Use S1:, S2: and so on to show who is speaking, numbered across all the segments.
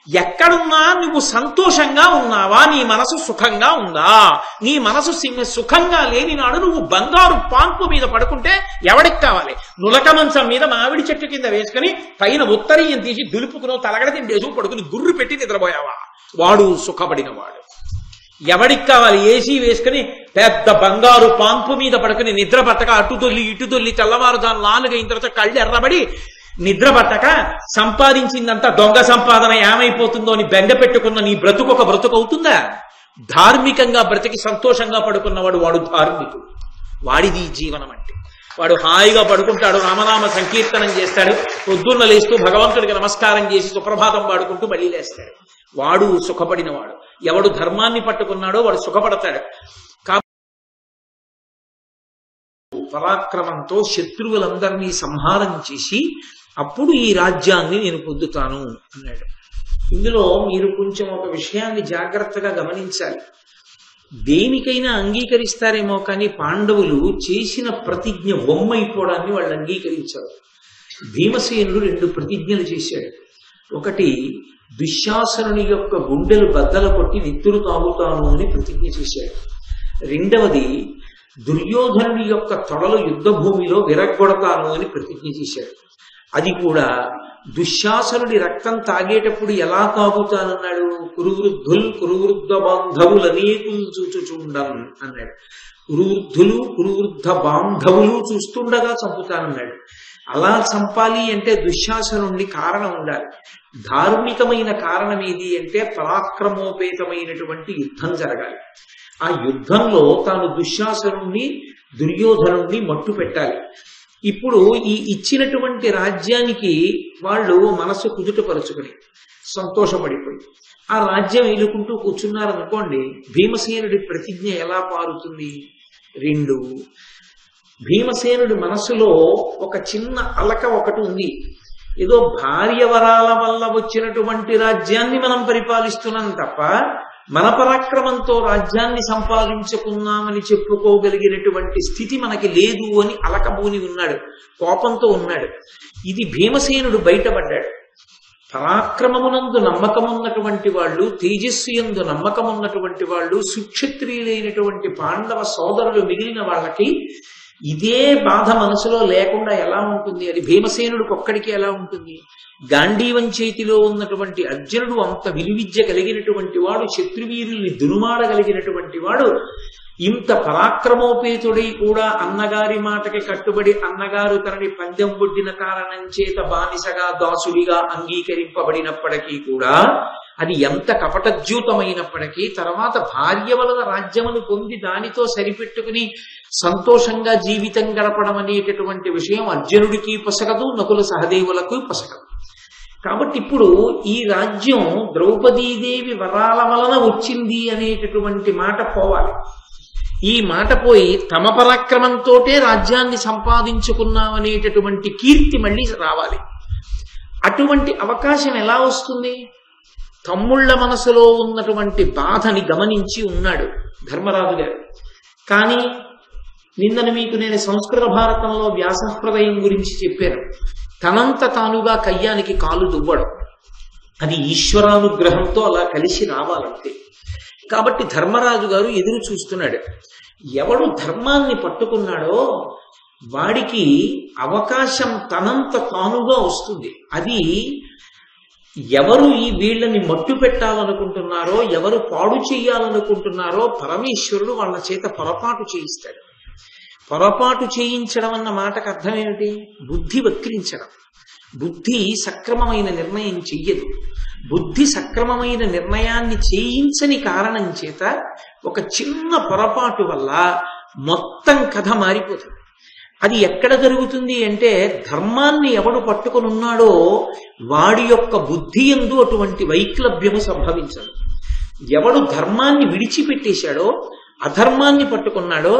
S1: ఎక్కడున్నా నువ్వు సంతోషంగా ఉన్నావా? నీ మనసు సుఖంగా ఉందా? నీ మనసు సుఖంగా లేని నాడు నువ్వు బంగారు పాన్పు మీద పడుకుంటే ఎవడికి కావాలి? నులక మంచం మీద మామిడి చెట్టు కింద వేసుకుని పైన ఉత్తరీయం తీసి దులుపుకునో తలగడ తిండేసు పడుకుని గుర్రు పెట్టి నిద్రపోయావా? వాడు సుఖపడినవాడు. ఎవడికి కావాలి? ఏసీ వేసుకుని పెద్ద బంగారు పాన్పు మీద పడుకుని నిద్ర పట్టక అటు తొల్లి ఇటు తొల్లి తెల్లవారుజాను 4 అయిన తర్వాత కళ్ళు ఎర్రబడి నిద్ర పట్టక సంపాదించిందంతా దొంగ సంపాదన ఏమైపోతుందో అని బెంగ పెట్టుకున్న నీ బ్రతుకు ఒక బ్రతుకు అవుతుందా? ధార్మికంగా బ్రతికి సంతోషంగా పడుకున్నవాడు వాడు ధార్మికుడు. వాడిది జీవనం అంటే. వాడు హాయిగా పడుకుంటాడు, రామనామ సంకీర్తనం చేస్తాడు, పొద్దున్న లేస్తూ భగవంతుడికి నమస్కారం చేసి సుప్రభాతం పాడుకుంటూ మళ్ళీ లేస్తాడు. వాడు సుఖపడినవాడు. ఎవడు ధర్మాన్ని పట్టుకున్నాడో వాడు సుఖపడతాడు. పరాక్రమంతో శత్రువులందరినీ సంహారం చేసి అప్పుడు ఈ రాజ్యాన్ని నేను పొందుతాను అన్నాడు. ఇందులో మీరు కొంచెం ఒక విషయాన్ని జాగ్రత్తగా గమనించాలి. దేనికైనా అంగీకరిస్తారేమో కానీ పాండవులు చేసిన ప్రతిజ్ఞ బొమ్మైపోవడాన్ని వాళ్ళు అంగీకరించారు. భీమసేనుడు 2 ప్రతిజ్ఞలు చేశాడు. ఒకటి, దుశ్శాసనుని యొక్క గుండెలు బద్దలు కొట్టి నెత్తురు తాగుతాను అని ప్రతిజ్ఞ చేశాడు. రెండవది, దుర్యోధనుడి యొక్క తొడలు యుద్ధ భూమిలో విరగ్గొడతాను అని ప్రతిజ్ఞ చేశాడు. అది కూడా దుశ్శాసనుడి రక్తం తాగేటప్పుడు ఎలా తాగుతానన్నాడు? కురువృద్ధులు కురువృద్ధ బాంధవులనేకులు చూచుచుండం అన్నాడు. కురువృద్ధులు కురువృద్ధ బాంధవులు చూస్తుండగా చంపుతానన్నాడు. అలా చంపాలి అంటే దుశ్శాసనుడిని కారణం ఉండాలి. ధార్మికమైన కారణం ఏది అంటే పరాక్రమోపేతమైనటువంటి యుద్ధం జరగాలి. ఆ యుద్ధంలో తాను దుశ్శాసనుణ్ణి దుర్యోధనుణ్ణి మట్టు పెట్టాలి. ఇప్పుడు ఈ ఇచ్చినటువంటి రాజ్యానికి వాళ్ళు మనసు కుదుటపరుచుకుని సంతోషపడిపోయి ఆ రాజ్యం ఏలుకుంటూ కూర్చున్నారనుకోండి, భీమసేనుడి ప్రతిజ్ఞ ఎలా పారుతుంది? 2, భీమసేనుడి మనసులో ఒక చిన్న అలక ఒకటి ఉంది. ఏదో భార్య వరాల వల్ల వచ్చినటువంటి రాజ్యాన్ని మనం పరిపాలిస్తున్నాం తప్ప మన పరాక్రమంతో రాజ్యాన్ని సంపాదించుకున్నామని చెప్పుకోగలిగినటువంటి స్థితి మనకి లేదు అని అలకబూని ఉన్నాడు, కోపంతో ఉన్నాడు. ఇది భీమసేనుడు బయటపడ్డాడు. పరాక్రమమునందు నమ్మకమున్నటువంటి వాళ్ళు, తేజస్సు యందు నమ్మకమున్నటువంటి వాళ్ళు, సుక్షత్రియులైనటువంటి పాండవ సోదరులు మిగిలిన వాళ్ళకి ఇదే బాధ మనసులో లేకుండా ఎలా ఉంటుంది? అది భీమసేనుడికి ఒక్కడికి ఎలా ఉంటుంది? గాంధీవం చేతిలో ఉన్నటువంటి అర్జునుడు అంత విలువిద్య కలిగినటువంటి వాడు, శత్రువీరుల్ని దునుమాడగలిగినటువంటి వాడు, ఇంత పరాక్రమోపేతుడై కూడా అన్నగారి మాటకి కట్టుబడి అన్నగారు తనని పందెం బొడ్డిన కారణం చేత బానిసగా దాసుడిగా అంగీకరింపబడినప్పటికీ కూడా అది ఎంత కపటద్యూతమైనప్పటికీ తర్వాత భార్య వలన రాజ్యమును పొంది దానితో సరిపెట్టుకుని సంతోషంగా జీవితం గడపడం అనేటటువంటి విషయం అర్జునుడికి పొసగదు, నకుల సహదేవులకు పొసగదు. కాబట్టి ఇప్పుడు ఈ రాజ్యం ద్రౌపదీదేవి వరాల వలన వచ్చింది అనేటటువంటి మాట పోవాలి. ఈ మాట పోయి తమ పరాక్రమంతోటే రాజ్యాన్ని సంపాదించుకున్నామనేటటువంటి కీర్తి మళ్ళీ రావాలి. అటువంటి అవకాశం ఎలా వస్తుంది? తమ్ముళ్ల మనసులో ఉన్నటువంటి బాధని గమనించి ఉన్నాడు ధర్మరాజు గారు. కానీ నిన్నను మీకు నేను సంస్కృత భారతంలో వ్యాసహృదయం గురించి చెప్పాను. తనంత తానుగా కయ్యానికి కాలు దువ్వడం, అది ఈశ్వరానుగ్రహంతో అలా కలిసి రావాలంతే. కాబట్టి ధర్మరాజు గారు ఎదురు చూస్తున్నాడు. ఎవడు ధర్మాన్ని పట్టుకున్నాడో వాడికి అవకాశం తనంత తానుగా వస్తుంది. అది ఎవరు ఈ వీళ్ళని మట్టు పెట్టాలనుకుంటున్నారో, ఎవరు పాడు చేయాలనుకుంటున్నారో పరమేశ్వరుడు వాళ్ళ చేత పొరపాటు చేయిస్తాడు. పొరపాటు చేయించడం అన్న మాటకు అర్థం ఏమిటి? బుద్ధి వక్రించడం. బుద్ధి సక్రమమైన నిర్ణయం చెయ్యదు. బుద్ధి సక్రమమైన నిర్ణయాన్ని చేయించని కారణం చేత ఒక చిన్న పొరపాటు వల్ల మొత్తం కథ మారిపోతుంది. అది ఎక్కడ జరుగుతుంది అంటే ధర్మాన్ని ఎవడు పట్టుకుని ఉన్నాడో వాడి యొక్క బుద్ధి యందు అటువంటి వైక్లభ్యము సంభవించదు. ఎవడు ధర్మాన్ని విడిచిపెట్టేశాడో, అధర్మాన్ని పట్టుకున్నాడో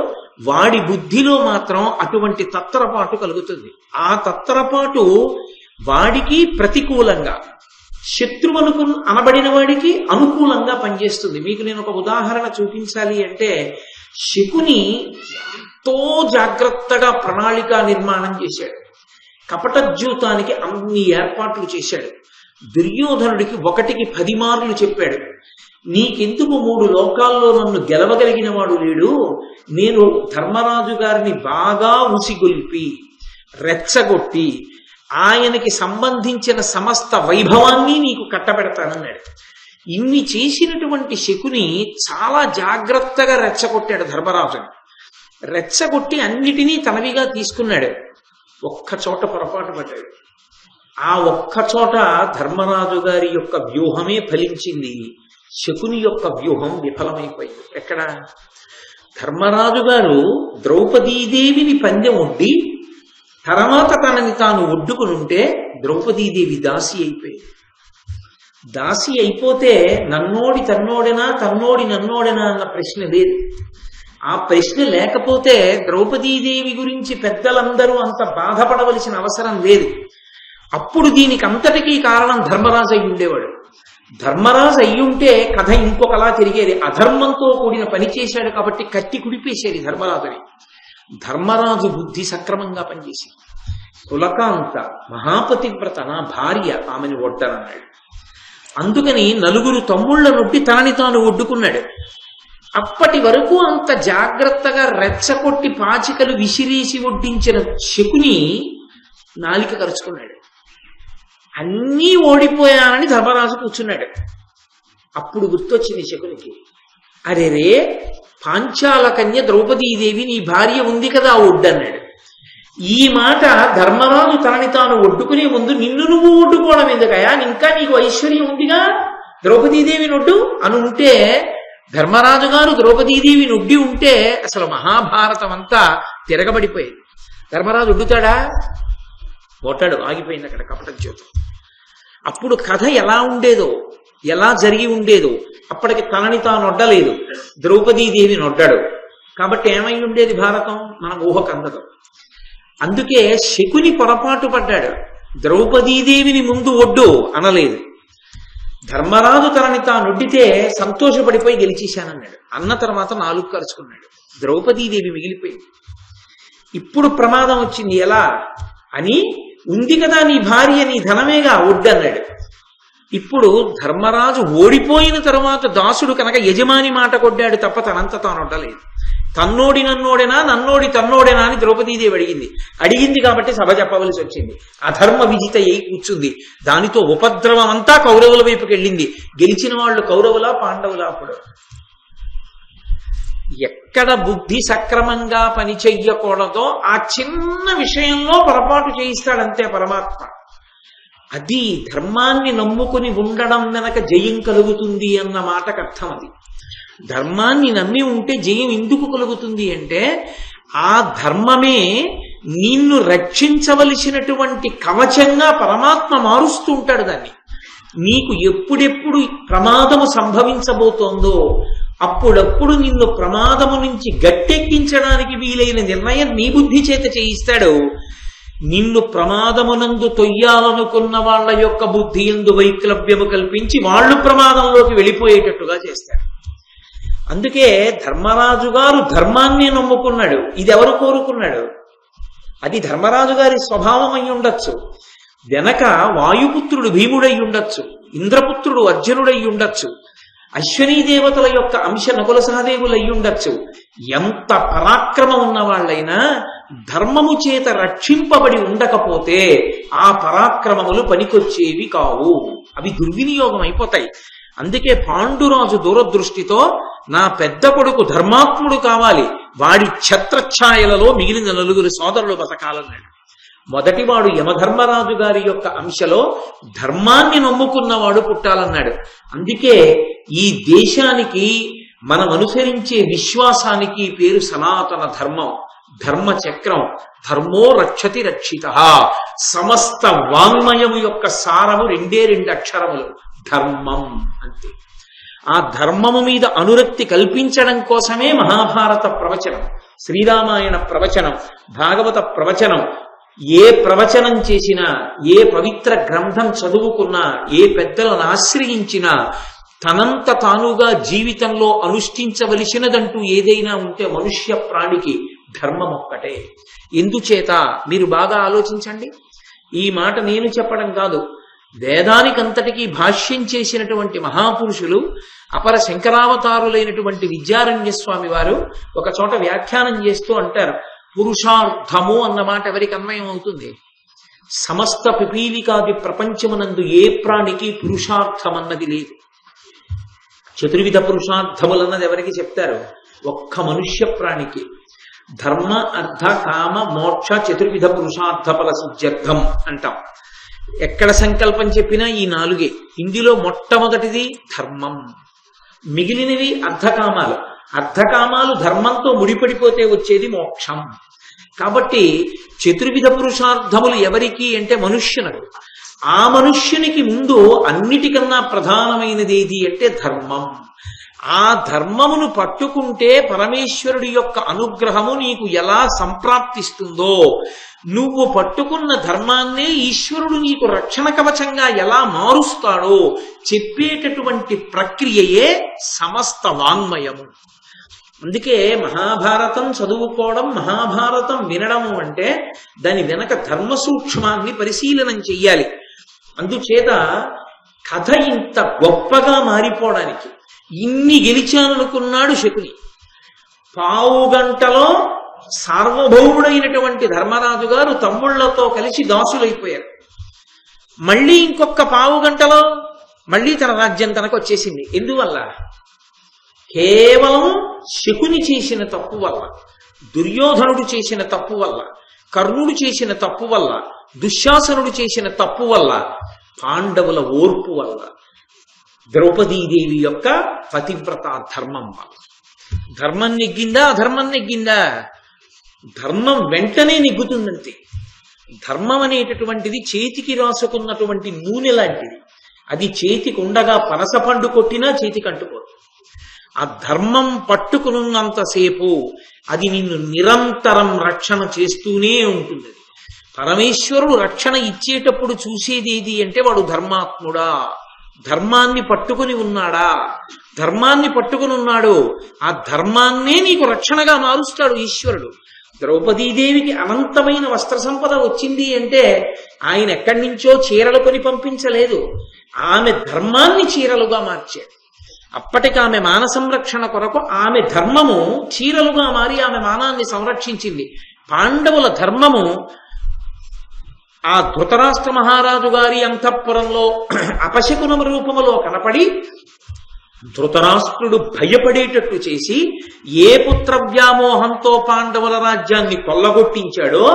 S1: వాడి బుద్ధిలో మాత్రం అటువంటి తత్తరపాటు కలుగుతుంది. ఆ తత్తరపాటు వాడికి ప్రతికూలంగా, శత్రువులకు అనబడిన వాడికి అనుకూలంగా పనిచేస్తుంది. మీకు నేను ఒక ఉదాహరణ చూపించాలి అంటే, శకుని ఎంతో జాగ్రత్తగా ప్రణాళిక నిర్మాణం చేశాడు. కపటద్యూతానికి అన్ని ఏర్పాట్లు చేశాడు. దుర్యోధనుడికి 1కి 10 మార్లు చెప్పాడు. నీకెందుకు 3 లోకాల్లో నన్ను గెలవగలిగిన వాడు లేడు, నేను ధర్మరాజు గారిని బాగా ఉసిగొల్పి రెచ్చగొట్టి ఆయనకి సంబంధించిన సమస్త వైభవాన్ని నీకు కట్టబెడతానన్నాడు. ఇన్ని చేసినటువంటి శకుని చాలా జాగ్రత్తగా రెచ్చగొట్టాడు ధర్మరాజుని. రెచ్చగొట్టి అన్నిటినీ తనవిగా తీసుకున్నాడు. ఒక్క చోట పొరపాటు పడ్డాడు. ఆ ఒక్క చోట ధర్మరాజు గారి యొక్క వ్యూహమే ఫలించింది, శకుని యొక్క వ్యూహం విఫలమైపోయింది. ఎక్కడ? ధర్మరాజు గారు ద్రౌపదీదేవిని పందెం ఒడ్డి తర్వాత తనని తాను ఒడ్డుకునుంటే ద్రౌపదీదేవి దాసి అయిపోయింది. దాసి అయిపోతే నన్నోడి తన్నోడెనా, తన్నోడి నన్నోడెనా అన్న ప్రశ్న లేదు. ఆ ప్రశ్న లేకపోతే ద్రౌపదీదేవి గురించి పెద్దలందరూ అంత బాధపడవలసిన అవసరం లేదు. అప్పుడు దీనికి అంతటికీ కారణం ధర్మరాజు అయి ఉండేవాడు. ధర్మరాజు అయ్యుంటే కథ ఇంకొకలా తిరిగేది. అధర్మంతో కూడిన పని చేశాడు కాబట్టి కత్తి కుడిపేసేది ధర్మరాజుని. ధర్మరాజు బుద్ధి సక్రమంగా పనిచేసింది. పులకాంత మహాపతివ్రత నా భార్య, ఆమెను ఒడ్డనన్నాడు. అందుకని 4 తమ్ముళ్ల నొడ్డి తనని తాను ఒడ్డుకున్నాడు. అప్పటి వరకు అంత జాగ్రత్తగా రెచ్చకొట్టి పాచికలు విసిరేసి ఒడ్డించిన శకుని నాలిక కరుచుకున్నాడు. అన్నీ ఓడిపోయానని ధర్మరాజు కూర్చున్నాడు. అప్పుడు గుర్తొచ్చింది శకునికి, అరేరే పాంచాల కన్య ద్రౌపదీదేవి నీ భార్య ఉంది కదా ఒడ్డన్నాడు. ఈ మాట ధర్మరాజు తనని తాను ఒడ్డుకునే ముందు నిన్ను నువ్వు ఒడ్డుకోవడం ఎందుకయా, ఇంకా నీకు ఐశ్వర్యం ఉందిగా, ద్రౌపదీదేవి నొడ్డు అని ఉంటే, ధర్మరాజు గారు ద్రౌపదీదేవి నొడ్డి ఉంటే అసలు మహాభారతం అంతా తిరగబడిపోయేది. ధర్మరాజు ఒడ్డుతాడా? ఒట్టాడు, ఆగిపోయింది అక్కడ కపట జ్యోతి. అప్పుడు కథ ఎలా ఉండేదో, ఎలా జరిగి ఉండేదో, అప్పటికి తనని తాను ఒడ్డలేదు, ద్రౌపదీదేవి నొడ్డాడు. కాబట్టి ఏమై ఉండేది భారతం మన ఊహకు అందదు. అందుకే శకుని పొరపాటు పడ్డాడు. ద్రౌపదీదేవిని ముందు ఒడ్డు అనలేదు. ధర్మరాజు తనని తాను ఒడ్డితే సంతోషపడిపోయి గెలిచేశానన్నాడు. అన్న తర్వాత 4 కరుచుకున్నాడు. ద్రౌపదీదేవి మిగిలిపోయింది. ఇప్పుడు ప్రమాదం వచ్చింది. ఎలా అని, ఉంది కదా నీ భార్య, నీ ధనమేగా ఒడ్డన్నాడు. ఇప్పుడు ధర్మరాజు ఓడిపోయిన తరువాత దాసుడు కనుక యజమాని మాట కొడ్డాడు తప్ప తనంత తాను ఒడ్డలేదు. తన్నోడి నన్నోడేనా, నన్నోడి తన్నోడేనా అని ద్రౌపదీదేవి అడిగింది కాబట్టి సభ చెప్పవలసి వచ్చింది. అధర్మ విజిత అయి కూర్చుంది. దానితో ఉపద్రవం అంతా కౌరవుల వైపుకి వెళ్ళింది. గెలిచిన వాళ్ళు కౌరవులా పాండవులా? అప్పుడు ఎక్కడ బుద్ధి సక్రమంగా పని చెయ్యకూడదో ఆ చిన్న విషయంలో పొరపాటు చేయిస్తాడంతే పరమాత్మ. అది ధర్మాన్ని నమ్ముకుని ఉండడం వెనక జయం కలుగుతుంది అన్న మాటకు అర్థం. అది ధర్మాన్ని నమ్మి ఉంటే జయం ఎందుకు కలుగుతుంది అంటే, ఆ ధర్మమే నిన్ను రక్షించవలసినటువంటి కవచంగా పరమాత్మ మారుస్తూ ఉంటాడు దాన్ని. నీకు ఎప్పుడెప్పుడు ప్రమాదము సంభవించబోతోందో అప్పుడప్పుడు నిన్ను ప్రమాదము నుంచి గట్టెక్కించడానికి వీలైన నిర్ణయం నీ బుద్ధి చేత చేయిస్తాడు. నిన్ను ప్రమాదమునందు తొయ్యాలనుకున్న వాళ్ళ యొక్క బుద్ధి యందు వైక్లభ్యము కల్పించి వాళ్ళు ప్రమాదంలోకి వెళ్ళిపోయేటట్టుగా చేస్తాడు. అందుకే ధర్మరాజు గారు ధర్మాన్ని నమ్ముకున్నాడు. ఇది ఎవరు కోరుకున్నాడు? అది ధర్మరాజు గారి స్వభావం అయి ఉండొచ్చు. వెనక వాయుపుత్రుడు భీముడై ఉండొచ్చు, ఇంద్రపుత్రుడు అర్జునుడై ఉండొచ్చు, అశ్వనీ దేవతల యొక్క అంశ నకుల సహదేవులై ఉండొచ్చు. ఎంత పరాక్రమం ఉన్న వాళ్ళైనా ధర్మము చేత రక్షింపబడి ఉండకపోతే ఆ పరాక్రమములు పనికొచ్చేవి కావు, అవి దుర్వినియోగం అయిపోతాయి. అందుకే పాండురాజు దూరదృష్టితో నా పెద్ద కొడుకు ధర్మాత్ముడు కావాలి, వాడి ఛత్రఛాయలలో మిగిలిన 4 సోదరులు బతకాలన్నాడు. మొదటివాడు యమధర్మరాజు గారి యొక్క అంశలో ధర్మాన్ని నమ్ముకున్నవాడు పుట్టాలన్నాడు. అందుకే ఈ దేశానికి మనం అనుసరించే విశ్వాసానికి పేరు సనాతన ధర్మం, ధర్మ చక్రం. ధర్మో రక్షతి రక్షిత. సమస్త వాంగ్మయము యొక్క సారము 2 అక్షరములు, ధర్మం అంతే. ఆ ధర్మము మీద అనురక్తి కల్పించడం కోసమే మహాభారత ప్రవచనం, శ్రీరామాయణ ప్రవచనం, భాగవత ప్రవచనం. ఏ ప్రవచనం చేసినా, ఏ పవిత్ర గ్రంథం చదువుకున్నా, ఏ పెద్దలను ఆశ్రయించినా తనంత తానుగా జీవితంలో అనుష్ఠించవలసినదంటూ ఏదైనా ఉంటే మనుష్య ప్రాణికి ధర్మం ఒక్కటే. ఎందుచేత మీరు బాగా ఆలోచించండి. ఈ మాట నేను చెప్పడం కాదు, వేదానికంతటికీ భాష్యం చేసినటువంటి మహాపురుషులు అపర శంకరావతారులైనటువంటి విద్యారణ్య స్వామి వారు ఒక చోట వ్యాఖ్యానం చేస్తూ అంటారు, పురుషార్థము అన్నమాట ఎవరికి అన్వయం అవుతుంది? సమస్త పిపీలికాది ప్రపంచమునందు ఏ ప్రాణికి పురుషార్థం అన్నది లేదు. చతుర్విధ పురుషార్థములన్నది ఎవరికి చెప్తారు? ఒక్క మనుష్య ప్రాణికి. ధర్మ అర్థ కామ మోక్ష చతుర్విధ పురుషార్థ ఫల సిద్ధ్యర్థం అంటాం. ఎక్కడ సంకల్పం చెప్పినా ఈ నాలుగే. ఇందులో మొట్టమొదటిది ధర్మం, మిగిలినవి అర్థకామాలు. అర్థకామాలు ధర్మంతో ముడిపడిపోతే వచ్చేది మోక్షం. కాబట్టి చతుర్విధ పురుషార్థములు ఎవరికి అంటే మనుష్యునకు. ఆ మనుష్యునికి ముందు అన్నిటికన్నా ప్రధానమైనది ఏది అంటే ధర్మం. ఆ ధర్మమును పట్టుకుంటే పరమేశ్వరుడి యొక్క అనుగ్రహము నీకు ఎలా సంప్రాప్తిస్తుందో, నువ్వు పట్టుకున్న ధర్మాన్నే ఈశ్వరుడు నీకు రక్షణ కవచంగా ఎలా మారుస్తాడో చెప్పేటటువంటి ప్రక్రియయే సమస్త వాంగ్మయము. అందుకే మహాభారతం చదువుకోవడం, మహాభారతం వినడము అంటే దాని వెనక ధర్మ సూక్ష్మాన్ని పరిశీలనం చెయ్యాలి. అందుచేత కథ ఇంత గొప్పగా మారిపోవడానికి ఇన్ని గెలిచాననుకున్నాడు శకుని. పావుగంటలో సార్వభౌముడైనటువంటి ధర్మరాజు గారు తమ్ముళ్లతో కలిసి దాసులైపోయారు. మళ్ళీ ఇంకొక పావుగంటలో మళ్ళీ తన రాజ్యం తనకు వచ్చేసింది. ఎందువల్ల? కేవలం శకుని చేసిన తప్పు వల్ల, దుర్యోధనుడు చేసిన తప్పు వల్ల, కర్ణుడు చేసిన తప్పు వల్ల, దుశ్శాసనుడు చేసిన తప్పు వల్ల, పాండవుల ఓర్పు వల్ల, ద్రౌపదీదేవి యొక్క పతివ్రత ధర్మం వల్ల. ధర్మం నెగ్గిందా? అధర్మం నెగ్గిందా? ధర్మం వెంటనే నెగ్గుతుందంతే. ధర్మం అనేటటువంటిది చేతికి రాసుకున్నటువంటి నూనె లాంటిది. అది చేతికి ఉండగా పనస పండు కొట్టినా చేతికి అంటుకోదు. ఆ ధర్మం పట్టుకున్నంతసేపు అది నిన్ను నిరంతరం రక్షణ చేస్తూనే ఉంటుంది. పరమేశ్వరుడు రక్షణ ఇచ్చేటప్పుడు చూసేది ఏది అంటే వాడు ధర్మాత్ముడా, ధర్మాన్ని పట్టుకుని ఉన్నాడా, ధర్మాన్ని పట్టుకుని ఉన్నాడు, ఆ ధర్మాన్నే నీకు రక్షణగా మారుస్తాడు ఈశ్వరుడు. ద్రౌపదీదేవికి అనంతమైన వస్త్ర సంపద వచ్చింది అంటే ఆయన ఎక్కడి నుంచో చీరలు కొని పంపించలేదు, ఆమె ధర్మాన్ని చీరలుగా మార్చాడు. అప్పటికి ఆమె మాన సంరక్షణ కొరకు ఆమె ధర్మము చీరలుగా మారి ఆమె మానాన్ని సంరక్షించింది. పాండవుల ధర్మము ఆ ధృతరాష్ట్ర మహారాజు గారి అంతఃపురంలో అపశకున రూపములో కనపడి ధృతరాష్ట్రుడు భయపడేటట్టు చేసి ఏ పుత్ర వ్యామోహంతో పాండవుల రాజ్యాన్ని కొల్లగొట్టించాడో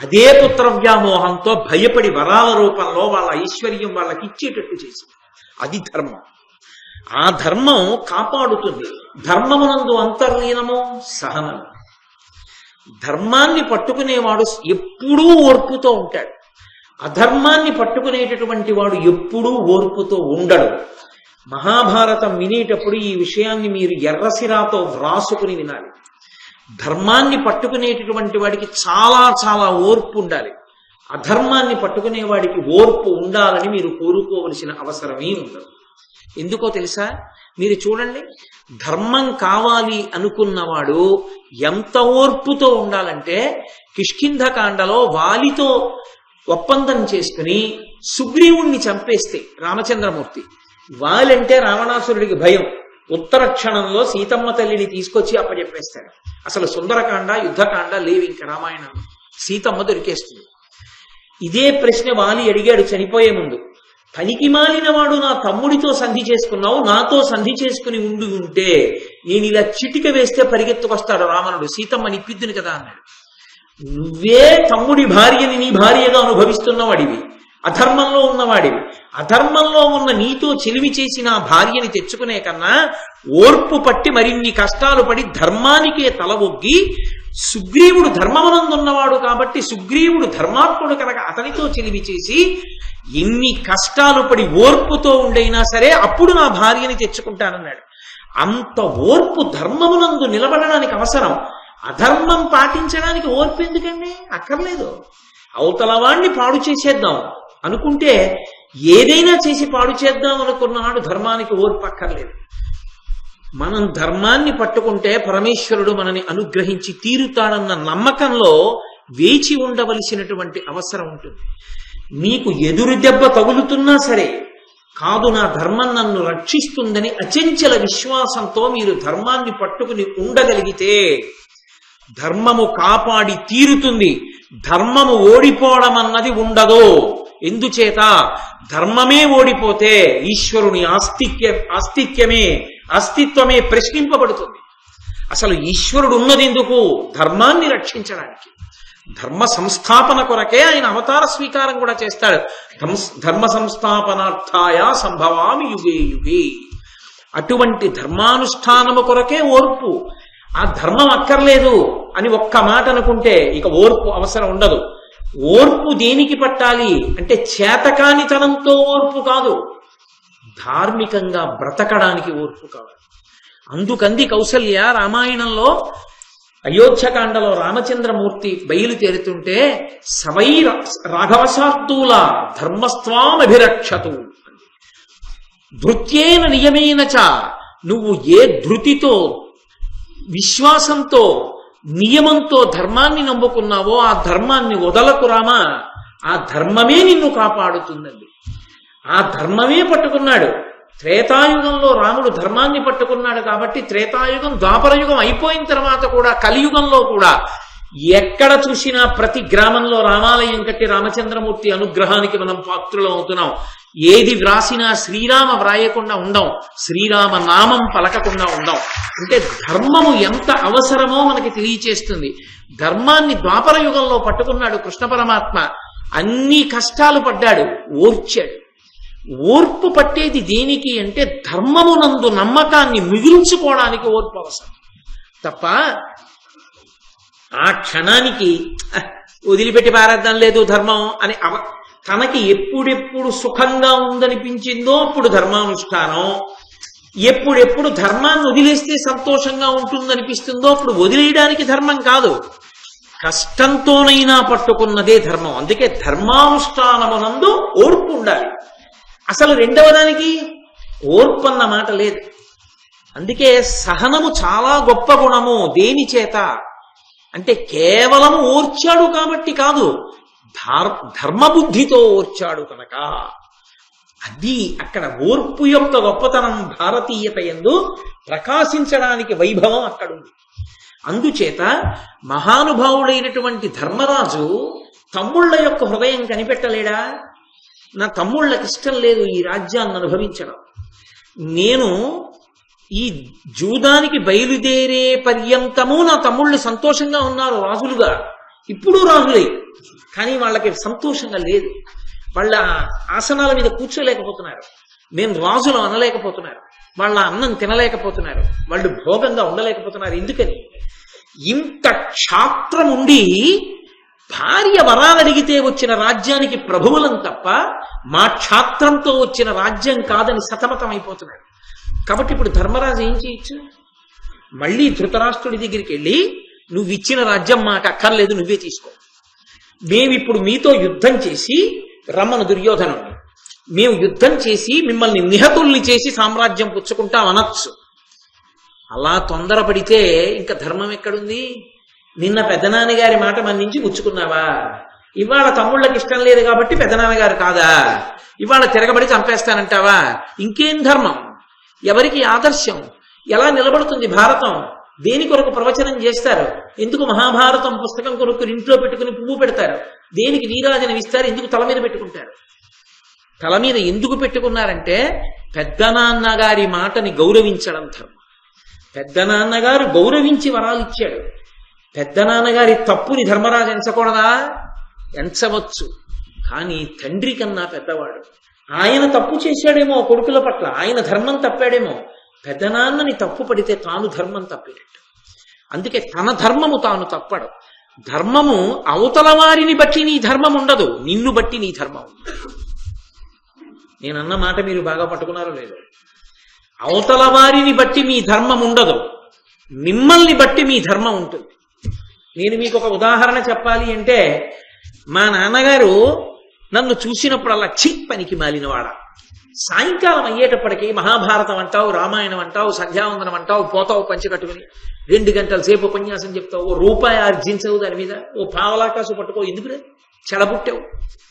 S1: అదే పుత్ర వ్యామోహంతో భయపడి వరాల రూపంలో వాళ్ళ ఐశ్వర్యం వాళ్ళకి ఇచ్చేటట్టు చేసింది. అది ధర్మం. ఆ ధర్మం కాపాడుతుంది. ధర్మమునందు అంతర్లీనము సహనం. ధర్మాన్ని పట్టుకునేవాడు ఎప్పుడూ ఓర్పుతో ఉంటాడు. అధర్మాన్ని పట్టుకునేటటువంటి వాడు ఎప్పుడూ ఓర్పుతో ఉండడు. మహాభారతం వినేటప్పుడు ఈ విషయాన్ని మీరు ఎర్రసిరాతో వ్రాసుకుని వినాలి. ధర్మాన్ని పట్టుకునేటటువంటి వాడికి చాలా చాలా ఓర్పు ఉండాలి. అధర్మాన్ని పట్టుకునేవాడికి ఓర్పు ఉండాలని మీరు కోరుకోవలసిన అవసరమే ఉండదు. ఎందుకో తెలుసా? మీరు చూడండి, ధర్మం కావాలి అనుకున్నవాడు ఎంత ఓర్పుతో ఉండాలంటే కిష్కింధకాండలో వాలితో ఒప్పందం చేసుకుని సుగ్రీవుణ్ణి చంపేస్తే రామచంద్రమూర్తి, వాలంటే రావణాసురుడికి భయం. ఉత్తర క్షణంలో సీతమ్మ తల్లిని తీసుకొచ్చి అప్పచెప్పేస్తాడు. అసలు సుందరకాండ యుద్ధకాండ లేవు ఇంకా రామాయణంలో. సీతమ్మ దొరికేస్తుంది. ఇదే ప్రశ్న వాలి అడిగాడు చనిపోయే ముందు. పనికి మాలిన వాడు నా తమ్ముడితో సంధి చేసుకున్నావు, నాతో సంధి చేసుకుని ఉంటే నేను ఇలా చిటిక వేస్తే పరిగెత్తుకొస్తాడు రావణుడు, సీతమ్మ నిప్పిద్దును కదా అన్నాడు. నువ్వే తమ్ముడి భార్యని నీ భార్యగా అనుభవిస్తున్నవాడివి, అధర్మంలో ఉన్నవాడివి. అధర్మంలో ఉన్న నీతో చెలిమి చేసి నా భార్యని తెచ్చుకునే కన్నా ఓర్పు పట్టి మరిన్ని కష్టాలు పడి ధర్మానికే తల ఒగ్గి, సుగ్రీవుడు ధర్మమునందున్నవాడు కాబట్టి సుగ్రీవుడు ధర్మాత్ముడు కనుక అతనితో చెలిమి చేసి ఎన్ని కష్టాలు పడి ఓర్పుతో ఉండైనా సరే అప్పుడు నా భార్యని తెచ్చుకుంటానన్నాడు. అంత ఓర్పు ధర్మమునందు నిలబడడానికి అవసరం. అధర్మం పాటించడానికి ఓర్పు ఎందుకండి? అక్కర్లేదు. అవతలవాణ్ణి పాడు చేసేద్దాం అనుకుంటే ఏదైనా చేసి పాడు చేద్దాం అనుకున్నాడు. ధర్మానికి ఓర్పు అక్కర్లేదు. మనం ధర్మాన్ని పట్టుకుంటే పరమేశ్వరుడు మనని అనుగ్రహించి తీరుతాడన్న నమ్మకంలో వేచి ఉండవలసినటువంటి అవసరం ఉంటుంది. నీకు ఎదురు దెబ్బ తగులుతున్నా సరే, కాదు నా ధర్మం నన్ను రక్షిస్తుందని అచంచల విశ్వాసంతో మీరు ధర్మాన్ని పట్టుకుని ఉండగలిగితే ధర్మము కాపాడి తీరుతుంది. ధర్మము ఓడిపోవడం అన్నది ఉండదు. ఎందుచేత ధర్మమే ఓడిపోతే ఈశ్వరుని అస్తిత్వమే ప్రశ్నింపబడుతుంది. అసలు ఈశ్వరుడు ఉన్నది ఎందుకు? ధర్మాన్ని రక్షించడానికి. ధర్మ సంస్థాపన కొరకే ఆయన అవతార స్వీకారం కూడా చేస్తాడు. ధర్మ సంస్థాపనార్థాయ సంభవామి యుగే యుగే. అటువంటి ధర్మానుష్ఠానము కొరకే ఓర్పు. ఆ ధర్మం అక్కర్లేదు అని ఒక్క మాట అనుకుంటే ఇక ఓర్పు అవసరం ఉండదు. ఓర్పు దేనికి పట్టాలి అంటే చేతకానితనంతో ఓర్పు కాదు, ధార్మికంగా బ్రతకడానికి ఓర్పు కావాలి. అందుకంది కౌసల్య రామాయణంలో అయోధ్యకాండలో రామచంద్రమూర్తి బయలుదేరుతుంటే సవై రాఘవశార్దూల ధర్మస్వామభిరక్షతు, ధృత్యేన నియమేన చ, నువ్వు ఏ ధృతితో విశ్వాసంతో నియమంతో ధర్మాన్ని నమ్ముకున్నావో ఆ ధర్మాన్ని వదలకు రామా, ఆ ధర్మమే నిన్ను కాపాడుతుందండి. ఆ ధర్మమే పట్టుకున్నాడు. త్రేతాయుగంలో రాముడు ధర్మాన్ని పట్టుకున్నాడు కాబట్టి త్రేతాయుగం ద్వాపరయుగం అయిపోయిన తర్వాత కూడా కలియుగంలో కూడా ఎక్కడ చూసినా ప్రతి గ్రామంలో రామాలయం కట్టి రామచంద్రమూర్తి అనుగ్రహానికి మనం పాత్రులం అవుతున్నాం. ఏది వ్రాసినా శ్రీరామ వ్రాయకుండా ఉండం, శ్రీరామ నామం పలకకుండా ఉండం. అంటే ధర్మము ఎంత అవసరమో మనకి తెలియచేస్తుంది. ధర్మాన్ని ద్వాపర యుగంలో పట్టుకున్నాడు కృష్ణ పరమాత్మ. అన్ని కష్టాలు పడ్డాడు, ఓర్చాడు. ఓర్పు పట్టేది దేనికి అంటే ధర్మమునందు నమ్మకాన్ని మిగుల్చుకోవడానికి ఓర్పు అవసరం తప్ప ఆ క్షణానికి వదిలిపెట్టి పారేద్దాం లేదు ధర్మం అని తనకి ఎప్పుడెప్పుడు సుఖంగా ఉందనిపించిందో అప్పుడు ధర్మానుష్ఠానం, ఎప్పుడెప్పుడు ధర్మాన్ని వదిలేస్తే సంతోషంగా ఉంటుందనిపిస్తుందో అప్పుడు వదిలేయడానికి ధర్మం కాదు, కష్టంతోనైనా పట్టుకున్నదే ధర్మం. అందుకే ధర్మానుష్ఠానమునందు ఓర్పు ఉండాలి. అసలు రెండవ దానికి ఓర్పు అన్న మాట లేదు. అందుకే సహనము చాలా గొప్ప గుణము. దేని చేత అంటే కేవలము ఓర్చాడు కాబట్టి కాదు, ధర్మబుద్ధితో ఓర్చాడు కనుక. అది అక్కడ ఓర్పు యొక్క గొప్పతనం భారతీయత యందు ప్రకాశించడానికి వైభవం అక్కడుంది. అందుచేత మహానుభావుడైనటువంటి ధర్మరాజు తమ్ముళ్ళ యొక్క హృదయం కనిపెట్టలేడా? నా తమ్ముళ్ళకి ఇష్టం లేదు ఈ రాజ్యాన్ని అనుభవించడం, నేను ఈ జూదానికి బయలుదేరే పర్యంతము నా తమ్ముళ్ళు సంతోషంగా ఉన్నారు రాజులుగా, ఇప్పుడు రాజులే, కానీ వాళ్ళకి సంతోషంగా లేదు. వాళ్ళ ఆసనాల మీద కూర్చోలేకపోతున్నారు, మేము రాజులు అనలేకపోతున్నారు, వాళ్ళ అన్నం తినలేకపోతున్నారు, వాళ్ళు భోగంగా ఉండలేకపోతున్నారు. ఎందుకని? ఇంత క్షాత్రం ఉండి భార్య వరాలడిగితే వచ్చిన రాజ్యానికి ప్రభువులం తప్ప మా క్షాత్రంతో వచ్చిన రాజ్యం కాదని సతమతం అయిపోతున్నాడు. కాబట్టి ఇప్పుడు ధర్మరాజు ఏం చేయొచ్చు? మళ్ళీ ధృతరాష్ట్రుడి దగ్గరికి వెళ్ళి నువ్వు ఇచ్చిన రాజ్యం మాకు అక్కర్లేదు, నువ్వే తీసుకో, మేమిప్పుడు మీతో యుద్ధం చేసి రమ్మను దుర్యోధనుడిని, మేము యుద్ధం చేసి మిమ్మల్ని నిహతుల్ని చేసి సామ్రాజ్యం పుచ్చుకుంటాం అనొచ్చు. అలా తొందరపడితే ఇంకా ధర్మం ఎక్కడుంది? నిన్న పెద్దనాన్నగారి మాట మన నుంచి పుచ్చుకున్నావా? ఇవాళ తమ్ముళ్ళకి ఇష్టం లేదు కాబట్టి పెద్దనాన్నగారు కాదా? ఇవాళ తిరగబడి చంపేస్తానంటావా? ఇంకేం ధర్మం? ఎవరికి ఆదర్శం? ఎలా నిలబడుతుంది భారతం? దేని కొరకు ప్రవచనం చేస్తారు? ఎందుకు మహాభారతం పుస్తకం కొరకు ఇంట్లో పెట్టుకుని పువ్వు పెడతారు? దేనికి నీరాజనం ఇస్తారు? ఎందుకు తల మీద పెట్టుకుంటారు? తల మీద ఎందుకు పెట్టుకున్నారంటే పెద్దనాన్నగారి మాటని గౌరవించడం ధర్మం. పెద్దనాన్నగారు గౌరవించి వరాలు ఇచ్చాడు. పెద్దనాన్నగారి తప్పుని ధర్మరాజు ఎంచకూడదా? ఎంచవచ్చు, కానీ తండ్రి కన్నా పెద్దవాడు. ఆయన తప్పు చేశాడేమో కొడుకుల పట్ల, ఆయన ధర్మం తప్పాడేమో. పెద్దనాన్నని తప్పు పడితే తాను ధర్మం తప్పినట్టు. అందుకే తన ధర్మము తాను తప్పడు. ధర్మము అవతల వారిని బట్టి నీ ధర్మం ఉండదు, నిన్ను బట్టి నీ ధర్మం. నేనన్న మాట మీరు బాగా పట్టుకున్నారో లేదో? అవతల వారిని బట్టి మీ ధర్మం ఉండదు, మిమ్మల్ని బట్టి మీ ధర్మం ఉంటుంది. నేను మీకు ఒక ఉదాహరణ చెప్పాలి అంటే, మా నాన్నగారు నన్ను చూసినప్పుడల్లా ఛీ పనికి మాలినవాడ, సాయంకాలం అయ్యేటప్పటికీ మహాభారతం అంటావు, రామాయణం అంటావు, సంధ్యావందనం అంటావు, పోతావు పంచి కట్టుకుని 2 గంటల సేపు ఉపన్యాసం చెప్తావు, ఓ రూపాయి ఆర్జించవు దాని మీద, ఓ పావలాకాసు పట్టుకో, ఎందుకులే చెడబుట్టావు,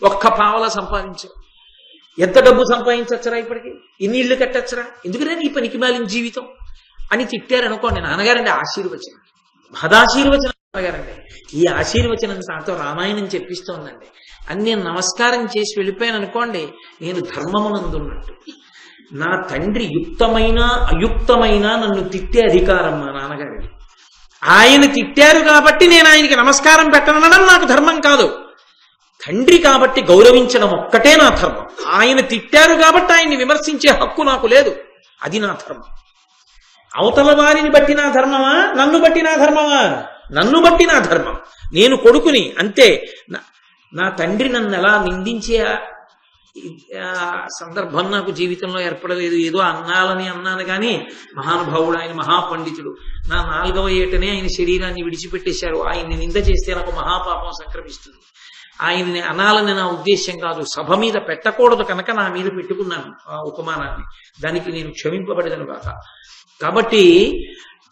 S1: ఒక్క పావలా సంపాదించావు. ఎంత డబ్బు సంపాదించచ్చురా, ఇప్పటికి ఎన్ని ఇళ్ళు కట్టచ్చురా, ఎందుకంటే నీ పనికి మాలిన జీవితం అని తిట్టారు అనుకోండి. నాన్నగారండి ఆశీర్వచనం, మహదాశీర్వచనం నాన్నగారండి. ఈ ఆశీర్వచనం నాతో రామాయణం చెప్పిస్తోందండి అని నేను నమస్కారం చేసి వెళ్ళిపోయాను అనుకోండి, నేను ధర్మమునందున్నట్టు. నా తండ్రి యుక్తమైన అయుక్తమైన నన్ను తిట్టే అధికారం మా నాన్నగారికి. ఆయన తిట్టారు కాబట్టి నేను ఆయనకి నమస్కారం పెట్టనడం నాకు ధర్మం కాదు. తండ్రి కాబట్టి గౌరవించడం ఒక్కటే నా ధర్మం. ఆయన తిట్టారు కాబట్టి ఆయన్ని విమర్శించే హక్కు నాకు లేదు, అది నా ధర్మం. అవతల వారిని బట్టి నా ధర్మమా, నన్ను బట్టి నా ధర్మమా? నన్ను బట్టి నా ధర్మం. నేను కొడుకుని అంతే. నా తండ్రి నన్ను ఎలా నిందించే సందర్భం నాకు జీవితంలో ఏర్పడలేదు. ఏదో అన్నాలని అన్నాను కానీ మహానుభావుడు ఆయన, మహాపండితుడు. నా 4వ ఏటనే ఆయన శరీరాన్ని విడిచిపెట్టేశారు. ఆయన్ని నింద చేస్తే నాకు మహాపాపం సంక్రమిస్తుంది. ఆయన్ని అనాలని నా ఉద్దేశ్యం కాదు, సభ మీద పెట్టకూడదు కనుక నా మీద పెట్టుకున్నాను ఆ ఉపమానాన్ని. దానికి నేను క్షమింపబడేదను కాక. కాబట్టి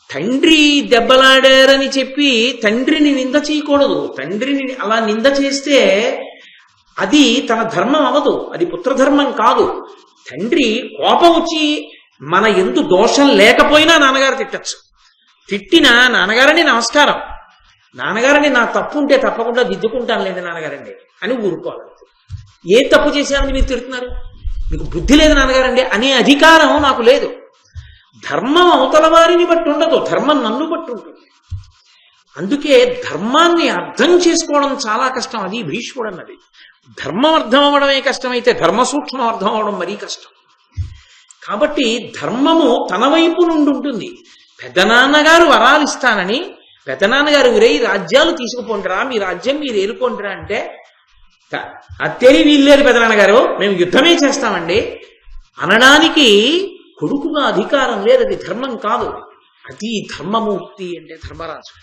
S1: తండ్రి దెబ్బలాడారని చెప్పి తండ్రిని నింద చేయకూడదు. తండ్రిని అలా నింద చేస్తే అది తన ధర్మం అవదు, అది పుత్రధర్మం కాదు. తండ్రి కోపం వచ్చి మన ఎందు దోషం లేకపోయినా నాన్నగారు తిట్టచ్చు. తిట్టినా నాన్నగారండి నమస్కారం, నాన్నగారండి నా తప్పు ఉంటే తప్పకుండా దిద్దుకుంటాను లేదు నాన్నగారండి అని ఊరుకోవాలి. ఏ తప్పు చేశారని మీరు తిడుతున్నారు, మీకు బుద్ధి లేదు నాన్నగారండి అనే అధికారం నాకు లేదు. ధర్మం అవతల వారిని బట్టి ఉండదు, ధర్మం నన్ను బట్టి ఉంటుంది. అందుకే ధర్మాన్ని అర్థం చేసుకోవడం చాలా కష్టం. అది భీష్ముడు అన్నది. ధర్మం అర్థం అవ్వడమే కష్టమైతే ధర్మ సూక్ష్మం అర్థం అవడం మరీ కష్టం. కాబట్టి ధర్మము తన వైపు నుండి ఉంటుంది. పెద్దనాన్నగారు వరాలు ఇస్తానని, పెద్దనాన్నగారు విరై రాజ్యాలు తీసుకుపోండిరా, మీ రాజ్యం మీరు ఏలుకోండిరా అంటే అత్తేరి వీల్లేరు పెద్దనాన్నగారు, మేము యుద్ధమే చేస్తామండి అనడానికి కొడుకుగా అధికారం లేదు. అది ధర్మం కాదు. అది ధర్మమూర్తి అంటే ధర్మరాజు.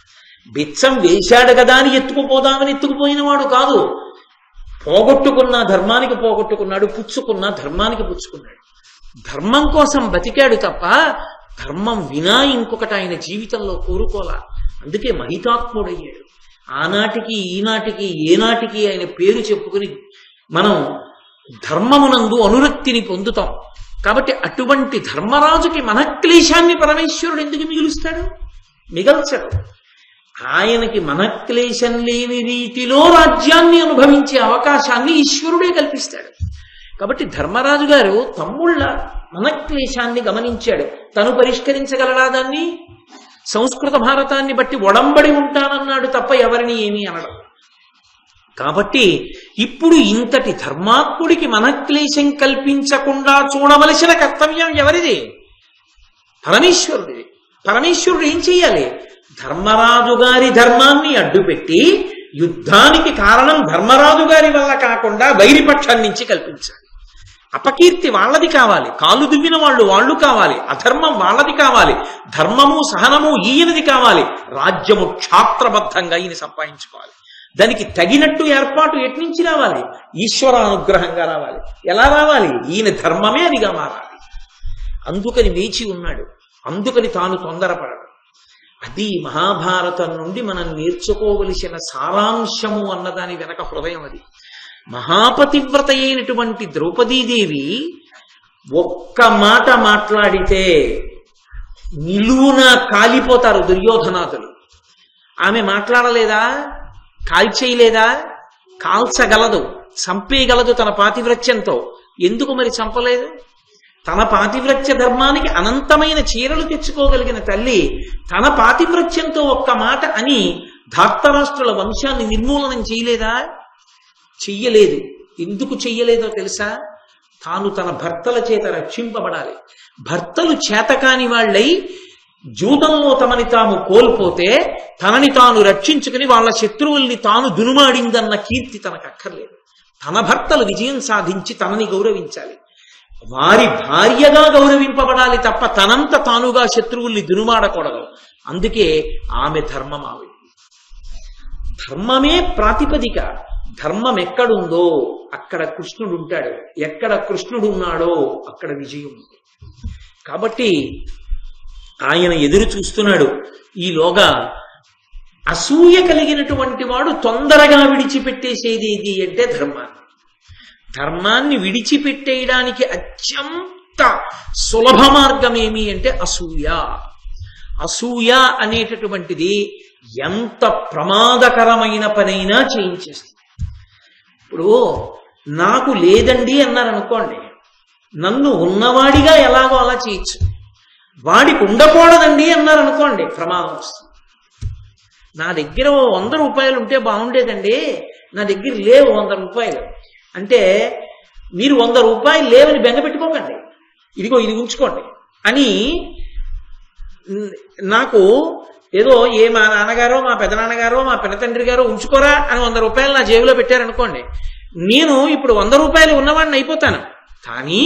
S1: బిచ్చం వేశాడు కదా అని ఎత్తుకుపోదామని ఎత్తుకుపోయిన వాడు కాదు. పోగొట్టుకున్న ధర్మానికి పోగొట్టుకున్నాడు, పుచ్చుకున్న ధర్మానికి పుచ్చుకున్నాడు. ధర్మం కోసం బతికాడు తప్ప ధర్మం వినా ఇంకొకటి ఆయన జీవితంలో కోరుకోలా. అందుకే మహితాత్ముడయ్యాడు. ఆనాటికి ఈనాటికి ఏనాటికి ఆయన పేరు చెప్పుకుని మనం ధర్మమునందు అనురక్తిని పొందుతాం. కాబట్టి అటువంటి ధర్మరాజుకి మనక్లేశాన్ని పరమేశ్వరుడు ఎందుకు మిగులుస్తాడు? మిగల్చడు. ఆయనకి మనక్లేశం లేని రీతిలో రాజ్యాన్ని అనుభవించే అవకాశాన్ని ఈశ్వరుడే కల్పిస్తాడు. కాబట్టి ధర్మరాజు గారు తమ్ముళ్ళ మనక్లేశాన్ని గమనించాడు. తను పరిష్కరించగలడా దాన్ని? సంస్కృత భారతాన్ని బట్టి ఒడంబడి ఉంటానన్నాడు తప్ప ఎవరిని ఏమీ అనడం. కాబట్టి ఇప్పుడు ఇంతటి ధర్మాత్ముడికి మనక్లేశం కల్పించకుండా చూడవలసిన కర్తవ్యం ఎవరిది? పరమేశ్వరుడిది. పరమేశ్వరుడు ఏం చెయ్యాలి? ధర్మరాజు గారి ధర్మాన్ని అడ్డుపెట్టి యుద్ధానికి కారణం ధర్మరాజు గారి వల్ల కాకుండా వైరిపక్షం నుంచి కల్పించాలి. అపకీర్తి వాళ్ళది కావాలి, కాలు దువ్విన వాళ్ళు కావాలి, అధర్మం వాళ్ళది కావాలి, ధర్మము సహనము ఈయనది కావాలి, రాజ్యము క్షాత్రబద్ధంగా ఈయన సంపాదించుకోవాలి. దానికి తగినట్టు ఏర్పాటు ఎట్నుంచి రావాలి? ఈశ్వరానుగ్రహంగా రావాలి. ఎలా రావాలి? ఈయన ధర్మమే అదిగా మారాలి. అందుకని వేచి ఉన్నాడు. అందుకని తాను తొందరపడడు. అది మహాభారతం నుండి మనం నేర్చుకోవలసిన సారాంశము అన్నదాని వెనక హృదయం అది. మహాపతివ్రత అయినటువంటి ద్రౌపదీదేవి ఒక్క మాట మాట్లాడితే నిలువున కాలిపోతారు దుర్యోధనాదులు. ఆమె మాట్లాడలేదా? కాల్చేయలేదా? కాల్చగలదు, చంపేయగలదు తన పాతివ్రత్యంతో. ఎందుకు మరి చంపలేదు? తన పాతివ్రత్య ధర్మానికి అనంతమైన చీరలు తెచ్చుకోగలిగిన తల్లి తన పాతివ్రత్యంతో ఒక్క మాట అని ధార్తరాష్ట్రుల వంశాన్ని నిర్మూలనం చేయలేదా? చెయ్యలేదు. ఎందుకు చెయ్యలేదో తెలుసా? తాను తన భర్తల చేత రక్షింపబడాలి. భర్తలు చేతకాని వాళ్ళై జూదంలో తమని తాము కోల్పోతే తనని తాను రక్షించుకుని వాళ్ళ శత్రువుల్ని తాను దునుమాడిందన్న కీర్తి తనకు అక్కర్లేదు. తన భర్తలు విజయం సాధించి తనని గౌరవించాలి, వారి భార్యగా గౌరవింపబడాలి తప్ప తనంత తానుగా శత్రువుల్ని దునుమాడకూడదు. అందుకే ఆమె ధర్మం ఆవిడ. ధర్మమే ప్రాతిపదిక. ధర్మం ఎక్కడుందో అక్కడ కృష్ణుడు ఉంటాడు, ఎక్కడ కృష్ణుడు ఉన్నాడో అక్కడ విజయం ఉంది. కాబట్టి ఆయన ఎదురు చూస్తున్నాడు. ఈలోగా అసూయ కలిగినటువంటి వాడు తొందరగా విడిచిపెట్టేసేది ఏది అంటే ధర్మాన్ని. ధర్మాన్ని విడిచిపెట్టేయడానికి అత్యంత సులభ మార్గం ఏమి అంటే అసూయ. అసూయ అనేటటువంటిది ఎంత ప్రమాదకరమైన పనైనా చేయించేస్తుంది. ఇప్పుడు నాకు లేదండి అన్నారనుకోండి, నన్ను ఉన్నవాడిగా ఎలాగో అలా చేయొచ్చు. వాడికి ఉండకూడదండి అన్నారనుకోండి, ప్రమాదం వస్తుంది. నా దగ్గర 100 రూపాయలు ఉంటే బాగుండేదండి, నా దగ్గర లేవు 100 రూపాయలు అంటే మీరు 100 రూపాయలు లేవని బెంగ పెట్టుకోకండి, ఇదిగో ఇది ఉంచుకోండి అని నాకు ఏదో మా నాన్నగారో మా పెదనాన్నగారో మా పెద్దతండ్రి గారో ఉంచుకోరా అని 100 రూపాయలు నా జేబులో పెట్టారనుకోండి, నేను ఇప్పుడు 100 రూపాయలు ఉన్నవాడిని అయిపోతాను. కానీ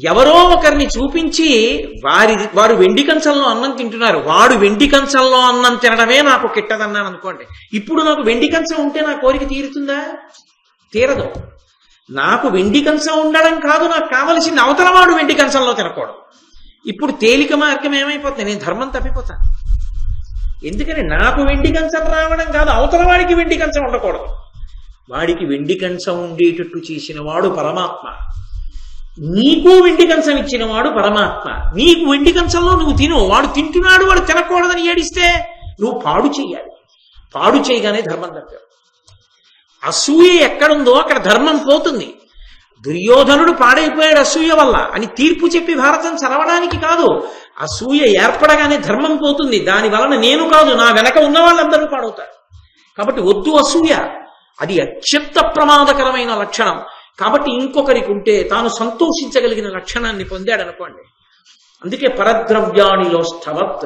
S1: ఎవరో ఒకరిని చూపించి వారు వెండి కంచంలో అన్నం తింటున్నారు, వాడు వెండి కంచంలో అన్నం తినడమే నాకు కిట్టదన్నాను అనుకోండి, ఇప్పుడు నాకు వెండి కంచం ఉంటే నా కోరిక తీరుతుందా? తీరదు. నాకు వెండి కంచం ఉండడం కాదు, నాకు కావలసిన అవతల వాడు వెండి కంచంలో తినకూడదు. ఇప్పుడు తేలిక మార్గం ఏమైపోతుంది, నేను ధర్మం తప్పిపోతాను. ఎందుకని నాకు వెండి కంచం రావడం కాదు, అవతల వాడికి వెండి కంచం ఉండకూడదు. వాడికి వెండి కంచం ఉండేటట్టు చేసిన వాడు పరమాత్మ, నీకు వెండి కంచం ఇచ్చిన వాడు పరమాత్మ. నీకు వెండి కంచంలో నువ్వు తిను, వాడు తింటున్నాడు వాడు తినకూడదని ఏడిస్తే నువ్వు పాడు చేయాలి. పాడు చేయగానే ధర్మం తప్పావు. అసూయ ఎక్కడుందో అక్కడ ధర్మం పోతుంది. దుర్యోధనుడు పాడైపోయాడు అసూయ వల్ల అని తీర్పు చెప్పి భారతం చదవడానికి కాదు, అసూయ ఏర్పడగానే ధర్మం పోతుంది. దాని వలన నేను కాదు, నా వెనక ఉన్న వాళ్ళందరూ పాడవుతారు. కాబట్టి వద్దు అసూయ, అది అత్యంత ప్రమాదకరమైన లక్షణం. కాబట్టి ఇంకొకరికి ఉంటే తాను సంతోషించగలిగిన లక్షణాన్ని పొందాడనుకోండి. అందుకే పరద్రవ్యాణిలో స్థవత్.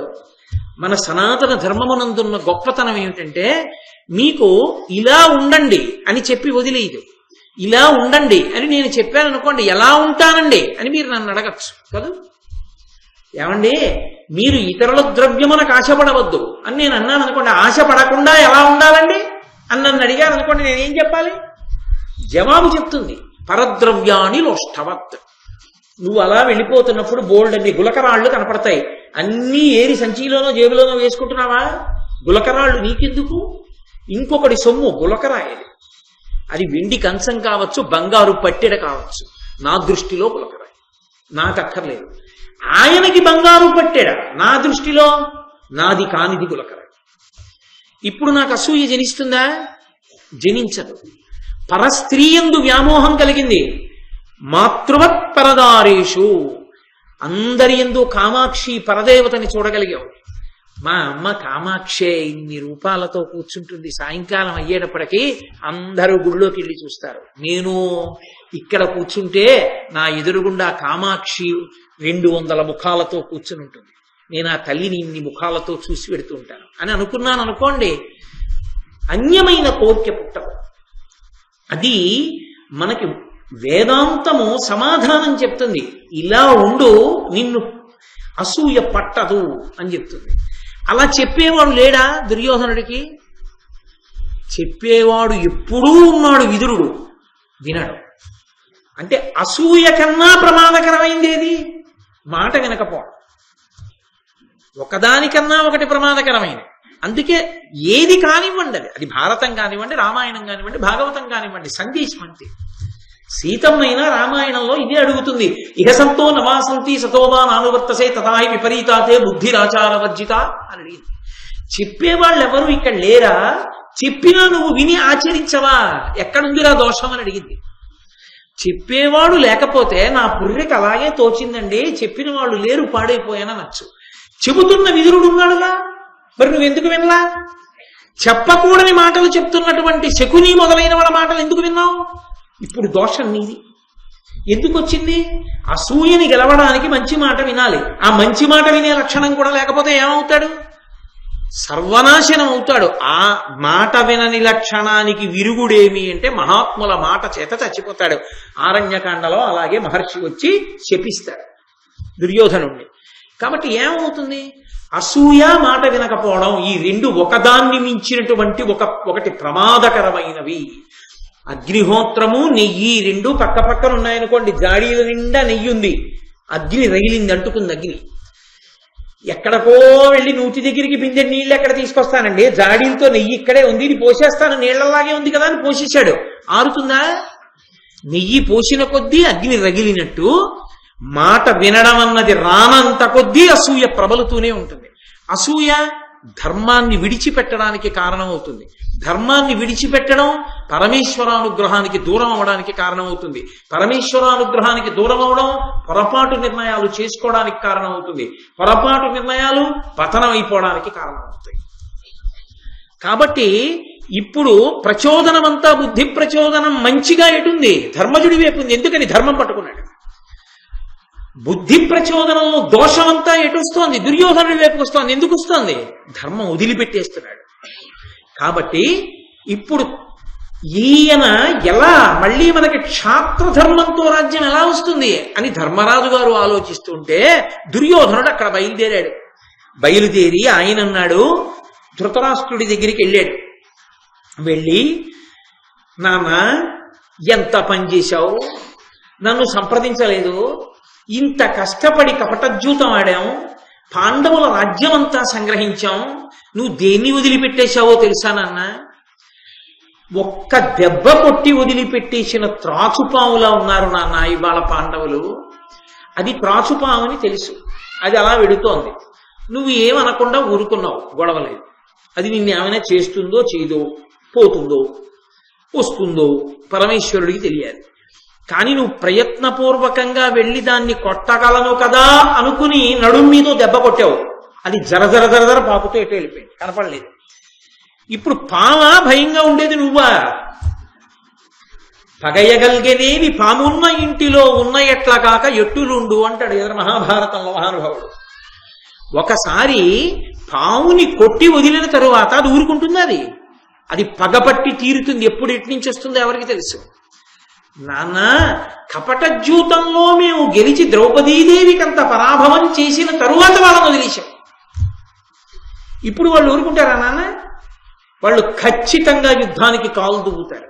S1: మన సనాతన ధర్మమునందున్న గొప్పతనం ఏమిటంటే, మీకు ఇలా ఉండండి అని చెప్పి వదిలేయదు. ఇలా ఉండండి అని నేను చెప్పాను అనుకోండి, ఎలా ఉంటానండి అని మీరు నన్ను అడగచ్చు కదా. ఏమండి మీరు ఇతరుల ద్రవ్యమునకు ఆశపడవద్దు అని నేను అన్నాను అనుకోండి, ఆశపడకుండా ఎలా ఉండాలండి అని నన్ను అడిగారు అనుకోండి, నేనేం చెప్పాలి? జవాబు చెప్తుంది పరద్రవ్యాణి లోష్టవత్. నువ్వు అలా వెళ్ళిపోతున్నప్పుడు బోల్డ్ అన్ని గులకరాళ్ళు కనపడతాయి, అన్నీ ఏరి సంచిలోనో జేబులోనో వేసుకుంటున్నావా? గులకరాళ్ళు నీకెందుకు? ఇంకొకటి సొమ్ము గులకరాయది. అది వెండి కంచం కావచ్చు, బంగారు పట్టెడ కావచ్చు, నా దృష్టిలో గులకరాయి, నాకు అక్కర్లేదు. ఆయనకి బంగారు పట్టెడ, నా దృష్టిలో నాది కానిది గులకరాయి. ఇప్పుడు నాకు అసూయ జనిస్తుందా? జనించదు. పరస్త్రీయందు వ్యామోహం కలిగింది, మాతృవత్ పరదారేషు. అందరి యందు కామాక్షి పరదేవతని చూడగలిగావు. మా అమ్మ కామాక్షే ఇన్ని రూపాలతో కూర్చుంటుంది, సాయంకాలం అయ్యేటప్పటికీ అందరూ గుళ్ళోకి వెళ్ళి చూస్తారు. నేను ఇక్కడ కూర్చుంటే నా ఎదురుగుండా కామాక్షి 200 ముఖాలతో కూర్చుని ఉంటుంది, నేను ఆ తల్లిని ఇన్ని ముఖాలతో చూసి పెడుతూ ఉంటాను అని అనుకున్నాను అనుకోండి, అన్యమైన కోరిక పుట్టదు. అది మనకి వేదాంతము సమాధానం చెప్తుంది. ఇలా ఉండు, నిన్ను అసూయ పట్టదు అని చెప్తుంది. అలా చెప్పేవాడు లేడా దుర్యోధనుడికి? చెప్పేవాడు ఎప్పుడూ ఉన్నాడు, విదురుడు వినడు. అంటే అసూయ కన్నా ప్రమాదకరమైంది ఏది? మాట వినకపోవడం. ఒకదానికన్నా ఒకటి ప్రమాదకరమైనది. అందుకే ఏది కానివ్వండి, అది భారతం కానివ్వండి, రామాయణం కానివ్వండి, భాగవతం కానివ్వండి, సందేశం అంతే. సీతమ్మైనా రామాయణంలో ఇదే అడుగుతుంది, ఇహ సంతో నవాసంతి సతోవా నానువర్తసే తథాహి విపరీతాతే బుద్ధిరాచారవర్జిత అని అడిగింది. చెప్పేవాళ్ళు ఎవరు ఇక్కడ లేరా? చెప్పినా నువ్వు విని ఆచరించవా? ఎక్కడుందిరా దోషం అని అడిగింది. చెప్పేవాడు లేకపోతే నా పుర్రెకి అలాగే తోచిందండి, చెప్పిన వాళ్ళు లేరు, పాడైపోయాననొచ్చు. చెబుతున్న విదురుడు ఉన్నాడుగా, మరి నువ్వెందుకు వినలా? చెప్పకూడని మాటలు చెప్తున్నటువంటి శకుని మొదలైన వాళ్ళ మాటలు ఎందుకు విన్నావు? ఇప్పుడు దోషం నీది. ఎందుకు వచ్చింది? అసూయని గెలవడానికి మంచి మాట వినాలి. ఆ మంచి మాట వినే లక్షణం కూడా లేకపోతే ఏమవుతాడు? సర్వనాశనం అవుతాడు. ఆ మాట వినని లక్షణానికి విరుగుడేమి అంటే మహాత్ముల మాట చేత చచ్చిపోతాడు. ఆరణ్యకాండలో అలాగే మహర్షి వచ్చి శపిస్తాడు దుర్యోధనుణ్ణి. కాబట్టి ఏమవుతుంది? అసూయ, మాట వినకపోవడం, ఈ రెండు ఒకదాన్ని మించినటువంటి ఒకటి ప్రమాదకరమైనవి. అగ్నిహోత్రము, నెయ్యి రెండు పక్క పక్కన ఉన్నాయనుకోండి, జాడీల నిండా నెయ్యి ఉంది, అగ్ని రగిలింది, అంటుకుంది అగ్ని. ఎక్కడికో వెళ్ళి నూతి దగ్గరికి బిందె నీళ్ళు ఎక్కడ తీసుకొస్తానండి, జాడీలతో నెయ్యి ఇక్కడే ఉంది, ఇది పోసేస్తాను, నీళ్లలాగే ఉంది కదా అని పోసేశాడు. ఆరుతుందా? నెయ్యి పోసిన కొద్దీ అగ్ని రగిలినట్టు మాట వినడం అన్నది రానంత కొద్దీ అసూయ ప్రబలుతూనే ఉంటుంది. అసూయ ధర్మాన్ని విడిచిపెట్టడానికి కారణమవుతుంది. ధర్మాన్ని విడిచిపెట్టడం పరమేశ్వరానుగ్రహానికి దూరం అవడానికి కారణమవుతుంది. పరమేశ్వరానుగ్రహానికి దూరం అవడం పొరపాటు నిర్ణయాలు చేసుకోవడానికి కారణమవుతుంది. పొరపాటు నిర్ణయాలు పతనం అయిపోవడానికి కారణమవుతాయి. కాబట్టి ఇప్పుడు ప్రచోదనమంతా బుద్ధి ప్రచోదనం మంచిగా ఎటుంది? ధర్మజుడి వైపు ఉంది. ఎందుకని? ధర్మం పట్టుకున్నాడు. బుద్ధి ప్రచోదనంలో దోషమంతా ఎటొస్తోంది? దుర్యోధనుడి వైపుకి వస్తోంది. ఎందుకు వస్తోంది? ధర్మం వదిలిపెట్టేస్తున్నాడు. కాబట్టి ఇప్పుడు ఈయన ఎలా మళ్ళీ మనకి క్షాత్రధర్మంతో రాజ్యం ఎలా వస్తుంది అని ధర్మరాజు గారు ఆలోచిస్తుంటే దుర్యోధనుడు అక్కడ బయలుదేరాడు. బయలుదేరి ఆయన అన్నాడు, ధృతరాష్ట్రుడి దగ్గరికి వెళ్ళాడు. వెళ్ళి, నాన్న ఎంత పని చేశావు, నన్ను సంప్రదించలేదు, ఇంత కష్టపడి కపటజ్యూతం ఆడాం, పాండవుల రాజ్యం అంతా సంగ్రహించాం, నువ్వు దేన్ని వదిలిపెట్టేశావో తెలుసా నాన్న? ఒక్క దెబ్బ కొట్టి వదిలిపెట్టేసిన త్రాచుపాములా ఉన్నారు నాన్న ఇవాళ పాండవులు. అది త్రాచుపామని తెలుసు, అది అలా వెడుతోంది, నువ్వు ఏమనకుండా ఊరుకున్నావు, గొడవలేదు. అది నిన్ను ఏమైనా చేస్తుందో చేయదో, పోతుందో వస్తుందో పరమేశ్వరుడికి తెలియాలి. కానీ నువ్వు ప్రయత్నపూర్వకంగా వెళ్ళి దాన్ని కొట్టగలను కదా అనుకుని నడుం మీదో దెబ్బ కొట్టావు, అది జర పాపుతో ఎటు వెళ్ళిపోయింది, కనపడలేదు. ఇప్పుడు పామా భయంగా ఉండేది నువ్వా? పగయగలిగేదేవి పామున్న ఇంటిలో ఉన్న ఎట్లా కాక ఎట్టులుండు అంటాడు ఎదురు మహాభారతంలో మహానుభావుడు. ఒకసారి పాముని కొట్టి వదిలిన తరువాత అది ఊరుకుంటుంది, అది పగపట్టి తీరుతుంది. ఎప్పుడు ఎటు నుంచి వస్తుందో ఎవరికి తెలుసు. నాన్న కపటజ్యూతంలో మేము గెలిచి ద్రౌపదీదేవికంత పరాభవం చేసిన తరువాత వాళ్ళని వదిలేశాం. ఇప్పుడు వాళ్ళు ఊరుకుంటారా నాన్న? వాళ్ళు ఖచ్చితంగా యుద్ధానికి కాలు దువ్వుతారు.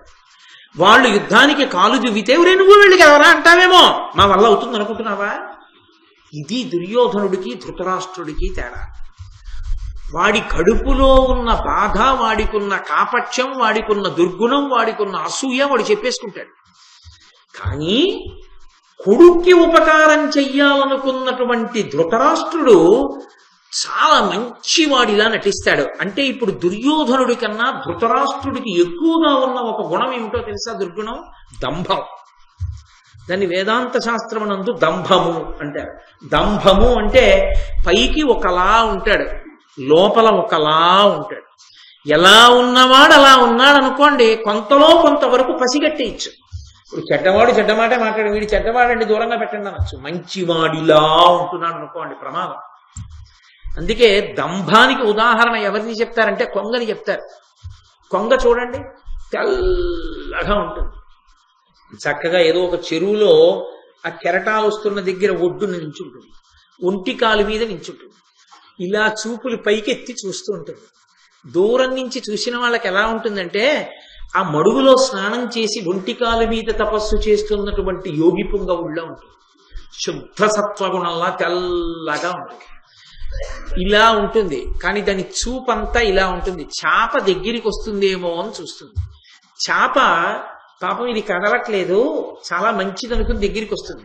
S1: వాళ్ళు యుద్ధానికి కాలు దువ్వితే ఒరే నువ్వు వెళ్ళి కదరా అంటావేమో, మా వల్ల అవుతుంది అనుకుంటున్నావా? ఇది దుర్యోధనుడికి ధృతరాష్ట్రుడికి తేడా. వాడి కడుపులో ఉన్న బాధ, వాడికున్న కాపట్యం, వాడికున్న దుర్గుణం, వాడికున్న అసూయ వాడు చెప్పేసుకుంటాడు. కానీ కొడుక్కి ఉపకారం చెయ్యాలనుకున్నటువంటి ధృతరాష్ట్రుడు చాలా మంచివాడిలా నటిస్తాడు. అంటే ఇప్పుడు దుర్యోధనుడి కన్నా ధృతరాష్ట్రుడికి ఎక్కువగా ఉన్న ఒక గుణం ఏమిటో తెలుసా? దుర్గుణం దంభం. దాన్ని వేదాంత శాస్త్రమునందు దంభము అంటారు. దంభము అంటే పైకి ఒకలా ఉంటాడు, లోపల ఒకలా ఉంటాడు. ఎలా ఉన్నవాడు అలా ఉన్నాడు అనుకోండి, కొంతలో కొంతవరకు పసిగట్టేయచ్చు. ఇప్పుడు చెడ్డవాడు చెడ్డమాట మాట్లాడు, వీడి చెడ్డవాడండి దూరంగా పెట్టండి అనొచ్చు. మంచివాడిలా ఉంటున్నాడు అనుకోండి, ప్రమాదం. అందుకే దంభానికి ఉదాహరణ ఎవరిని చెప్తారంటే కొంగని చెప్తారు. కొంగ చూడండి తెల్లగా ఉంటుంది, చక్కగా ఏదో ఒక చెరువులో ఆ కెరటాలు వస్తున్న దగ్గర ఒడ్డున నించుంటుంది, ఒంటి కాలు మీద నించుంటుంది, ఇలా చూపులు పైకెత్తి చూస్తూ ఉంటుంది. దూరం నుంచి చూసిన వాళ్ళకి ఎలా ఉంటుందంటే ఆ మడుగులో స్నానం చేసి ఒంటికాలు మీద తపస్సు చేస్తున్నటువంటి యోగి పుంగవుళ్ళ ఉంటుంది. శుద్ధ సత్వగుణంలా తెల్లగా ఉంటుంది, ఇలా ఉంటుంది. కానీ దాని చూపంతా ఇలా ఉంటుంది. చేప దగ్గరికి వస్తుందేమో అని చూస్తుంది. చేప పాపం ఇది కదలట్లేదు, చాలా మంచిది అనుకుని దగ్గరికి వస్తుంది.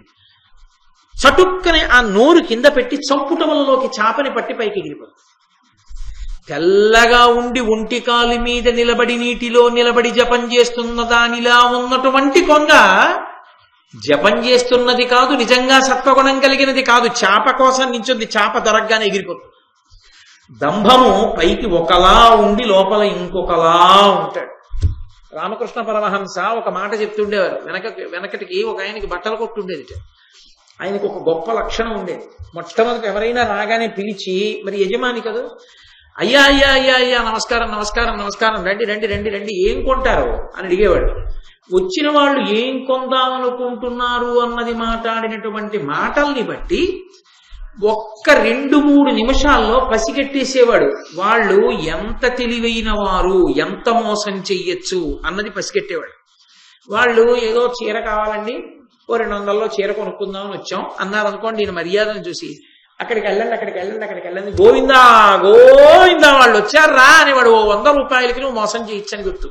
S1: చటుక్కనే ఆ నోరు కింద పెట్టి చంపుటములలోకి చేపని పట్టి పైకి ఎగిరిపోతుంది. తెల్లగా ఉండి ఒంటికాలు మీద నిలబడి నీటిలో నిలబడి జపం చేస్తున్న దానిలా ఉన్నటువంటి కొంగ జపం చేస్తున్నది కాదు, నిజంగా సత్వగుణం కలిగినది కాదు, చేప కోసం నించుంది, చేప దొరకగానే ఎగిరిపోతుంది. దంభము పైకి ఒకలా ఉండి లోపల ఇంకొకలా ఉంటాడు. రామకృష్ణ పరమహంస ఒక మాట చెప్తుండేవారు. వెనకటికి ఒక ఆయనకి బట్టలు కొట్టుండేది. ఆయనకు ఒక గొప్ప లక్షణం ఉండేది. మొట్టమొదటి ఎవరైనా రాగానే పిలిచి, మరి యజమాని కదా, అయ్యా అయ్యా అయ్యా అయ్యా నమస్కారం నమస్కారం నమస్కారం, రండి రండి రండి రండి, ఏం కొంటారు అని అడిగేవాడు. వచ్చిన వాళ్ళు ఏం కొందామనుకుంటున్నారు అన్నది మాట్లాడినటువంటి మాటల్ని బట్టి ఒక్క 2-3 నిమిషాల్లో పసిగట్టేసేవాడు. వాళ్ళు ఎంత తెలివైన వారు, ఎంత మోసం చెయ్యొచ్చు అన్నది పసిగట్టేవాడు. వాళ్ళు ఏదో చీర కావాలండి, ఓ 200లో చీర కొనుక్కుందామని వచ్చాం అన్నారు అనుకోండి, నేను మర్యాదను చూసి అక్కడికి వెళ్ళండి గోవిందా గోవిందా వాళ్ళు వచ్చారా అని వాడు 100 రూపాయలకి నువ్వు మోసం చేయొచ్చని గుర్తు.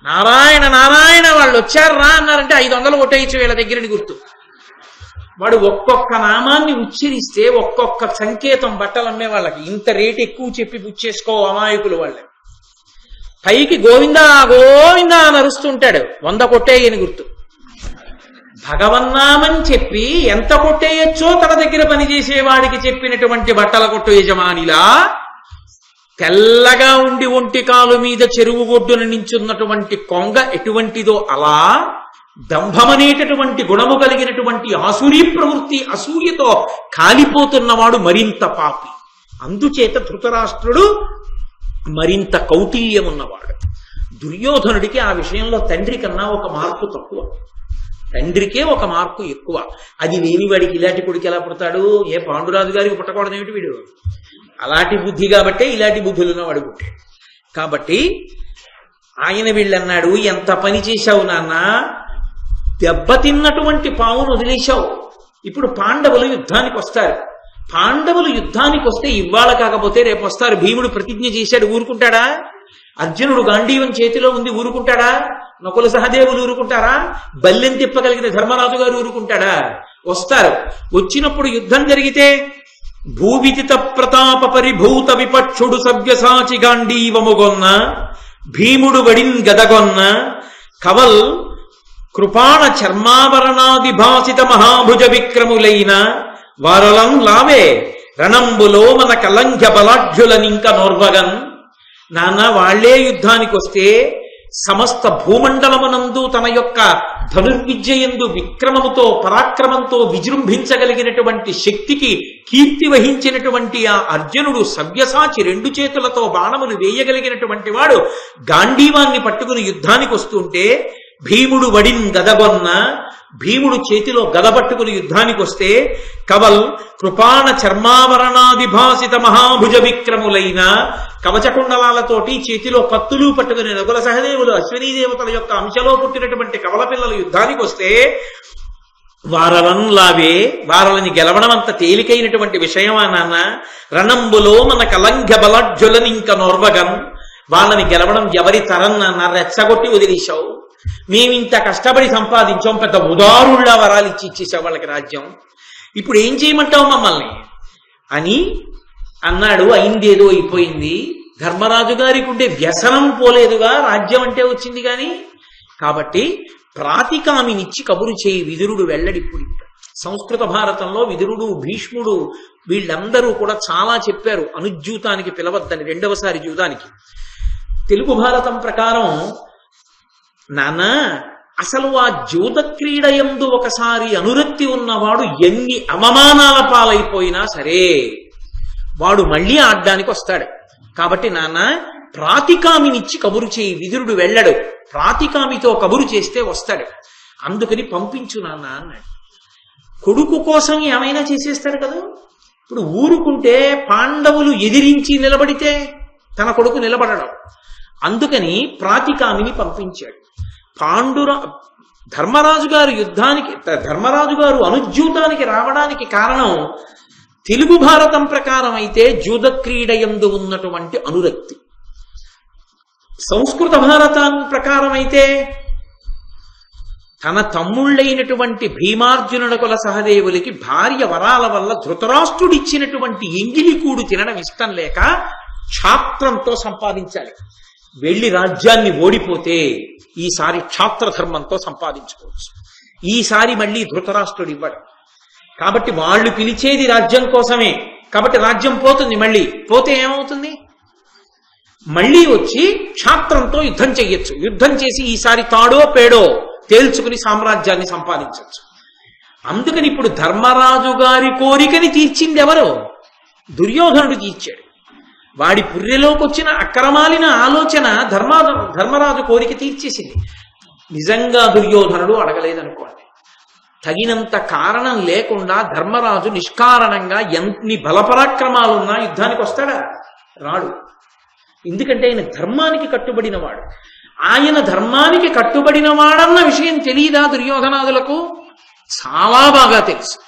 S1: నారాయణ నారాయణ వాళ్ళు వచ్చారా అన్నారంటే 500 కొట్టేయచ్చు వీళ్ళ దగ్గరని గుర్తు. వాడు ఒక్కొక్క నామాన్ని ఉచ్చరిస్తే ఒక్కొక్క సంకేతం బట్టలు అమ్మే వాళ్ళకి ఇంత రేటు ఎక్కువ చెప్పి పుచ్చేసుకో అమాయకులు వాళ్ళకి. పైకి గోవిందా గోవిందా అని అరుస్తుంటాడు, 100 కొట్టేయని గుర్తు. భగవన్నామని చెప్పి ఎంత కొట్టేయచ్చో తన దగ్గర పనిచేసేవాడికి చెప్పినటువంటి బట్టల కొట్టు యజమానిలా తెల్లగా ఉండి ఒంటి కాలు మీద చెరువు ఒడ్డున నించున్నటువంటి కొంగ ఎటువంటిదో అలా దంభమనేటటువంటి గుణము కలిగినటువంటి ఆసురీ ప్రవృత్తి అసూయతో కాలిపోతున్నవాడు మరింత పాపి. అందుచేత ధృతరాష్ట్రుడు మరింత కౌటిల్యం ఉన్నవాడు. దుర్యోధనుడికి ఆ విషయంలో తండ్రి కన్నా 1 మార్కు తక్కువ, తండ్రికే 1 మార్కు ఎక్కువ. అది లేని వాడికి ఇలాంటి కొడుకు ఎలా పుడతాడు? ఏ పాండురాజు గారికి పుట్టకూడదేమిటి వీడు? అలాంటి బుద్ధి కాబట్టే ఇలాంటి బుద్ధులున్న వాడు పుట్టాడు. కాబట్టి ఆయన వీళ్ళన్నాడు, ఎంత పని చేశావు నాన్న, దెబ్బతిన్నటువంటి పావును వదిలేశావు. ఇప్పుడు పాండవులు యుద్ధానికి వస్తారు. పాండవులు యుద్ధానికి వస్తే ఇవాళ కాకపోతే రేపు వస్తారు. భీముడు ప్రతిజ్ఞ చేశాడు, ఊరుకుంటాడా? అర్జునుడు గాంధీవం చేతిలో ఉంది, ఊరుకుంటాడా? నకుల సహదేవులు ఊరుకుంటారా? బల్లెం తిప్పగలిగిన ధర్మరాజు గారు ఊరుకుంటాడా? వస్తారు. వచ్చినప్పుడు యుద్ధం జరిగితే భూవిదిత ప్రతాప పరిభూత విపక్షుడు సవ్యసాచి గాంధీవముగొన్న భీముడు వడిన్ గదగొన్న కవల్ కృపాణ చర్మావరణాది భాసిత మహాభుజ విక్రములైన వారలం లావే రణంబులో మన కలంఘ్య బలాఢ్యులనింక నోర్వగన్. నాన్న వాళ్లే యుద్ధానికి వస్తే సమస్త భూమండలమునందు తన యొక్క ధనుర్విద్యయందు విక్రమముతో పరాక్రమంతో విజృంభించగలిగినటువంటి శక్తికి కీర్తి వహించినటువంటి ఆ అర్జునుడు సవ్యసాచి 2 చేతులతో బాణములు వేయగలిగినటువంటి వాడు గాంధీవాన్ని పట్టుకుని యుద్ధానికి వస్తుంటే భీముడు వడిన్ గదగొన్న, భీముడు చేతిలో గద పట్టుకుని యుద్ధానికి వస్తే కవల్ కృపాణ చర్మావరణాదిభాసిత మహాభుజ విక్రములైన కవచకుండలాలతోటి చేతిలో కత్తులు పట్టుకుని నకుల సహదేవులు అశ్వినీ దేవతల యొక్క అంశలో పుట్టినటువంటి కవల పిల్లలు యుద్ధానికి వస్తే వారలన్ లావే, వారలని గెలవడం అంత తేలికైనటువంటి విషయమా నాన్న? రణంబులో మన కలంఘ్య బలాఢ్యులనింక నోర్వగన్, వాళ్ళని గెలవడం ఎవరి తరం నాన్న? రెచ్చగొట్టి వదిలేశావు. మేమింత కష్టపడి సంపాదించాం, పెద్ద ఉదారుళ్ళ వరాలు ఇచ్చేసావు వాళ్ళకి రాజ్యం, ఇప్పుడు ఏం చేయమంటావు మమ్మల్ని అని అన్నాడు. అయిందేదో అయిపోయింది. ధర్మరాజు గారికి ఉండే వ్యసనం పోలేదుగా, రాజ్యం అంటే వచ్చింది కానీ. కాబట్టి ప్రాతికామినిచ్చి కబురు చేయి, విదురుడు వెళ్ళడిప్పుడు. సంస్కృత భారతంలో విదురుడు భీష్ముడు వీళ్ళందరూ కూడా చాలా చెప్పారు అనుజ్యూతానికి పిలవద్దని, 2వసారి జూదానికి. తెలుగు భారతం ప్రకారం నాన్న అసలు ఆ జూద క్రీడయందు ఒకసారి అనురక్తి ఉన్నవాడు ఎన్ని అవమానాల పాలైపోయినా సరే వాడు మళ్ళీ ఆడడానికి వస్తాడు. కాబట్టి నాన్న ప్రాతికామినిచ్చి కబురు చేయి, విదురుడు వెళ్ళడు, ప్రాతికామితో కబురు చేస్తే వస్తాడు, అందుకని పంపించు నాన్న అన్నాడు. కొడుకు కోసం ఏమైనా చేసేస్తాడు కదా. ఇప్పుడు ఊరుకుంటే పాండవులు ఎదిరించి నిలబడితే తన కొడుకు నిలబడడం, అందుకని ప్రాతికామిని పంపించాడు. ధర్మరాజు గారు అనుజ్యూతానికి రావడానికి కారణం తెలుగు భారతం ప్రకారం అయితే జూద క్రీడయందు ఉన్నటువంటి అనురక్తి. సంస్కృత భారతం ప్రకారం అయితే తన తమ్ముళ్ళైనటువంటి భీమార్జునునకుల సహదేవులకి భార్య వరాల వల్ల ధృతరాష్ట్రుడిచ్చినటువంటి ఎంగిలికూడు తినడం ఇష్టం లేక క్షాత్రంతో సంపాదించాలి. వెళ్లి రాజ్యాన్ని ఓడిపోతే ఈసారి క్షాత్రధర్మంతో సంపాదించుకోవచ్చు. ఈసారి మళ్ళీ ధృతరాష్ట్రుడు ఇవ్వడం. కాబట్టి వాళ్ళు పిలిచేది రాజ్యం కోసమే, కాబట్టి రాజ్యం పోతుంది. మళ్ళీ పోతే ఏమవుతుంది? మళ్ళీ వచ్చి క్షాత్రంతో యుద్ధం చెయ్యొచ్చు. యుద్ధం చేసి ఈసారి తాడో పేడో తేల్చుకుని సామ్రాజ్యాన్ని సంపాదించవచ్చు. అందుకని ఇప్పుడు ధర్మరాజు గారి కోరికని తీర్చింది ఎవరు? దుర్యోధనుడు తీర్చాడు. వాడి పుర్రెలోకి వచ్చిన అక్రమాలిన ఆలోచన ధర్మరాజు కోరిక తీర్చేసింది. నిజంగా దుర్యోధనుడు అడగలేదనుకోండి. తగినంత కారణం లేకుండా ధర్మరాజు నిష్కారణంగా ఎన్ని బలపరాక్రమాలున్నా యుద్ధానికి వస్తాడా? రాడు. ఎందుకంటే ఆయన ధర్మానికి కట్టుబడినవాడు. ఆయన ధర్మానికి కట్టుబడినవాడన్న విషయం తెలియదా దుర్యోధనాదులకు? చాలా బాగా తెలుసు.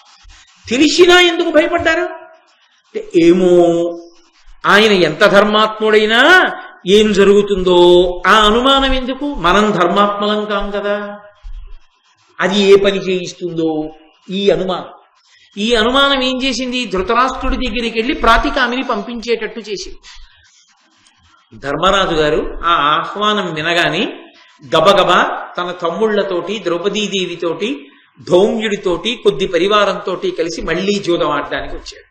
S1: తెలిసినా ఎందుకు భయపడ్డారు అంటే ఏమో ఆయన ఎంత ధర్మాత్ముడైనా ఏం జరుగుతుందో ఆ అనుమానం ఎందుకు? మనం ధర్మాత్మలం కాం కదా, అది ఏ పని చేయిస్తుందో ఈ అనుమానం. ఈ అనుమానం ఏం చేసింది? ధృతరాష్ట్రుడి దగ్గరికి వెళ్ళి ప్రాతికామిని పంపించేటట్టు చేసింది. ధర్మరాజు గారు ఆ ఆహ్వానం వినగానే గబగబా తన తమ్ముళ్లతోటి, ద్రౌపదీదేవితోటి, ధౌమ్యుడితోటి, కొద్ది పరివారంతో కలిసి మళ్లీ జూదం ఆడడానికి వచ్చాడు.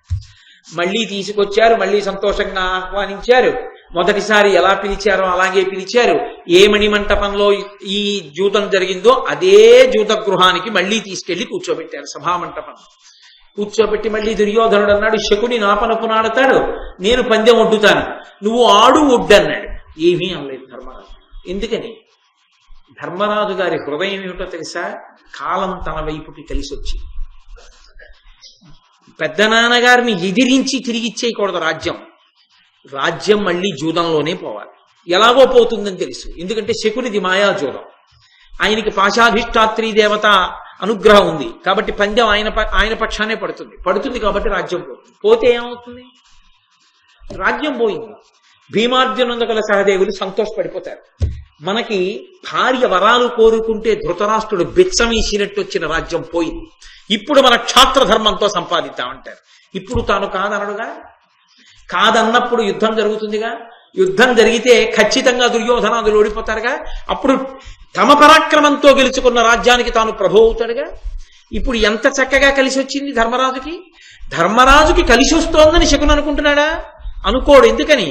S1: మళ్లీ తీసుకొచ్చారు, మళ్లీ సంతోషంగా ఆహ్వానించారు. మొదటిసారి ఎలా పిలిచారో అలాగే పిలిచారు. ఏ మణిమంటపంలో ఈ జూదం జరిగిందో అదే జూద గృహానికి మళ్లీ తీసుకెళ్లి కూర్చోబెట్టారు. సభామంటపం కూర్చోబెట్టి మళ్లీ దుర్యోధనుడు అన్నాడు, శకుని నాపనపునాడతాడు, నేను పందెం ఒడ్డుతాను, నువ్వు ఆడు ఒడ్డన్నాడు. ఏమీ అనలేదు ధర్మరాజు. ఎందుకని? ధర్మరాజు గారి హృదయం ఏమిటో తెలుసా? కాలం తన వైపుకి కలిసి వచ్చి పెద్ద నాన్నగారిని ఎదిరించి తిరిగి ఇచ్చేయకూడదు రాజ్యం. రాజ్యం మళ్లీ జూదంలోనే పోవాలి. ఎలాగో పోతుందని తెలుసు, ఎందుకంటే శకునిది మాయాజూదం. ఆయనకి పాశాధిష్టాత్రి దేవత అనుగ్రహం ఉంది కాబట్టి పందెం ఆయన పక్షానే పడుతుంది కాబట్టి రాజ్యం పోతే ఏమవుతుంది? రాజ్యం పోయింది. భీమార్జునందుకల సహదేవులు సంతోషపడిపోతారు. మనకి భార్య వరాలు కోరుకుంటే ధృతరాష్ట్రుడు బిచ్చమేసినట్టు వచ్చిన రాజ్యం పోయింది, ఇప్పుడు మన క్షాత్ర ధర్మంతో సంపాదిద్దామంటారు. ఇప్పుడు తాను కాదనడుగా, కాదన్నప్పుడు యుద్ధం జరుగుతుందిగా. యుద్ధం జరిగితే ఖచ్చితంగా దుర్యోధనాదులు ఓడిపోతారుగా. అప్పుడు తమ పరాక్రమంతో గెలుచుకున్న రాజ్యానికి తాను ప్రభు అవుతాడుగా. ఇప్పుడు ఎంత చక్కగా కలిసి వచ్చింది ధర్మరాజుకి. ధర్మరాజుకి కలిసి వస్తోందని శకుని అనుకుంటున్నాడా? అనుకోడు. ఎందుకని?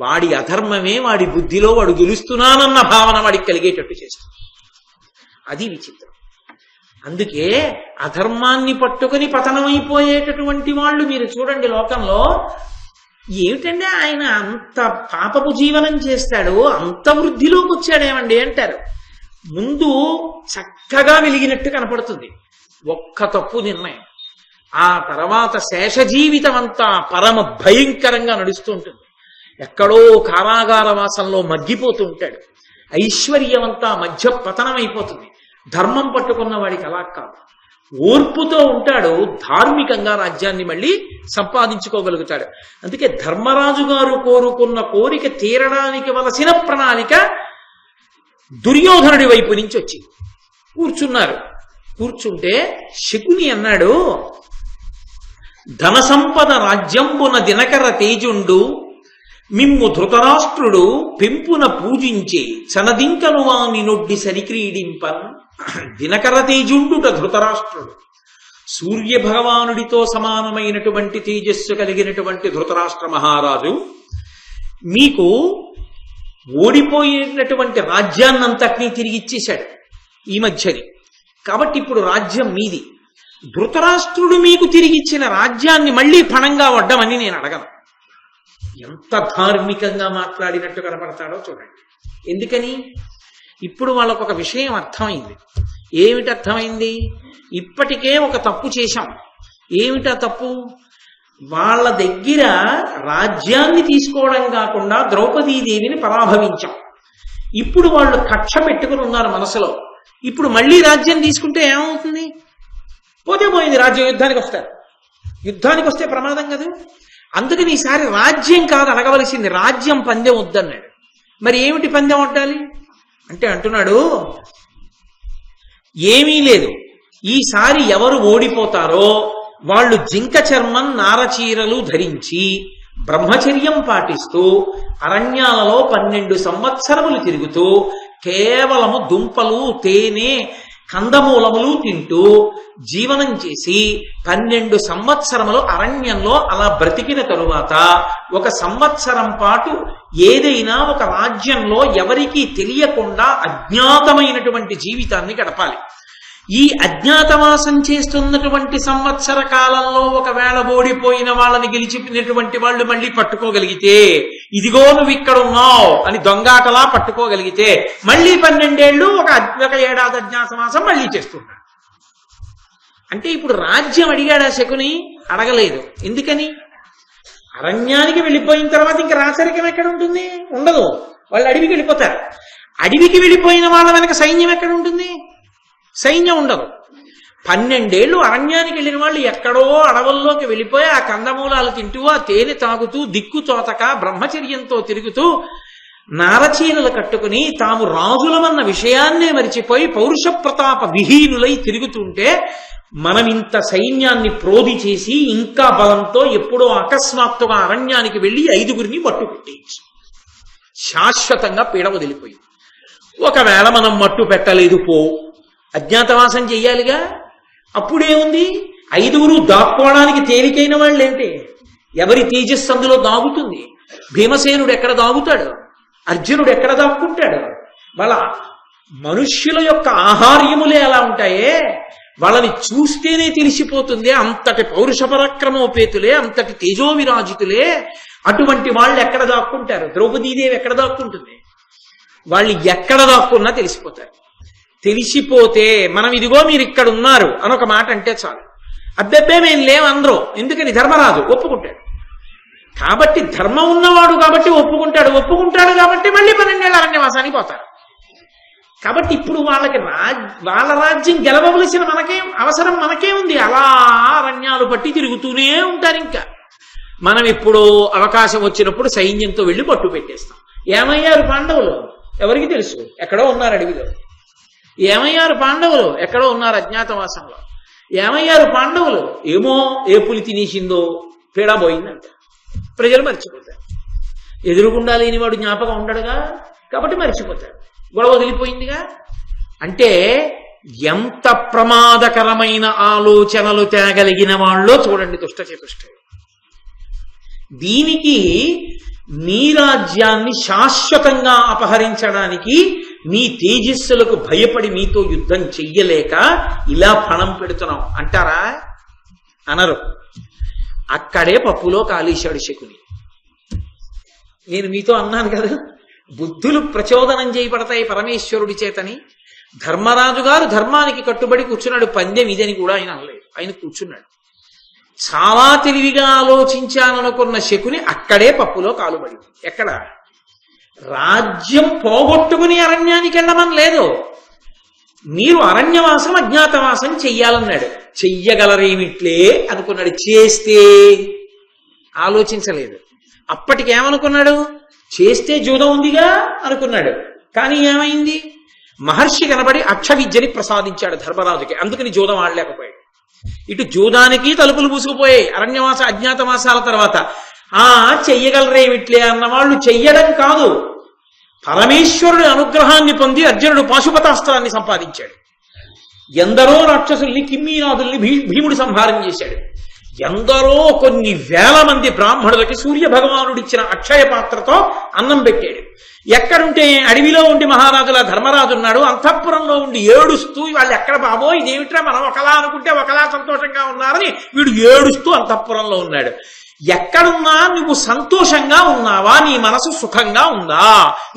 S1: వాడి అధర్మమే వాడి బుద్ధిలో వాడు గెలుస్తున్నానన్న భావన వాడికి కలిగేటట్టు చేస్తుంది. అది విచిత్రం. అందుకే అధర్మాన్ని పట్టుకుని పతనమైపోయేటటువంటి వాళ్ళు మీరు చూడండి లోకంలో. ఏమిటండి ఆయన అంత పాపపు జీవనం చేస్తాడు, అంత వృద్ధిలోకి వచ్చాడేమండి అంటారు. ముందు చక్కగా వెలిగినట్టు కనపడుతుంది, ఒక్క తప్పు నిర్ణయం. ఆ తర్వాత శేష జీవితం అంతా పరమ భయంకరంగా నడుస్తూ ఉంటుంది. ఎక్కడో కారాగార వాసంలో మగ్గిపోతూ ఉంటాడు. ఐశ్వర్యమంతా మధ్య పతనమైపోతుంది. ధర్మం పట్టుకున్న వాడికి అలా కాదు, ఓర్పుతో ఉంటాడు, ధార్మికంగా రాజ్యాన్ని మళ్ళీ సంపాదించుకోగలుగుతాడు. అందుకే ధర్మరాజు గారు కోరుకున్న కోరిక తీరడానికి వలసిన ప్రణాళిక దుర్యోధనుడి వైపు నుంచి వచ్చింది. కూర్చున్నారు. కూర్చుంటే శకుని అన్నాడు, ధన సంపద రాజ్యంబున దినకర తేజుండు మిమ్ము ధృతరాష్ట్రుడు పెంపున పూజించే చనదింకను వాని నొడ్డి సరిక్రీడింపన్. దినకర తేజుండుట ధృతరాష్ట్రుడు, సూర్య భగవానుడితో సమానమైనటువంటి తేజస్సు కలిగినటువంటి ధృతరాష్ట్ర మహారాజు మీకు ఓడిపోయినటువంటి రాజ్యాన్నంతటినీ తిరిగి ఇచ్చేశాడు ఈ మధ్యని. కాబట్టి ఇప్పుడు రాజ్యం మీది. ధృతరాష్ట్రుడు మీకు తిరిగిచ్చిన రాజ్యాన్ని మళ్లీ పణంగా వడ్డమని నేను అడగను. ఎంత ధార్మికంగా మాట్లాడినట్టు కనపడతాడో చూడండి. ఎందుకని? ఇప్పుడు వాళ్ళకు ఒక విషయం అర్థమైంది. ఏమిటి అర్థమైంది? ఇప్పటికే ఒక తప్పు చేశాం. ఏమిటా తప్పు? వాళ్ళ దగ్గర రాజ్యాన్ని తీసుకోవడం కాకుండా ద్రౌపదీదేవిని పరాభవించాం. ఇప్పుడు వాళ్ళు కక్ష పెట్టుకుని ఉన్నారు మనసులో. ఇప్పుడు మళ్ళీ రాజ్యం తీసుకుంటే ఏమవుతుంది? పోతే పోయింది, రాజ్యం యుద్ధానికి వస్తారు. యుద్ధానికి వస్తే ప్రమాదం కదా. అందుకని ఈసారి రాజ్యం కాదు అడగవలసింది, రాజ్యం పందెం వద్దన్నాడు. మరి ఏమిటి పందెం వడ్డాలి అంటే అంటున్నాడు, ఏమీ లేదు, ఈసారి ఎవరు ఓడిపోతారో వాళ్ళు జింక చర్మం నారచీరలు ధరించి బ్రహ్మచర్యం పాటిస్తూ అరణ్యాలలో 12 సంవత్సరములు తిరుగుతూ కేవలము దుంపలు, తేనె, కందమూలములు తింటూ జీవనం చేసి 12 సంవత్సరములు అరణ్యంలో అలా బ్రతికిన తరువాత 1 సంవత్సరం పాటు ఏదైనా ఒక రాజ్యంలో ఎవరికీ తెలియకుండా అజ్ఞాతమైనటువంటి జీవితాన్ని గడపాలి. ఈ అజ్ఞాతవాసం చేస్తున్నటువంటి సంవత్సర కాలంలో ఒకవేళ ఓడిపోయిన వాళ్ళని గెలిచినటువంటి వాళ్ళు మళ్ళీ పట్టుకోగలిగితే, ఇదిగో నువ్వు ఇక్కడ ఉన్నావు అని దొంగాటలా పట్టుకోగలిగితే మళ్ళీ 12 ఏళ్ళు ఒక ఏడాది అజ్ఞాతవాసం మళ్ళీ చేస్తున్నాడు. అంటే ఇప్పుడు రాజ్యం అడిగాడా శకుని? అడగలేదు. ఎందుకని? అరణ్యానికి వెళ్ళిపోయిన తర్వాత ఇంకా రాచరికం ఎక్కడ ఉంటుంది? ఉండదు. వాళ్ళు అడవికి వెళ్ళిపోతారు. అడవికి వెళ్ళిపోయిన వాళ్ళ వెనక సైన్యం ఎక్కడ ఉంటుంది? సైన్యం ఉండదు. 12 ఏళ్ళు అరణ్యానికి వెళ్ళిన వాళ్ళు ఎక్కడో అడవుల్లోకి వెళ్ళిపోయి ఆ కందమూలాలు తింటూ ఆ తేనె తాగుతూ దిక్కు తోతక బ్రహ్మచర్యంతో తిరుగుతూ నారచీనలు కట్టుకుని తాము రాజులమన్న విషయాన్నే మరిచిపోయి పౌరుష ప్రతాప విహీనులై తిరుగుతుంటే మనం ఇంత సైన్యాన్ని ప్రోధి చేసి ఇంకా బలంతో ఎప్పుడో అకస్మాత్తుగా అరణ్యానికి వెళ్ళి 5గురిని మట్టు పెట్టేయచ్చు. శాశ్వతంగా పీడ వదిలిపోయింది. ఒకవేళ మనం మట్టు పెట్టలేదు అజ్ఞాతవాసం చెయ్యాలిగా. అప్పుడేముంది, 5గురు దాక్కోవడానికి తేలికైన వాళ్ళేంటి? ఎవరి తేజస్సు అందులో దాగుతుంది? భీమసేనుడు ఎక్కడ దాగుతాడు? అర్జునుడు ఎక్కడ దాక్కుంటాడు? వాళ్ళ మనుష్యుల యొక్క ఆహార్యములే అలా ఉంటాయే, వాళ్ళని చూస్తేనే తెలిసిపోతుంది. అంతటి పౌరుష పరాక్రమోపేతులే, అంతటి తేజోవిరాజితులే. అటువంటి వాళ్ళు ఎక్కడ దాక్కుంటారు? ద్రౌపదీదేవి ఎక్కడ దాక్కుంటుంది? వాళ్ళు ఎక్కడ దాక్కున్నా తెలిసిపోతారు. తెలిసిపోతే మనం ఇదిగో మీరు ఇక్కడ ఉన్నారు అని ఒక మాట అంటే చాలు. అద్దెబ్బే మేము లేవు అందరూ. ఎందుకని? ధర్మరాజు ఒప్పుకుంటాడు కాబట్టి, ధర్మం ఉన్నవాడు కాబట్టి ఒప్పుకుంటాడు కాబట్టి మళ్ళీ 12 ఏళ్ళ అరణ్యవాసానికి పోతారు. కాబట్టి ఇప్పుడు వాళ్ళకి వాళ్ళ రాజ్యం గెలవవలసిన అవసరం మనకే ఉంది. అలా అరణ్యాలు పట్టి తిరుగుతూనే ఉంటారు. ఇంకా మనం ఎప్పుడో అవకాశం వచ్చినప్పుడు సైన్యంతో వెళ్ళి పట్టు పెట్టేస్తాం. ఏమయ్యారు పాండవులు? ఎవరికి తెలుసు? ఎక్కడో ఉన్నారు అడవిలో. ఏమయ్యారు పాండవులు? ఎక్కడో ఉన్నారు అజ్ఞాతవాసంలో. ఏమయ్యారు పాండవులు? ఏమో ఏ పులి తినేసిందో పీడా పోయిందంట. ప్రజలు మర్చిపోతారు. ఎదురుగుండా లేనివాడు జ్ఞాపకం ఉండడుగా, కాబట్టి మర్చిపోతారు. గొడవ వదిలిపోయిందిగా. అంటే ఎంత ప్రమాదకరమైన ఆలోచనలు తేగలిగిన వాళ్ళో చూడండి దుష్ట చతుష్టయం. దీనికి నీ రాజ్యాన్ని శాశ్వతంగా అపహరించడానికి నీ తేజస్సులకు భయపడి మీతో యుద్ధం చెయ్యలేక ఇలా పణం పెడుతున్నాం అంటారా? అనరు. అక్కడే పప్పులో కాలేశాడు శకుని. నేను మీతో అన్నాను కదా, బుద్ధులు ప్రచోదనం చేయబడతాయి పరమేశ్వరుడి చేతని. ధర్మరాజు గారు ధర్మానికి కట్టుబడి కూర్చున్నాడు. పందెం ఇదని కూడా ఆయన అనలేదు. ఆయన కూర్చున్నాడు. చాలా తెలివిగా ఆలోచించాననుకున్న శకుని అక్కడే పప్పులో కాలుబడింది. ఎక్కడ? రాజ్యం పోగొట్టుకుని అరణ్యానికి వెళ్ళమని లేదు. మీరు అరణ్యవాసం అజ్ఞాతవాసం చెయ్యాలన్నాడు. చెయ్యగలరేమిట్లే అనుకున్నాడు. చేస్తే ఆలోచించలేదు. అప్పటికేమనుకున్నాడు? చేస్తే జూదం ఉందిగా అనుకున్నాడు. కానీ ఏమైంది? మహర్షి కనబడి అక్ష విద్యని ప్రసాదించాడు ధర్మరాజుకి. అందుకని జూదం ఆడలేకపోయాడు. ఇటు జూదానికి తలుపులు పూసుకుపోయాయి అరణ్యవాస అజ్ఞాతవాసాల తర్వాత. చెయ్యగలరేమిట్లే అన్నవాళ్ళు చెయ్యడం కాదు, పరమేశ్వరుడి అనుగ్రహాన్ని పొంది అర్జునుడు పాశుపతాస్త్రాన్ని సంపాదించాడు. ఎందరో రాక్షసుల్ని కిమ్మీనాథుల్ని భీముడు సంహారం చేశాడు. ఎందరో కొన్ని వేల మంది బ్రాహ్మణులకి సూర్య భగవానుడిచ్చిన అక్షయ పాత్రతో అన్నం పెట్టాడు. ఎక్కడుంటే అడవిలో ఉండి మహారాజుల ధర్మరాజు ఉన్నాడు. అంతఃపురంలో ఉండి ఏడుస్తూ, వాళ్ళు ఎక్కడ బాబో ఇదేమిట్రా మనం ఒకలా అనుకుంటే ఒకలా సంతోషంగా ఉన్నారని వీడు ఏడుస్తూ అంతఃపురంలో ఉన్నాడు. ఎక్కడున్నా నువ్వు సంతోషంగా ఉన్నావా? నీ మనసు సుఖంగా ఉందా?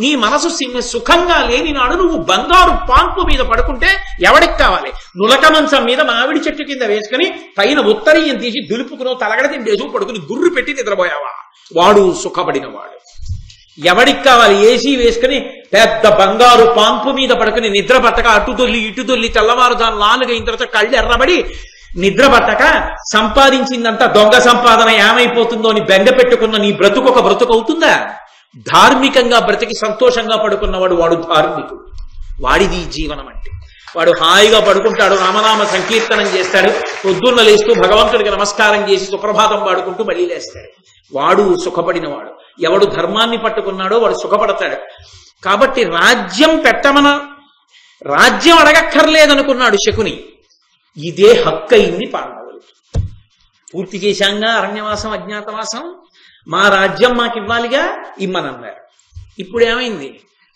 S1: నీ మనసు సుఖంగా లేని నాడు నువ్వు బంగారు పాన్పు మీద పడుకుంటే ఎవడికి కావాలి? నులక మంచం మీద మామిడి చెట్టు కింద వేసుకుని పైన ఉత్తరీయం తీసి దులుపుకుని తలగడ తిండేసు పడుకుని గుర్రు పెట్టి నిద్రపోయావా? వాడు సుఖపడినవాడు. ఎవడికి కావాలి? ఏసీ వేసుకుని పెద్ద బంగారు పాన్పు మీద పడుకుని నిద్ర పట్టక అటు తొల్లి ఇటు తొల్లి తెల్లవారుజాను 4 అయిన తర్వాత కళ్ళు ఎర్రబడి నిద్ర పట్టక సంపాదించిందంతా దొంగ సంపాదన ఏమైపోతుందో అని బెంగ పెట్టుకున్న నీ బ్రతుకు ఒక బ్రతుకు అవుతుందా? ధార్మికంగా బ్రతికి సంతోషంగా పడుకున్నవాడు వాడు ధార్మికుడు. వాడిది జీవనం అంటే. వాడు హాయిగా పడుకుంటాడు, రామనామ సంకీర్తనం చేస్తాడు, పొద్దున్న లేస్తూ భగవంతుడికి నమస్కారం చేసి సుప్రభాతం పాడుకుంటూ మళ్ళీ లేస్తాడు. వాడు సుఖపడినవాడు. ఎవడు ధర్మాన్ని పట్టుకున్నాడో వాడు సుఖపడతాడు. కాబట్టి రాజ్యం అడగక్కర్లేదనుకున్నాడు శకుని. ఇదే హక్కు అయింది పాండవులు. పూర్తి చేశాంగా అరణ్యవాసం అజ్ఞాతవాసం, మా రాజ్యం మాకు ఇవ్వాలిగా, ఇమ్మనన్నారు. ఇప్పుడు ఏమైంది?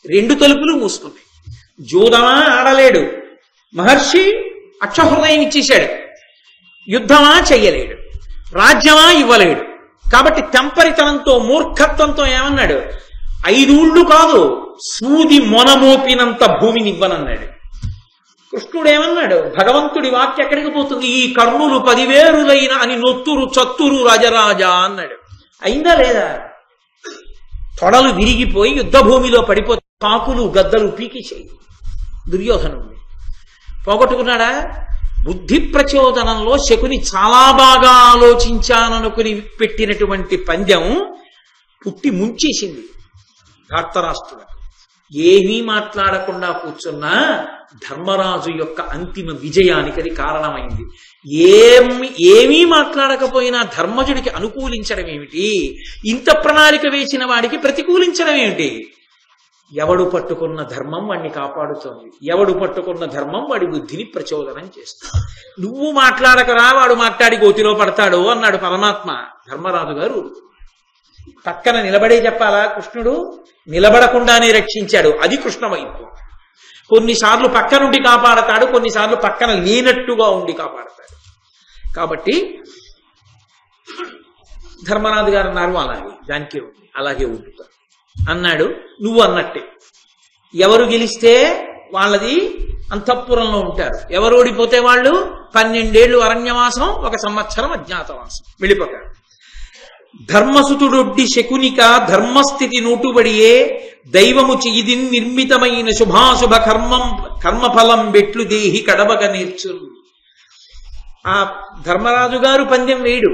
S1: 2 తలుపులు మూసుకున్నాయి. జూదమా ఆడలేడు, మహర్షి అక్షహృదయం ఇచ్చేశాడు. యుద్ధమా చెయ్యలేడు, రాజ్యమా ఇవ్వలేడు. కాబట్టి తెంపరితనంతో మూర్ఖత్వంతో ఏమన్నాడు? 5 ఊళ్ళు కాదు, సూది మొనమోపినంత భూమిని ఇవ్వనన్నాడు. కృష్ణుడు ఏమన్నాడు? భగవంతుడి వాక్య ఎక్కడికి పోతుంది? ఈ కర్ణులు 10 వేరులైన అని నొత్తురు చత్తురు రాజరాజా అన్నాడు. అయిందా లేదా? తొడలు విరిగిపోయి యుద్ధ భూమిలో పడిపోతే కాకులు గద్దలు పీకిచేయి. దుర్యోధనుడు పోగొట్టుకున్నాడా? బుద్ధి ప్రచోదనంలో శకుని చాలా బాగా ఆలోచించాననుకుని పెట్టినటువంటి పందెం పుట్టి ముంచేసింది ధార్తరాష్ట్రుడు. ఏమీ మాట్లాడకుండా కూర్చున్నా ధర్మరాజు యొక్క అంతిమ విజయానికి అది కారణమైంది. ఏమీ మాట్లాడకపోయినా ధర్మజుడికి అనుకూలించడం ఏమిటి, ఇంత ప్రణాళిక వేసిన వాడికి ప్రతికూలించడం ఏమిటి? ఎవడు పట్టుకున్న ధర్మం వాడిని కాపాడుతోంది, ఎవడు పట్టుకున్న ధర్మం వాడి బుద్ధిని ప్రచోదనం చేస్తుంది. నువ్వు మాట్లాడకరా, వాడు మాట్లాడి గోతిలో పడతాడు అన్నాడు పరమాత్మ. ధర్మరాజు గారు పక్కన నిలబడే చెప్పాలా? కృష్ణుడు నిలబడకుండానే రక్షించాడు. అది కృష్ణ వైపు. కొన్నిసార్లు పక్క నుండి కాపాడతాడు, కొన్నిసార్లు పక్కన లేనట్టుగా ఉండి కాపాడతాడు. కాబట్టి ధర్మరాజు గారు అన్నారు అలాగే, దానికే ఉంది, అలాగే ఉంటుతాడు అన్నాడు. నువ్వు అన్నట్టే ఎవరు గెలిస్తే వాళ్ళది అంతఃపురంలో ఉంటారు, ఎవరు ఓడిపోతే వాళ్ళు 12 ఏళ్ళు అరణ్యవాసం, 1 సంవత్సరం అజ్ఞాతవాసం వెళ్ళిపోతారు. ధర్మసుతుడొడ్డి శకునిక ధర్మస్థితి నోటుబడియే దైవము చెయ్యిది నిర్మితమైన శుభాశుభ కర్మఫలం బెట్లు దేహి కడబగ నేర్చును. ఆ ధర్మరాజు గారు పందెం వేయడు,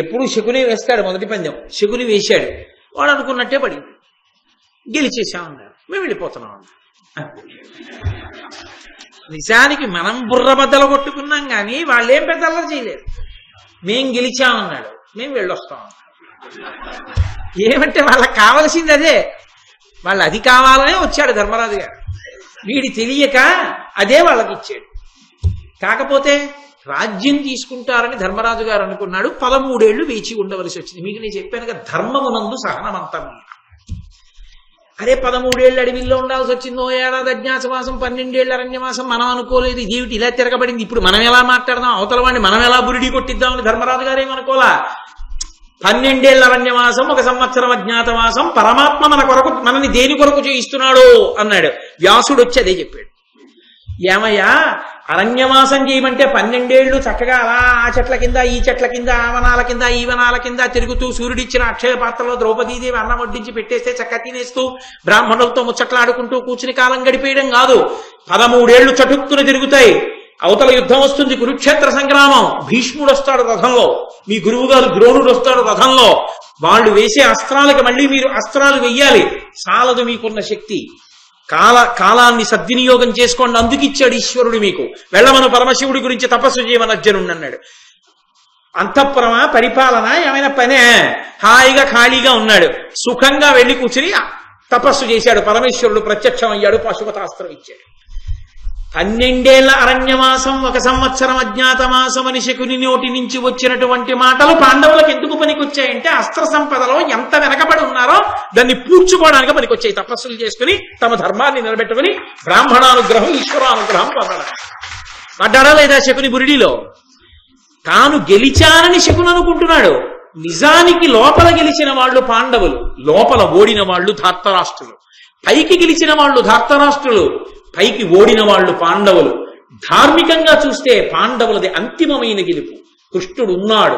S1: ఎప్పుడు శకుని వేస్తాడు. మొదటి పందెం శకుని వేశాడు, వాడు అనుకున్నట్టే పడింది, గెలిచేసామన్నారు, మేము వెళ్ళిపోతున్నాం అన్నారు. నిజానికి మనం బుర్ర బద్దలు కొట్టుకున్నాం కానీ వాళ్ళేం పెద్దలా చేయలేరు. మేం గెలిచామన్నాడు, మేము వెళ్ళొస్తాం. ఏమంటే వాళ్ళకి కావలసింది అదే, వాళ్ళు అది కావాలనే వచ్చాడు ధర్మరాజు గారు. వీడి తెలియక అదే వాళ్ళకి ఇచ్చాడు. కాకపోతే రాజ్యం తీసుకుంటారని ధర్మరాజు గారు అనుకున్నాడు. 13 ఏళ్లు వేచి ఉండవలసి వచ్చింది. మీకు నేను చెప్పాను కదా, ధర్మమునందు సహనమంతం. అరే 13 ఏళ్ళు అడవిలో ఉండాల్సి వచ్చిందో, ఏడాది అజ్ఞాతవాసం, 12 ఏళ్ళు అరణ్యవాసం. మనం అనుకోలేదు ఇదేమిటి ఇలా తిరగబడింది, ఇప్పుడు మనం ఎలా మాట్లాడదాం, అవతల వాడిని మనం ఎలా బురిడి కొట్టిద్దామని ధర్మరాజు గారు ఏమనుకోలా. 12 ఏళ్ళ అరణ్యవాసం, 1 సంవత్సరం అజ్ఞాతవాసం, పరమాత్మ మన కొరకు, మనని దేని కొరకు చేయిస్తున్నాడు అన్నాడు. వ్యాసుడు వచ్చి అదే చెప్పాడు. ఏమయ్యా, అరణ్యవాసం చేయమంటే 12 ఏళ్ళు చక్కగా అలా ఆ చెట్ల కింద, ఈ చెట్ల కింద, ఆ వనాల కింద, ఈ వనాల కింద తిరుగుతూ సూర్యుడిచ్చిన అక్షయ పాత్రలో ద్రౌపదీదేవి అన్నం వడ్డించి పెట్టేస్తే చక్క తినేస్తూ బ్రాహ్మణులతో ముచ్చట్లాడుకుంటూ కూర్చుని కాలం గడిపేయడం కాదు. 13 ఏళ్లు చటుక్కున తిరుగుతాయి. అవతల యుద్ధం వస్తుంది, కురుక్షేత్ర సంగ్రామం. భీష్ముడు వస్తాడు రథంలో, మీ గురువు గారు ద్రోణుడు వస్తాడు రథంలో. వాళ్ళు వేసే అస్త్రాలకి మళ్ళీ మీరు అస్త్రాలు వెయ్యాలి. చాలదు మీకున్న శక్తి. కాలాన్ని సద్వినియోగం చేసుకోండి, అందుకిచ్చాడు ఈశ్వరుడు మీకు. వెళ్ళమను పరమశివుడి గురించి తపస్సు చేయమని అర్జునుడు అన్నాడు. అంతఃపురమా, పరిపాలన, ఏమైనా పనే? హాయిగా ఖాళీగా ఉన్నాడు. సుఖంగా వెళ్ళి కూర్చుని తపస్సు చేశాడు. పరమేశ్వరుడు ప్రత్యక్షం అయ్యాడు, పాశుపతాస్త్రం ఇచ్చాడు. 12 ఏళ్ల అరణ్యవాసం, 1 సంవత్సరం అజ్ఞాతవాసం అని శకుని నోటి నుంచి వచ్చినటువంటి మాటలు పాండవులకు ఎందుకు పనికొచ్చాయంటే, అస్త్ర సంపదలో ఎంత వెనకబడి ఉన్నారో దాన్ని పూడ్చుకోవడానికి పనికొచ్చాయి. తపస్సులు చేసుకుని తమ ధర్మాన్ని నిలబెట్టుకుని బ్రాహ్మణానుగ్రహం, ఈశ్వరానుగ్రహం పడ్డాడా లేదా శకుని బురిడిలో? తాను గెలిచానని శకుని అనుకుంటున్నాడు. నిజానికి లోపల గెలిచిన వాళ్ళు పాండవులు, లోపల ఓడిన వాళ్ళు ధార్తరాష్ట్రులు. పైకి గెలిచిన వాళ్ళు ధార్తరాష్ట్రులు, పైకి ఓడిన వాళ్ళు పాండవులు. ధార్మికంగా చూస్తే పాండవులది అంతిమమైన గెలుపు. కృష్ణుడు ఉన్నాడు,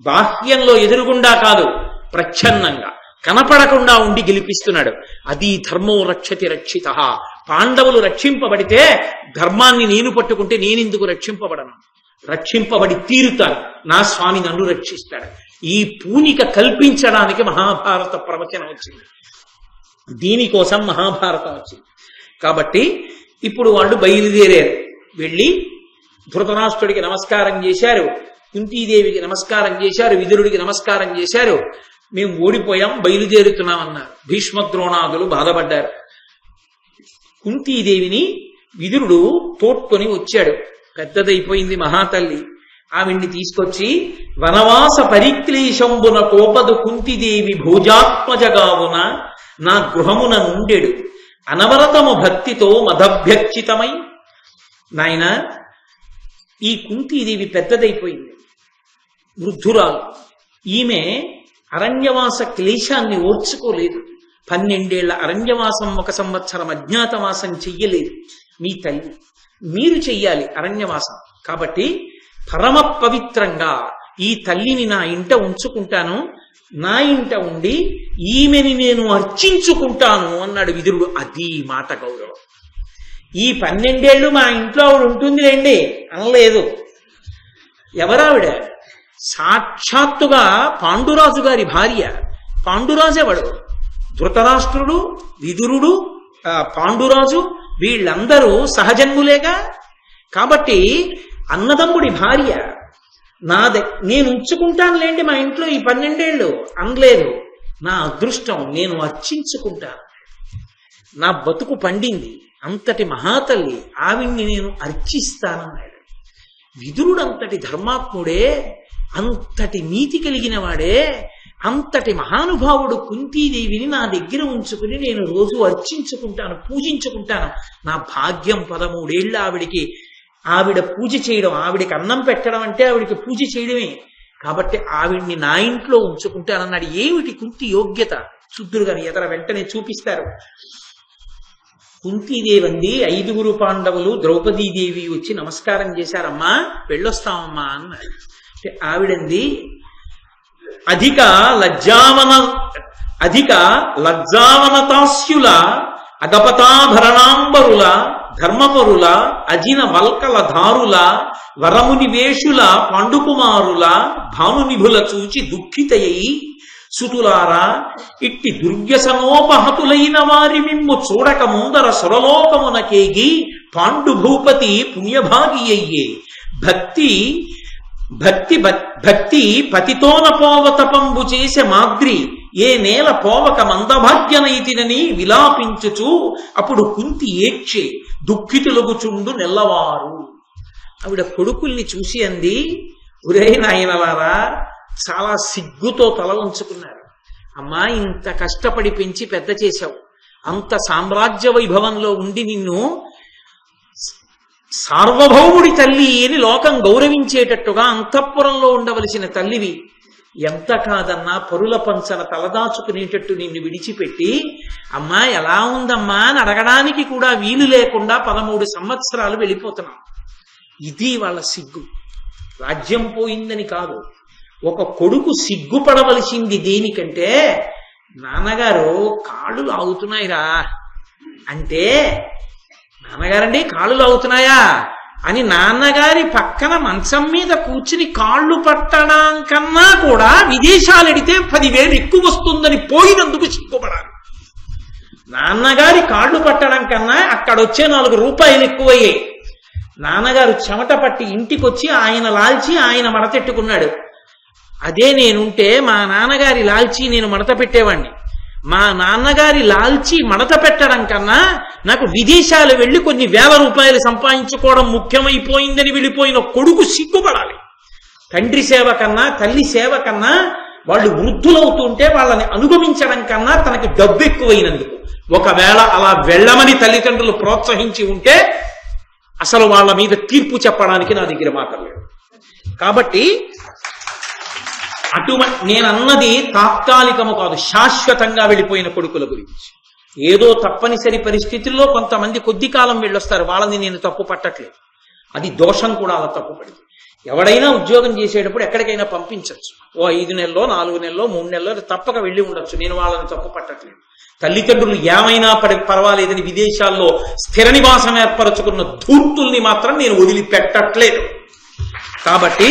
S1: బాహ్యంలో ఎదురుగుండా కాదు, ప్రచ్ఛన్నంగా కనపడకుండా ఉండి గెలిపిస్తున్నాడు. అది ధర్మో రక్షతి రక్షిత. పాండవులు రక్షింపబడితే ధర్మాన్ని నేను పట్టుకుంటే నేనెందుకు రక్షింపబడను? రక్షింపబడి తీరుతాను, నా స్వామి నన్ను రక్షిస్తాడు. ఈ పూనిక కల్పించడానికి మహాభారత ప్రవచనం వచ్చింది, దీనికోసం మహాభారతం వచ్చింది. కాబట్టి ఇప్పుడు వాళ్ళు బయలుదేరారు. వెళ్ళి ధృతరాష్ట్రుడికి నమస్కారం చేశారు, కుంతీదేవికి నమస్కారం చేశారు, విదురుడికి నమస్కారం చేశారు. మేము ఓడిపోయాం, బయలుదేరుతున్నామన్నారు. భీష్మద్రోణాదులు బాధపడ్డారు. కుంతీదేవిని విదురుడు తోడ్కొని వచ్చాడు. పెద్దదైపోయింది మహాతల్లి. ఆవిడ్ని తీసుకొచ్చి వనవాస పరిక్లేశంబున కోపదు కుంతిదేవి భోజాత్మజగావున నా గృహమున నుండెడు అనవరతము భక్తితో మదభ్యర్చితమై. నాయన, ఈ కుంతీదేవి పెద్దదైపోయింది, వృద్ధురాలు. ఈమె అరణ్యవాస క్లేశాన్ని ఓర్చుకోలేదు. 12 ఏళ్ల అరణ్యవాసం, 1 సంవత్సరం అజ్ఞాతవాసం చెయ్యలేదు. మీ తల్లి, మీరు చెయ్యాలి అరణ్యవాసం. కాబట్టి పరమ పవిత్రంగా ఈ తల్లిని నా ఇంట ఉంచుకుంటాను, నా ఇంట ఉండి ఈమెని నేను అర్చించుకుంటాను అన్నాడు విదురుడు. అది మాట గౌరవం. ఈ 12 ఏళ్ళు మా ఇంట్లో ఆవిడ ఉంటుంది రండి అనలేదు. ఎవరావిడ? సాక్షాత్తుగా పాండురాజు గారి భార్య. పాండురాజెవడు? ధృతరాష్ట్రుడు, విదురుడు, పాండురాజు వీళ్ళందరూ సహజన్ములేగా. కాబట్టి అన్నదమ్ముడి భార్య నేను ఉంచుకుంటానులేండి మా ఇంట్లో ఈ 12 ఏళ్ళు అనలేదు. నా అదృష్టం, నేను అర్చించుకుంటాను. నా బతుకు పండింది, అంతటి మహాతల్లి, ఆవిడ్ని నేను అర్చిస్తానన్నాడు. విదురుడు అంతటి ధర్మాత్ముడే, అంతటి నీతి కలిగిన వాడే, అంతటి మహానుభావుడు కుంతీదేవిని నా దగ్గర ఉంచుకుని నేను రోజు అర్చించుకుంటాను, పూజించుకుంటాను. నా భాగ్యం 13 ఏళ్ళు ఆవిడ పూజ చేయడం, ఆవిడికి అన్నం పెట్టడం అంటే ఆవిడికి పూజ చేయడమే. కాబట్టి ఆవిడ్ని నా ఇంట్లో ఉంచుకుంటానన్నాడు. ఏమిటి కుంతి యోగ్యత? శుద్ధుడు గారు ఎదర వెంటనే చూపిస్తారు. కుంతీదేవి అంది, 5 పాండవులు ద్రౌపదీదేవి వచ్చి నమస్కారం చేశారమ్మా, వెళ్ళొస్తామమ్మా అన్నారు. ఆవిడంది, అధిక లజ్జావనతాస్యుల అగపతాభరణాంబరుల ధర్మపరుల అజిన వల్కల ధారుల వరముని వేషుల పాండుకుమారుల భానునిభుల చూచి దుఃఖితయ్యి, సుతులారా ఇట్టి దుర్వ్యసనోపహతులైన వారి మిమ్ము చూడక ముందర సురలోకమునకేగి పాండుభూపతి పుణ్యభాగి అయ్యే. భక్తి పతితోన పోవ తపంబు చేసే మాద్రి ఏ నేల పోవక మందభాగ్యనైతినని విలాపించుచు అప్పుడు కుంతి ఏడ్చే దుఃఖితులుగుచుండు నెల్లవారు. ఆవిడ కొడుకుల్ని చూసి అంది, ఒరే నాయనలారా, చాలా సిగ్గుతో తల ఉంచుకున్నారు. అమ్మా, ఇంత కష్టపడి పెంచి పెద్ద చేశావు, అంత సామ్రాజ్య వైభవంలో ఉండి నిన్ను సార్వభౌముడి తల్లి అని లోకం గౌరవించేటట్టుగా అంతఃపురంలో ఉండవలసిన తల్లివి, ఎంత కాదన్నా పరుల పంచన తలదాచుకునేటట్టు నిన్ను విడిచిపెట్టి, అమ్మా ఎలా ఉందమ్మా అని అడగడానికి కూడా వీలు లేకుండా 13 సంవత్సరాలు వెళ్ళిపోతున్నాం. ఇది వాళ్ళ సిగ్గు. రాజ్యం పోయిందని కాదు. ఒక కొడుకు సిగ్గుపడవలసింది దేనికంటే, నాన్నగారు కాళ్ళు లాగుతున్నాయిరా అంటే, నాన్నగారండి కాళ్ళు లాగుతున్నాయా అని నాన్నగారి పక్కన మంచం మీద కూర్చుని కాళ్ళు పట్టడం కన్నా కూడా విదేశాలు ఎడితే 10,000 ఎక్కువ వస్తుందని పోయినందుకు సిగ్గుపడాలి. నాన్నగారి కాళ్ళు పట్టడం కన్నా అక్కడొచ్చే 4 రూపాయలు ఎక్కువయ్యాయి. నాన్నగారు చెమట పట్టి ఇంటికొచ్చి ఆయన లాల్చి ఆయన మడతెట్టుకున్నాడు. అదే నేనుంటే మా నాన్నగారి లాల్చి నేను మడత పెట్టేవాణ్ణి. మా నాన్నగారి లాల్చి మడత పెట్టడం కన్నా నాకు విదేశాలు వెళ్ళి కొన్ని 1000 రూపాయలు సంపాదించుకోవడం ముఖ్యమైపోయిందని వెళ్ళిపోయిన కొడుకు సిగ్గుపడాలి. తండ్రి సేవ కన్నా తల్లి సేవ కన్నా వాళ్ళు వృద్ధులవుతుంటే వాళ్ళని అనుగమించడం కన్నా తనకి డబ్బు ఎక్కువైనందుకు, ఒకవేళ అలా వెళ్ళమని తల్లిదండ్రులు ప్రోత్సహించి ఉంటే అసలు వాళ్ళ మీద తీర్పు చెప్పడానికి నా దగ్గర మాటలు లేవు. కాబట్టి నేనన్నది తాత్కాలికము కాదు, శాశ్వతంగా వెళ్ళిపోయిన కొడుకుల గురించి. ఏదో తప్పనిసరి పరిస్థితుల్లో కొంతమంది కొద్ది కాలం వెళ్ళొస్తారు, వాళ్ళని నేను తప్పు పట్టట్లేదు. అది దోషం కూడా అలా తప్పు పడింది. ఎవడైనా ఉద్యోగం చేసేటప్పుడు ఎక్కడికైనా పంపించవచ్చు. ఓ 5 నెలలో 4 నెలలో 3 నెలలో తప్పక వెళ్ళి ఉండొచ్చు. నేను వాళ్ళని తప్పు పట్టట్లేదు. తల్లిదండ్రులు ఏమైనా పర్వాలేదని విదేశాల్లో స్థిర నివాసం ఏర్పరచుకున్న ధూర్తుల్ని మాత్రం నేను వదిలిపెట్టట్లేదు. కాబట్టి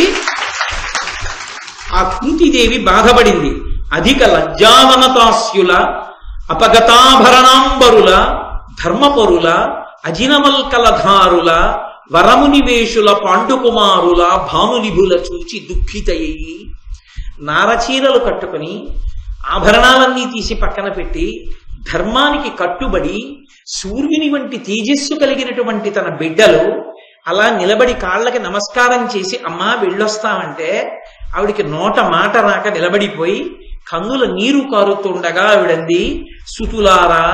S1: ఆ కుంతీదేవి బాధపడింది. అధిక లజ్జావనతాస్యుల అపగతాభరణాంబరుల ధర్మపరుల అజినమల్కలధారుల వరమునివేషుల పాండుకుమారుల భానునిభుల చూచి దుఃఖితయ్యి, నారచీరలు కట్టుకుని ఆభరణాలన్నీ తీసి పక్కన పెట్టి ధర్మానికి కట్టుబడి సూర్యుని వంటి తేజస్సు కలిగినటువంటి తన బిడ్డలు అలా నిలబడి కాళ్ళకి నమస్కారం చేసి అమ్మా వెళ్ళొస్తామంటే ఆవిడికి నోట మాట రాక నిలబడిపోయి కన్నుల నీరు కారుతుండగా ఆవిడంది, సుతులారా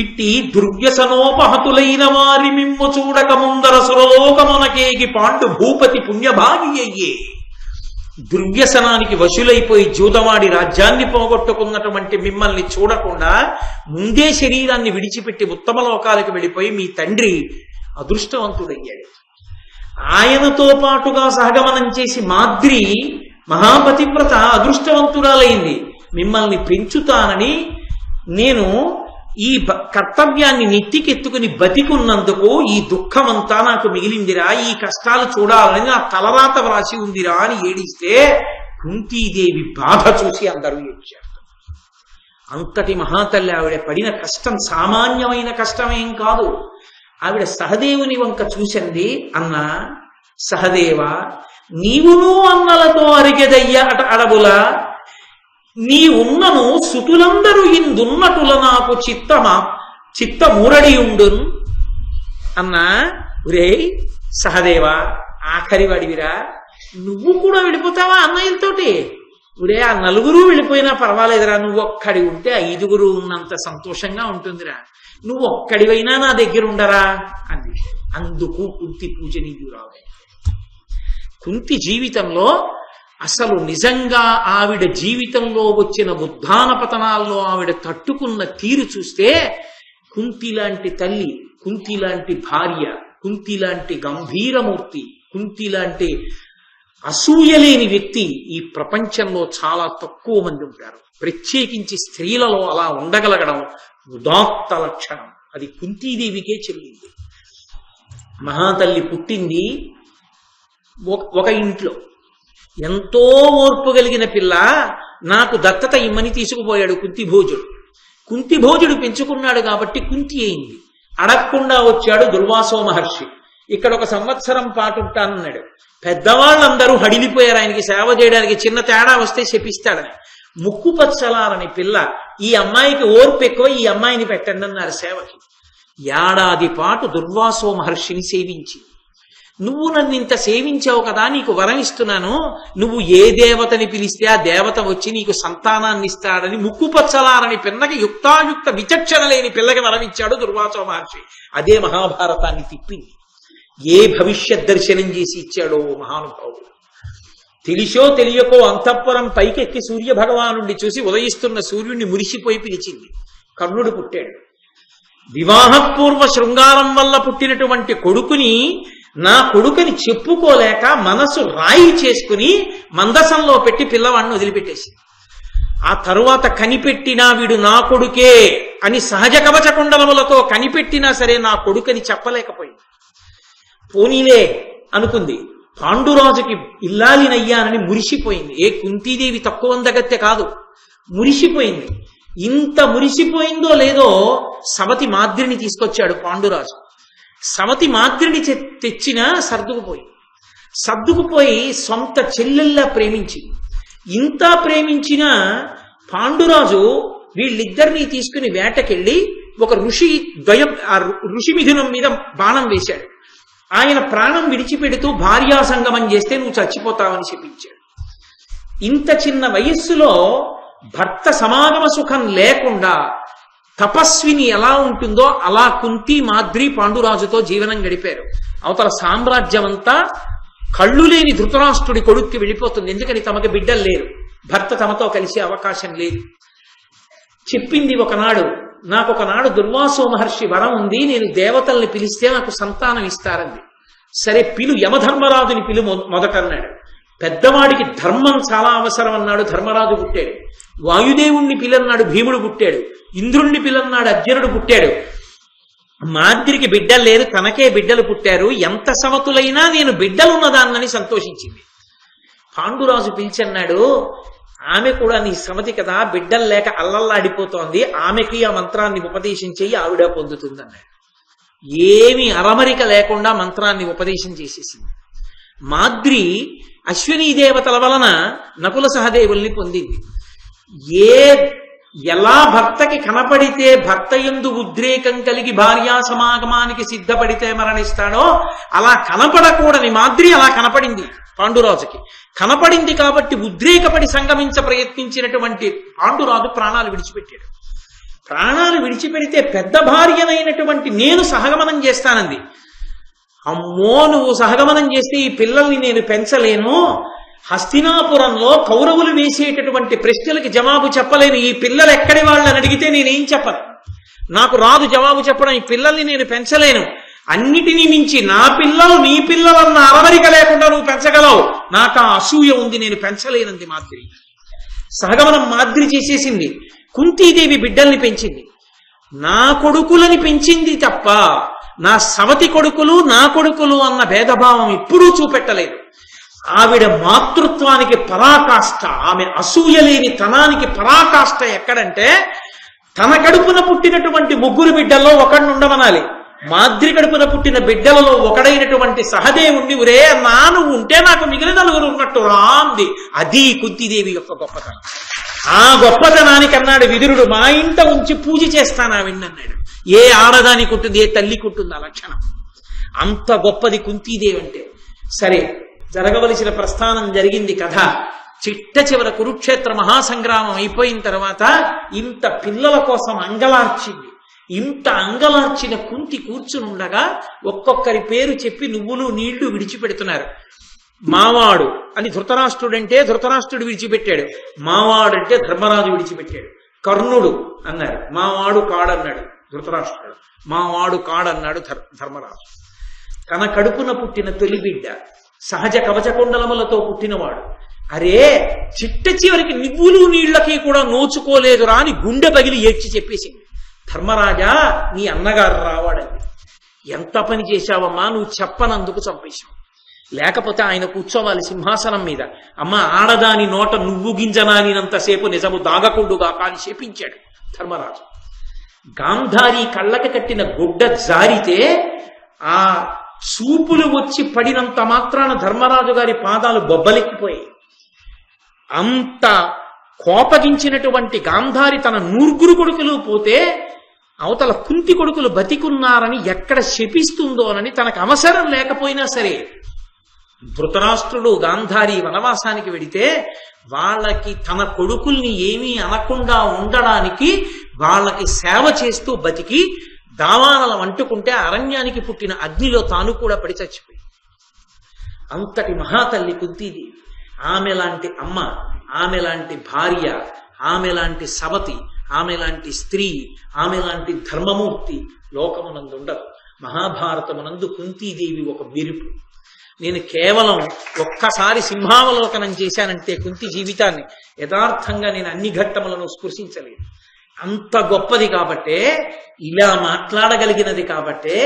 S1: ఇట్టి దుర్వ్యసనోపహతులైన వారి మిమ్ము చూడక ముందర సురలోకమునకేగి పాండు భూపతి పుణ్యభాగి అయ్యే. దుర్వ్యసనానికి వశులైపోయి జూదవాడి రాజ్యాన్ని పోగొట్టుకున్నటువంటి మిమ్మల్ని చూడకుండా ముందే శరీరాన్ని విడిచిపెట్టి ఉత్తమ లోకాలకు వెళ్ళిపోయి మీ తండ్రి అదృష్టవంతుడయ్యాడు. ఆయనతో పాటుగా సహగమనం చేసి మాద్రి మహాపతివ్రత అదృష్టవంతురాలైంది. మిమ్మల్ని పెంచుతానని నేను ఈ కర్తవ్యాన్ని నెత్తికెత్తుకుని బతికున్నందుకు ఈ దుఃఖమంతా నాకు మిగిలిందిరా, ఈ కష్టాలు చూడాలని నా తలరాత వ్రాసి ఉందిరా అని ఏడిస్తే కుంతీదేవి బాధ చూసి అందరూ ఏడ్చారు. అంతటి మహాతల్లి ఆవిడ పడిన కష్టం సామాన్యమైన కష్టమేం కాదు. ఆవిడ సహదేవుని వంక చూసింది, అన్నా సహదేవ, నీవును అన్నలతో అరిగెదయ్య అడవుల, నీ ఉన్నను సుతులందరూ ఇందున్నటుల నాకు చిత్తమూరడియుండున్. అన్నా ఒరే సహదేవ, ఆఖరి వాడివిరా, నువ్వు కూడా వెళ్ళిపోతావా అన్నయ్యలతోటి? ఒరే ఆ నలుగురు వెళ్ళిపోయినా పర్వాలేదురా, నువ్వు ఒక్కడి ఉంటే 5గురు ఉన్నంత సంతోషంగా ఉంటుందిరా, నువ్వు ఒక్కడివైనా నా దగ్గర ఉండరా అంది. అందుకు కుంతి పూజనీయురావు. కుంతి జీవితంలో అసలు నిజంగా ఆవిడ జీవితంలో వచ్చిన ఉద్ధాన పతనాల్లో ఆవిడ తట్టుకున్న తీరు చూస్తే, కుంతి లాంటి తల్లి, కుంతి లాంటి భార్య, కుంతి లాంటి గంభీరమూర్తి, కుంతి లాంటి అసూయలేని వ్యక్తి ఈ ప్రపంచంలో చాలా తక్కువ మంది ఉంటారు. ప్రత్యేకించి స్త్రీలలో అలా ఉండగలగడం ఉదాత్త లక్షణం. అది కుంతీదేవికే చెల్లింది. మహాతల్లి పుట్టింది ఒక ఇంట్లో. ఎంతో ఓర్పు కలిగిన పిల్ల. నాకు దత్తత ఇమ్మని తీసుకుపోయాడు కుంతిభోజుడు. కుంతిభోజుడు పెంచుకున్నాడు కాబట్టి కుంతి అయింది. అడగకుండా వచ్చాడు దుర్వాసో మహర్షి. ఇక్కడ 1 సంవత్సరం పాటు ఉంటానన్నాడు. పెద్దవాళ్ళందరూ హడిలిపోయారు ఆయనకి సేవ చేయడానికి. చిన్న తేడా వస్తే శపిస్తాడని. ముక్కు పచ్చలారని పిల్ల. ఈ అమ్మాయికి ఓర్పు ఎక్కువ, ఈ అమ్మాయిని పెట్టండి అన్నారు సేవకి. ఏడాది పాటు దుర్వాసో మహర్షిని సేవించి, నువ్వు నన్ను ఇంత సేవించావు కదా, నీకు వరం ఇస్తున్నాను, నువ్వు ఏ దేవతని పిలిస్తే ఆ దేవత వచ్చి నీకు సంతానాన్ని ఇస్తాడని ముక్కు పచ్చలారని పిల్లకి యుక్తాయుక్త విచక్షణ లేని పిల్లకి వరం ఇచ్చాడు దుర్వాసో మహర్షి. అదే మహాభారతాన్ని తిప్పింది. ఏ భవిష్యత్ దర్శనం చేసి ఇచ్చాడో మహానుభావుడు. తెలిసో తెలియకో అంతఃపురం పైకెక్కి సూర్య భగవానుడిని చూసి ఉదయిస్తున్న సూర్యుడిని మురిసిపోయి పిలిచింది. కర్ణుడు పుట్టాడు. వివాహపూర్వ శృంగారం వల్ల పుట్టినటువంటి కొడుకుని నా కొడుకుని చెప్పుకోలేక మనసు రాయి చేసుకుని మందసంలో పెట్టి పిల్లవాడిని వదిలిపెట్టేసింది. ఆ తరువాత కనిపెట్టినా వీడు నా కొడుకే అని సహజ కవచ కుండలములతో కనిపెట్టినా సరే నా కొడుకని చెప్పలేకపోయింది. పోనీలే అనుకుంది. పాండురాజుకి ఇల్లాలినయ్యానని మురిసిపోయింది. ఏ కుంతీదేవి తక్కువ అందగత్తె కాదు, మురిసిపోయింది. ఇంత మురిసిపోయిందో లేదో సవతి మాద్రిని తీసుకొచ్చాడు పాండురాజు. సవతి మాద్రిని తెచ్చినా సర్దుకుపోయి సొంత చెల్లెల్లా ప్రేమించింది. ఇంత ప్రేమించిన పాండురాజు వీళ్ళిద్దరినీ తీసుకుని వేటకెళ్ళి ఒక ఋషి మిథునం మీద బాణం వేశాడు. ఆయన ప్రాణం విడిచిపెడుతూ భార్యా సంగమం చేస్తే నువ్వు చచ్చిపోతావని చెప్పించాడు. ఇంత చిన్న వయస్సులో భర్త సమాగమ సుఖం లేకుండా తపస్విని ఎలా ఉంటుందో అలా కుంతి మాద్రి పాండురాజుతో జీవనం గడిపారు. అవతల సామ్రాజ్యం అంతా కళ్ళు లేని ధృతరాష్ట్రుడి కొడుక్కి వెళ్ళిపోతుంది. ఎందుకని తమకు బిడ్డలు లేరు, భర్త తమతో కలిసే అవకాశం లేదు. చెప్పింది ఒకనాడు, నాకొకనాడు దుర్వాసో మహర్షి వరం ఉంది, నేను దేవతల్ని పిలిస్తే నాకు సంతానం ఇస్తారంది. సరే పిలు, యమధర్మరాజుని పిలు మొదటన్నాడు. పెద్దవాడికి ధర్మం చాలా అవసరం అన్నాడు, ధర్మరాజు పుట్టాడు. వాయుదేవుణ్ణి పిలన్నాడు, భీముడు పుట్టాడు. ఇంద్రుణ్ణి పిలన్నాడు, అర్జునుడు పుట్టాడు. మాద్రికి బిడ్డలు లేరు, తనకే బిడ్డలు పుట్టారు. ఎంత సమతులైనా నేను బిడ్డలున్నదాన్నని సంతోషించింది. పాండురాజు పిలిచన్నాడు, ఆమె కూడా నీ సమతి కదా, బిడ్డలు లేక అల్లల్లాడిపోతోంది, ఆమెకి ఆ మంత్రాన్ని ఉపదేశం చెయ్యి, ఆవిడ పొందుతుందన్నాడు. ఏమి అరమరిక లేకుండా మంత్రాన్ని ఉపదేశం చేసేసింది. మాద్రి అశ్వినీ దేవతల వలన నకుల సహదేవుల్ని పొందింది. ఎలా భర్తకి కనపడితే భర్త యందు ఉద్రేకం కలిగి భార్యా సమాగమానికి సిద్ధపడితే మరణిస్తాడో అలా కనపడకూడని మాద్రి అలా కనపడింది పాండురాజుకి. కనపడింది కాబట్టి ఉద్రేకపడి సంగమించ ప్రయత్నించినటువంటి పాండురాజు ప్రాణాలు విడిచిపెట్టాడు. ప్రాణాలు విడిచిపెడితే పెద్ద భార్యనైనటువంటి నేను సహగమనం చేస్తానంది. అమ్మో, నువ్వు సహగమనం చేస్తే ఈ పిల్లల్ని నేను పెంచలేను, హస్తినాపురంలో కౌరవులు వేసేటటువంటి ప్రశ్నలకి జవాబు చెప్పలేను, ఈ పిల్లలు ఎక్కడి వాళ్ళని అడిగితే నేనేం చెప్పను, నాకు రాదు జవాబు చెప్పడం, ఈ పిల్లల్ని నేను పెంచలేను, అన్నిటినీ మించి నా పిల్లలు నీ పిల్లలన్న అరమరిక లేకుండా నువ్వు పెంచగలవు, నాకు ఆ అసూయ ఉంది, నేను పెంచలేనంది మాద్రి. సహగమనం మాద్రి చేసేసింది. కుంతీదేవి బిడ్డల్ని పెంచింది. నా కొడుకులని పెంచింది తప్ప నా సవతి కొడుకులు నా కొడుకులు అన్న భేదభావం ఎప్పుడూ చూపెట్టలేదు. ఆవిడ మాతృత్వానికి పరాకాష్ఠ, ఆమె అసూయలేని తనానికి పరాకాష్ఠ ఎక్కడంటే తన కడుపున పుట్టినటువంటి 3 బిడ్డల్లో ఒకడిని ఉండమనాలి. మాద్రి కడుపున పుట్టిన బిడ్డలలో ఒకడైనటువంటి సహదేవుణ్ణి ఒరే అన్నా నువ్వు ఉంటే నాకు మిగిలిన 4 ఉన్నట్టు రాంది. అది కుంతీదేవి యొక్క గొప్పతనం. ఆ గొప్పతనానికి అన్నాడు విదురుడు, మా ఇంట ఉంచి పూజ చేస్తాను ఆవిడన్నాడు. ఏ ఆడదానికి ఉంటుంది, ఏ తల్లికి ఉంటుంది ఆ లక్షణం. అంత గొప్పది కుంతీదేవి అంటే. సరే, జరగవలసిన ప్రస్థానం జరిగింది. కథ చిట్ట చివర కురుక్షేత్ర మహాసంగ్రామం అయిపోయిన తర్వాత ఇంత పిల్లల కోసం అంగలార్చింది. ఇంత అంగలార్చిన కుంతి కూర్చుని ఉండగా ఒక్కొక్కరి పేరు చెప్పి నువ్వులు నీళ్లు విడిచిపెడుతున్నారు. మావాడు అని ధృతరాష్ట్రుడంటే ధృతరాష్ట్రుడు విడిచిపెట్టాడు, మావాడంటే ధర్మరాజు విడిచిపెట్టాడు. కర్ణుడు అన్నారు, మావాడు కాడన్నాడు ధృతరాష్ట్రుడు, మావాడు కాడన్నాడు ధర్మరాజు. తన కడుపున పుట్టిన తొలి బిడ్డ, సహజ కవచకుండలములతో పుట్టినవాడు. అరే చిట్ట చివరికి నివ్వులు నీళ్లకి కూడా నోచుకోలేదురా అని గుండె పగిలి ఏడ్చి చెప్పేసింది. ధర్మరాజా నీ అన్నగారు రావాడండి. ఎంత పని చేశావమ్మా, నువ్వు చెప్పనందుకు చంపేశావు. లేకపోతే ఆయన కూర్చోవాలి సింహాసనం మీద. అమ్మ ఆడదాని నోట నువ్వు గింజనానినంతసేపు నిజము దాగకుండుగా కాని శపించాడు ధర్మరాజు. గాంధారి కళ్ళకి కట్టిన గుడ్డ జారితే ఆ చూపులు వచ్చి పడినంత మాత్రాన ధర్మరాజు గారి పాదాలు బొబ్బలెక్కిపోయాయి. అంత కోపగించినటువంటి గాంధారి తన 9 కొడుకులు పోతే అవతల కుంతి కొడుకులు బతికున్నారని ఎక్కడ శపిస్తుందోనని తనకు అవసరం లేకపోయినా సరే ధృతరాష్ట్రుడు గాంధారి వనవాసానికి వెడితే వాళ్ళకి తన కొడుకుల్ని ఏమీ అనకుండా ఉండడానికి వాళ్ళకి సేవ చేస్తూ బతికి దావానలం అంటుకుంటే అరణ్యానికి పుట్టిన అగ్నిలో తాను కూడా పడి చచ్చిపోయి. అంతటి మహాతల్లి కుంతీదేవి. ఆమె లాంటి అమ్మ, ఆమె లాంటి భార్య, ఆమె లాంటి సవతి, ఆమె లాంటి స్త్రీ, ఆమె లాంటి ధర్మమూర్తి లోకమునందు ఉండదు. మహాభారతమునందు కుంతీదేవి ఒక మెరుపు. నేను కేవలం ఒక్కసారి సింహావలోకనం చేశానంటే కుంతి జీవితాన్ని యథార్థంగా నేను అన్ని ఘట్టములను స్పృశించలేదు. అంత గొప్పది కాబట్టే, ఇలా మాట్లాడగలిగినది కాబట్టే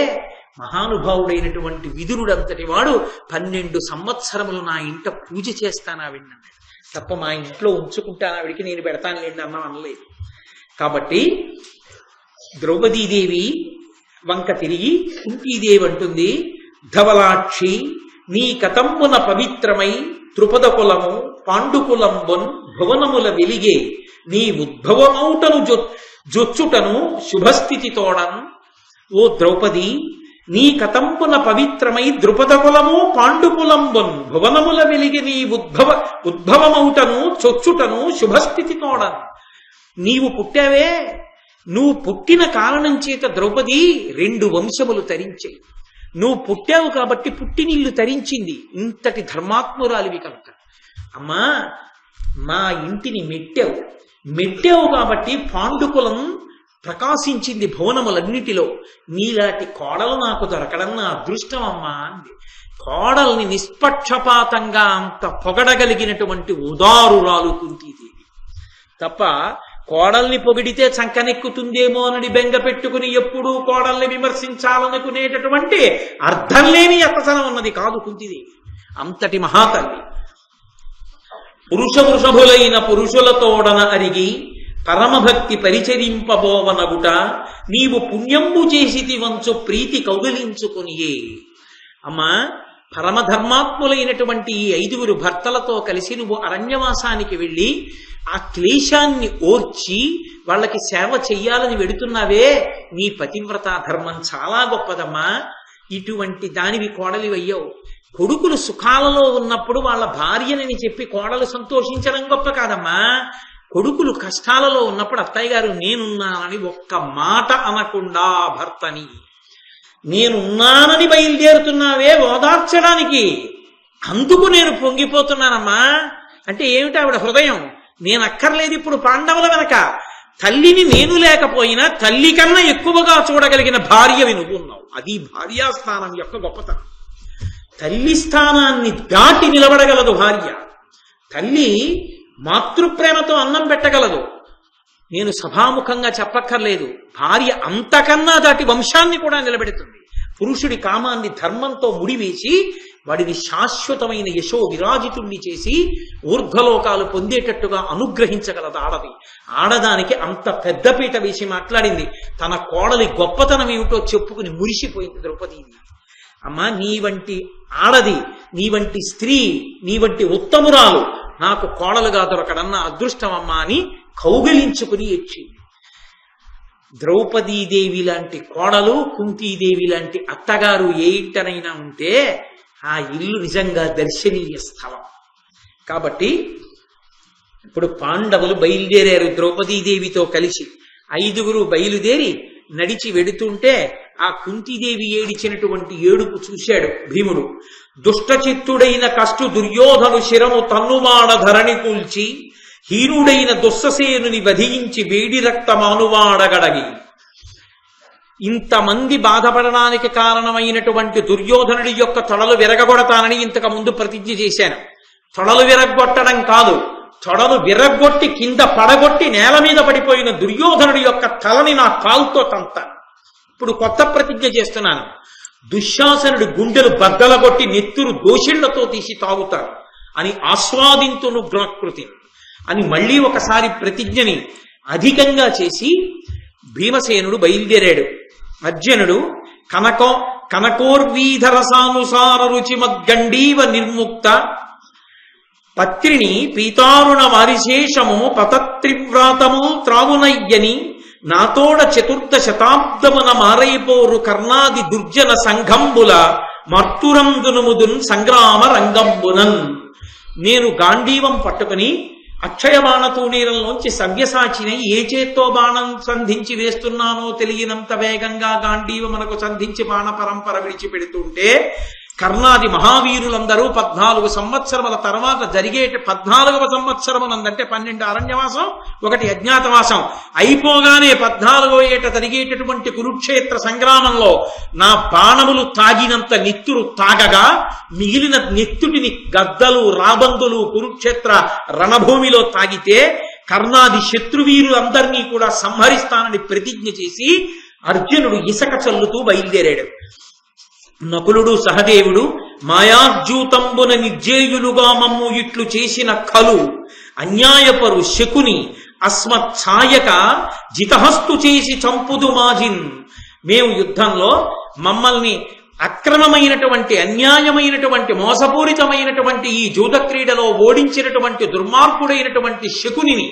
S1: మహానుభావుడైనటువంటి విదురుడు అంతటి వాడు 12 సంవత్సరములు నా ఇంట పూజ చేస్తాను ఆవిడన్నాడు తప్ప మా ఇంట్లో ఉంచుకుంటాను ఆవిడికి నేను పెడతాను లేండి అన్నం అనలేదు. కాబట్టి ద్రౌపదీదేవి వంక తిరిగి కుంతీదేవి అంటుంది, ధవలాక్షి నీ కతంబున పవిత్రమై త్రుపద కులము పాండుకులంబొన్ భువనముల వెలిగే నీ ఉద్భవమౌటను జొచ్చుటను శుభస్థితితోడన్. ఓ ద్రౌపది, నీ కతంబున పవిత్రమై ద్రుపద కులము పాండుకులంబొన్ భువనముల వెలిగి నీ ఉద్భవమౌటను చొచ్చుటను శుభస్థితితోడన్. నీవు పుట్టావే, నువ్వు పుట్టిన కారణం చేత ద్రౌపది 2 వంశములు తరించాయి. నువ్వు పుట్టావు కాబట్టి పుట్టినిల్లు తరించింది. ఇంతటి ధర్మాత్మురాలివి కనుక అమ్మా మా ఇంటిని మెట్టావు కాబట్టి పాండుకులం ప్రకాశించింది భువనములన్నిటిలో. నీలాంటి కోడలు నాకు దొరకడం నా అదృష్టం అమ్మా అంది. కోడల్ని నిష్పక్షపాతంగా అంత పొగడగలిగినటువంటి ఉదారురాలు కుంతీదేవి తప్ప కోడల్ని పొగిడితే చంకనెక్కుతుందేమో అని బెంగ పెట్టుకుని ఎప్పుడూ కోడల్ని విమర్శించాలనుకునేటటువంటి అర్థం లేని అత్తసనం ఉన్నది కాదు కుంతీదేవి. అంతటి మహాతల్లి. పురుషవృషభులైన పురుషులతోడన అరిగి పరమభక్తి పరిచరింపబోవనగుట నీవు పుణ్యంబు చేసితి వంచు ప్రీతి కౌగిలించుకునియే. అమ్మా పరమధర్మాత్ములైనటువంటి ఈ 5 భర్తలతో కలిసి నువ్వు అరణ్యవాసానికి వెళ్ళి ఆ క్లేశాన్ని ఓర్చి వాళ్ళకి సేవ చెయ్యాలని వెడుతున్నావే, నీ పతివ్రత ధర్మం చాలా గొప్పదమ్మా. ఇటువంటి దానివి కోడలివయ్యావు. కొడుకులు సుఖాలలో ఉన్నప్పుడు వాళ్ళ భార్యనని చెప్పి కోడలు సంతోషించడం గొప్ప కాదమ్మా. కొడుకులు కష్టాలలో ఉన్నప్పుడు అత్తయ్య గారు నేనున్నానని ఒక్క మాట అనకుండా భర్తని నేనున్నానని బయలుదేరుతున్నావే ఓదార్చడానికి, అందుకు నేను పొంగిపోతున్నానమ్మా అంటే ఏమిటి ఆవిడ హృదయం? నేను అక్కర్లేదు ఇప్పుడు పాండవుల వెనక. తల్లిని నేను లేకపోయినా తల్లి కన్నా ఎక్కువగా చూడగలిగిన భార్యవి నువ్వు ఉన్నావు. అది భార్యాస్థానం యొక్క గొప్పతనం. తల్లి స్థానాన్ని దాటి నిలబడగలదు భార్య. తల్లి మాతృప్రేమతో అన్నం పెట్టగలదు. నేను సభాముఖంగా చెప్పక్కర్లేదు, భార్య అంతకన్నా దాటి వంశాన్ని కూడా నిలబెడుతుంది. పురుషుడి కామాన్ని ధర్మంతో ముడివేసి వాడిని శాశ్వతమైన యశో విరాజితుణ్ణి చేసి ఊర్ధ్వలోకాలు పొందేటట్టుగా అనుగ్రహించగలదు ఆడది. ఆడదానికి అంత పెద్దపీట వేసి మాట్లాడింది. తన కోడలి గొప్పతనం ఏమిటో చెప్పుకుని మురిసిపోయింది ద్రౌపదీదేవి. అమ్మా, నీ వంటి ఆడది, నీ వంటి స్త్రీ, నీ వంటి ఉత్తమురాలు నాకు కోడలుగా దొరకడన్న అదృష్టం అమ్మా అని కౌగిలించుకుని ఏడ్చింది. ద్రౌపదీదేవి లాంటి కోడలు, కుంతీదేవి లాంటి అత్తగారు ఏ ఇంటనైనా ఉంటే ఆ ఇల్లు నిజంగా దర్శనీయ స్థలం. కాబట్టి ఇప్పుడు పాండవులు బయలుదేరారు ద్రౌపదీదేవితో కలిసి. 5గురు బయలుదేరి నడిచి వెడుతుంటే ఆ కుంతీదేవి ఏడిచినటువంటి ఏడుపు చూశాడు భీముడు. దుష్టచిత్తుడైన కష్టు దుర్యోధను శిరము తన్నుమాడ ధరణి కూల్చి హీనుడైన దుస్ససేనుని వధించి వేడి రక్తమానువాడగడగి. ఇంతమంది బాధపడడానికి కారణమైనటువంటి దుర్యోధనుడి యొక్క తొడలు విరగొడతానని ఇంతకు ముందు ప్రతిజ్ఞ చేశాను. తొడలు విరగొట్టడం కాదు, తొడలు విరగొట్టి కింద పడగొట్టి నేల మీద పడిపోయిన దుర్యోధనుడి యొక్క తలని నా కాలుతో తంతాను. ఇప్పుడు కొత్త ప్రతిజ్ఞ చేస్తున్నాను. దుశ్శాసనుడి గుండెలు బద్దలగొట్టి నెత్తురు దోషిళ్లతో తీసి తాగుతాను అని ఆస్వాదింతును గ్రకృతి అని మళ్ళీ ఒకసారి ప్రతిజ్ఞని అధికంగా చేసి భీమసేనుడు బయలుదేరాడు. అర్జునుడు కనకోర్వీధరసానుసార రుచిమద్గండీవ నిర్ముక్త పత్రిని పీతారుణ వారిశేషము పతత్రివ్రాతము త్రావునయ్యని నాతోడ 4వ శతాబ్దమున మారైపోరు కర్ణాది దుర్జన సంఘంబుల మర్తురందునుముదున్ సంగ్రామ రంగంబునన్. నేను గాంధీవం పట్టుకుని అక్షయ బాణతూణీరంలోంచి సవ్యసాచిని ఏ చేత్తో బాణం సంధించి వేస్తున్నానో తెలియనంత వేగంగా గాంధీవమునకు సంధించి బాణ పరంపర విడిచిపెడుతుంటే కర్ణాది మహావీరులందరూ 14 సంవత్సరముల తర్వాత జరిగే 14వ సంవత్సరమునందంటే 12 అరణ్యవాసం, 1 అజ్ఞాతవాసం అయిపోగానే 14వ ఏట జరిగేటటువంటి కురుక్షేత్ర సంగ్రామంలో నా బాణములు తాగినంత నెత్తురు తాగగా మిగిలిన నెత్తుటిని గద్దలు రాబందులు కురుక్షేత్ర రణభూమిలో తాగితే కర్ణాది శత్రువీరులందరినీ కూడా సంహరిస్తానని ప్రతిజ్ఞ చేసి అర్జునుడు ఇసక చల్లుతూ బయలుదేరాడు. నకులుడు సహదేవుడు మాయాజ్యూతంబున నిర్జేయులుగా మమ్ము ఇట్లు చేసిన కలు అన్యాయపరు శకుని అస్మత్ఛాయక జితహస్తు చేసి చంపుదు మాజిన్. మేము యుద్ధంలో మమ్మల్ని అక్రమమైనటువంటి అన్యాయమైనటువంటి మోసపూరితమైనటువంటి ఈ జూద క్రీడలో ఓడించినటువంటి దుర్మార్గుడైనటువంటి శకునిని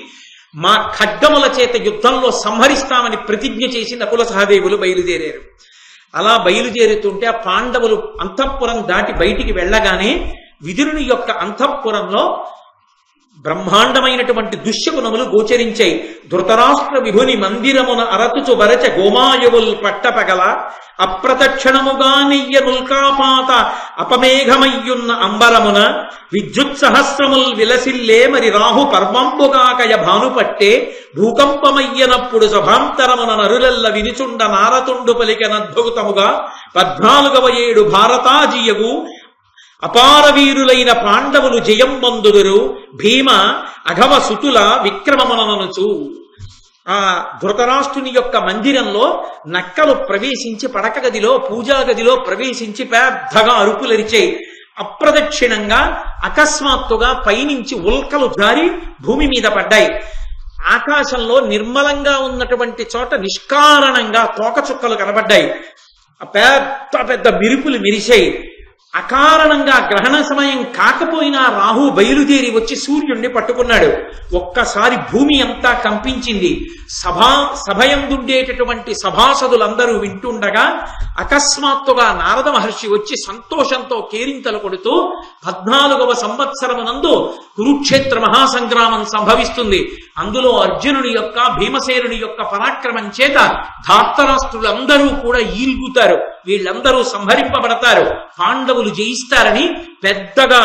S1: మా ఖడ్గముల చేత యుద్ధంలో సంహరిస్తామని ప్రతిజ్ఞ చేసి నకుల సహదేవులు బయలుదేరారు. అలా బయలుదేరుతుంటే ఆ పాండవులు అంతఃపురం దాటి బయటికి వెళ్ళగానే విదురుని యొక్క అంతఃపురంలో బ్రహ్మాండమైనటువంటి దుశ్శకునములు గోచరించాయి. ధృతరాష్ట్ర విభుని మందిరమున అరతుచు బరచ గోమాయువుల్ పట్టపగల అప్రతక్షణముగా నెయ్య నుల్కాపాత అపమేఘమయ్యున్న అంబరమున విద్యుత్సహస్రముల్ విలసిల్లే మరి రాహు పర్వంబుగాకయ భానుపట్టే భూకంపమయ్యనప్పుడు సభాంతరమున నరులెల్ల వినిచుండ నారతుండు పలికనద్భుతముగా 14వ ఏడు భారతాజీయగు అపార వీరులైన పాండవులు జయం పొందుదురు భీమ అఘవ సుతుల విక్రమముననుచు. ఆ ధృతరాష్ట్రుని యొక్క మందిరంలో నక్కలు ప్రవేశించి పడక గదిలో పూజా గదిలో ప్రవేశించి పెద్దగా అరుపులరిచాయి. అప్రదక్షిణంగా అకస్మాత్తుగా పైనుంచి ఉల్కలు జారి భూమి మీద పడ్డాయి. ఆకాశంలో నిర్మలంగా ఉన్నటువంటి చోట నిష్కారణంగా తోకచుక్కలు కనబడ్డాయి. పెద్ద పెద్ద మెరుపులు మెరిశాయి. అకారణంగా గ్రహణ సమయం కాకపోయినా రాహు బయలుదేరి వచ్చి సూర్యుణ్ణి పట్టుకున్నాడు. ఒక్కసారి భూమి అంతా కంపించింది. సభయందుండేటటువంటి సభాసదులందరూ వింటుండగా అకస్మాత్తుగా నారద మహర్షి వచ్చి సంతోషంతో కేరింతలు కొడుతూ 14వ సంవత్సరమునందు కురుక్షేత్ర మహాసంగ్రామం సంభవిస్తుంది. అందులో అర్జునుని యొక్క భీమసేనుని యొక్క పరాక్రమం చేత ధార్తరాష్ట్రులందరూ కూడా ఈల్గుతారు. వీళ్ళందరూ సంహరింపబడతారు, పాండవులు జయిస్తారని పెద్దగా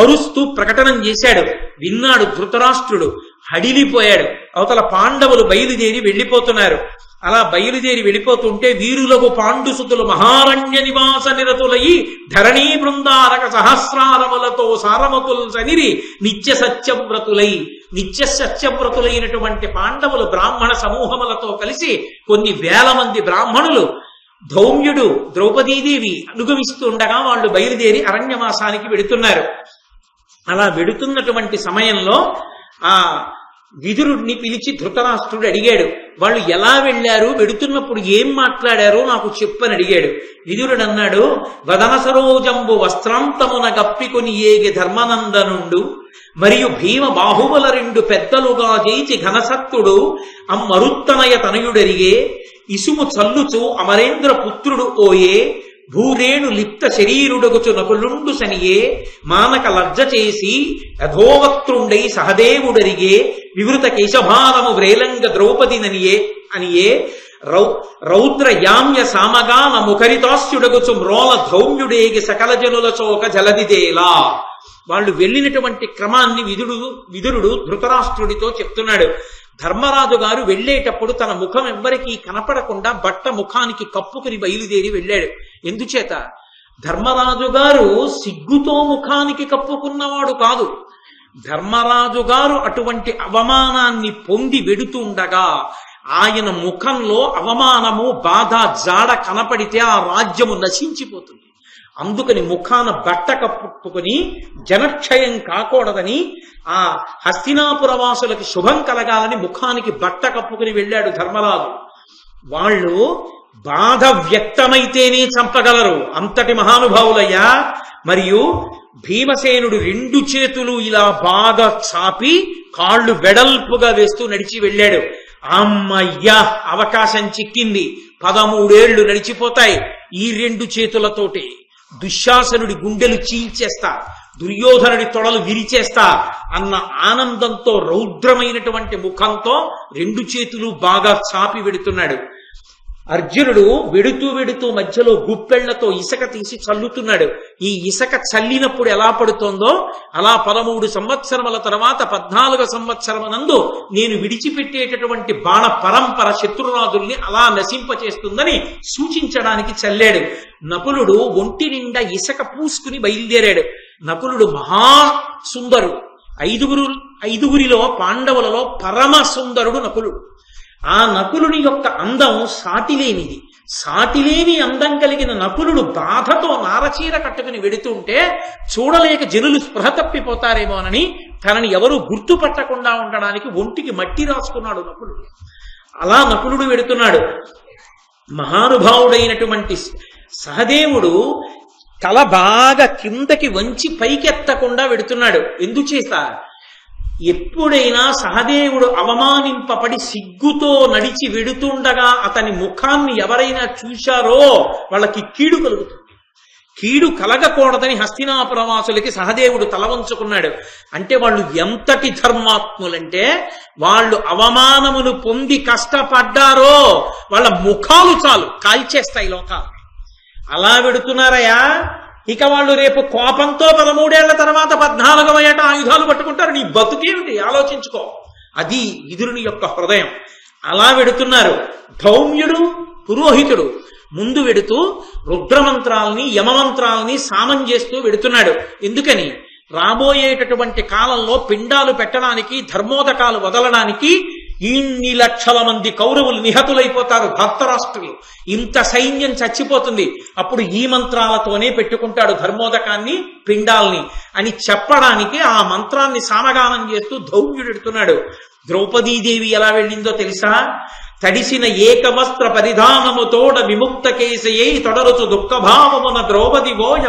S1: అరుస్తూ ప్రకటనం చేశాడు. విన్నాడు ధృతరాష్ట్రుడు, హడిలిపోయాడు. అవతల పాండవులు బయలుదేరి వెళ్ళిపోతున్నారు. అలా బయలుదేరి వెళ్ళిపోతుంటే వీరులకు పాండుసుతులు మహారణ్య నివాస నిరతులయి ధరణీ బృందారక సహస్రారములతో సారమతుల్ సనిరి నిత్య సత్యవ్రతులై నిత్య సత్యవ్రతులైనటువంటి పాండవులు బ్రాహ్మణ సమూహములతో కలిసి కొన్ని వేల మంది బ్రాహ్మణులు ధౌమ్యుడు ద్రౌపదీదేవి అనుగమిస్తుండగా వాళ్ళు బయలుదేరి అరణ్యవాసానికి వెడుతున్నారు. అలా వెడుతున్నటువంటి సమయంలో ఆ విదురుడిని పిలిచి ధృతరాష్ట్రుడు అడిగాడు, వాళ్ళు ఎలా వెళ్లారు, వెడుతున్నప్పుడు ఏం మాట్లాడారో నాకు చెప్పని అడిగాడు. విదురుడు అన్నాడు, వదన సరోజంబు వస్త్రాంతమున గప్పికొని ఏగి ధర్మనందనుండు మరియు భీమ బాహుబల రెండు పెద్దలుగా చేచి ఘనసత్తుడు అమ్మరుత్తనయ తనయుడరిగే ఇసుము చల్లుచు అమరేంద్ర పుత్రుడు ఓయే భూరేణు లిప్త శరీరుడగుచు నకులుండు సనియే మానక లజ్జ చేసి యథోవక్త్రుండై సహదేవుడరిగే వివృత కేశభారము వ్రేలంగ ద్రౌపదిననియే అనియే రౌద్ర యామ్య సామగాన ముఖరితాస్యుడగుచు మ్రోల ధౌమ్యుడేగి సకల జనుల చోక జలదిదేలా. వాళ్ళు వెళ్ళినటువంటి క్రమాన్ని విదురుడు ధృతరాష్ట్రుడితో చెప్తున్నాడు. ధర్మరాజు గారు వెళ్లేటప్పుడు తన ముఖం ఎవ్వరికీ కనపడకుండా బట్ట ముఖానికి కప్పుకుని బయలుదేరి వెళ్ళాడు. ఎందుచేత? ధర్మరాజు గారు సిగ్గుతో ముఖానికి కప్పుకున్నవాడు కాదు. ధర్మరాజు గారు అటువంటి అవమానాన్ని పొంది వెడుతుండగా ఆయన ముఖంలో అవమానము బాధ జాడ కనపడితే ఆ రాజ్యము నశించిపోతుంది. అందుకని ముఖాన బట్ట కప్పుకుని జనక్షయం కాకూడదని ఆ హస్తినాపుర వాసులకి శుభం కలగాలని ముఖానికి బట్ట కప్పుకుని వెళ్ళాడు ధర్మరాజు. వాళ్ళు బాధ వ్యక్తమైతేనే చంపగలరు, అంతటి మహానుభావులయ్యా. మరియు భీమసేనుడు రెండు చేతులు ఇలా బాగా చాపి కాళ్ళు వెడల్పుగా వేస్తూ నడిచి వెళ్ళాడు. అమ్మయ్యా, అవకాశం చిక్కింది, 13 ఏళ్లు నడిచిపోతాయి ఈ రెండు చేతులతోటి. దుశ్శాసనుడి గుండెలు చీల్చేస్తా, దుర్యోధనుడి తొడలు విరిచేస్తా అన్న ఆనందంతో రౌద్రమైనటువంటి ముఖంతో రెండు చేతులు బాగా చాపి వెడుతున్నాడు. అర్జునుడు వెడుతూ మధ్యలో గుప్పెళ్లతో ఇసుక తీసి చల్లుతున్నాడు. ఈ ఇసుక చల్లినప్పుడు ఎలా పడుతోందో అలా 13 సంవత్సరముల తర్వాత 14వ సంవత్సరమునందు నేను విడిచిపెట్టేటటువంటి బాణ పరంపర శత్రురాజుల్ని అలా నశింపచేస్తుందని సూచించడానికి చల్లాడు. నకులుడు ఒంటి నిండా ఇసుక పూసుకుని బయలుదేరాడు. నకులుడు మహాసుందరుడు. ఐదుగురిలో పాండవులలో పరమ సుందరుడు నకులుడు. ఆ నకులుని యొక్క అందం సాటిలేనిది. సాటిలేని అందం కలిగిన నకులుడు బాధతో నారచీర కట్టుకుని వెడుతుంటే చూడలేక జనులు స్పృహ తప్పిపోతారేమోనని తనని ఎవరు గుర్తుపట్టకుండా ఉండడానికి ఒంటికి మట్టి రాసుకున్నాడు నకులుడు. అలా నకులుడు వెడుతున్నాడు. మహానుభావుడైనటువంటి సహదేవుడు తల బాగా కిందకి వంచి పైకెత్తకుండా వెడుతున్నాడు. ఎందుచేత? ఎప్పుడైనా సహదేవుడు అవమానింపబడి సిగ్గుతో నడిచి వెడుతుండగా అతని ముఖాన్ని ఎవరైనా చూశారో వాళ్ళకి కీడు కలుగుతుంది. కీడు కలగకూడదని హస్తినాపురవాసులకి సహదేవుడు తల వంచుకున్నాడు. అంటే వాళ్ళు ఎంతటి ధర్మాత్ములంటే వాళ్ళు అవమానమును పొంది కష్టపడ్డారో వాళ్ళ ముఖాలు చాలు కాల్చేస్తాయి లోకాలు. అలా వెడుతున్నారయ్యా. ఇక వాళ్ళు రేపు కోపంతో 13 ఏళ్ల తర్వాత 14వ ఏట ఆయుధాలు పట్టుకుంటారు. నీ బతుకేమిటి ఆలోచించుకో. అది విదురుని యొక్క హృదయం. అలా వెడుతున్నారు. ధౌమ్యుడు పురోహితుడు ముందు వెడుతూ రుద్రమంత్రాల్ని యమమంత్రాల్ని సామం చేస్తూ వెడుతున్నాడు. ఎందుకని? రాబోయేటటువంటి కాలంలో పిండాలు పెట్టడానికి ధర్మోదకాలు వదలడానికి ఇన్ని లక్షల మంది కౌరవులు నిహతులైపోతారు. ధర్తరాష్ట్రులు ఇంత సైన్యం చచ్చిపోతుంది. అప్పుడు ఈ మంత్రాలతోనే పెట్టుకుంటాడు ధర్మోదకాన్ని పిండాల్ని అని చెప్పడానికి ఆ మంత్రాన్ని సామగానం చేస్తూ ధౌమ్యుడు ఎడుతున్నాడు. ద్రౌపదీదేవి ఎలా వెళ్ళిందో తెలుసా? తడిసిన ఏకవస్త్ర పరిధానముతోడ విముక్త కేశయై తొడరుచు దుఃఖభావమున ద్రౌపది ఓయ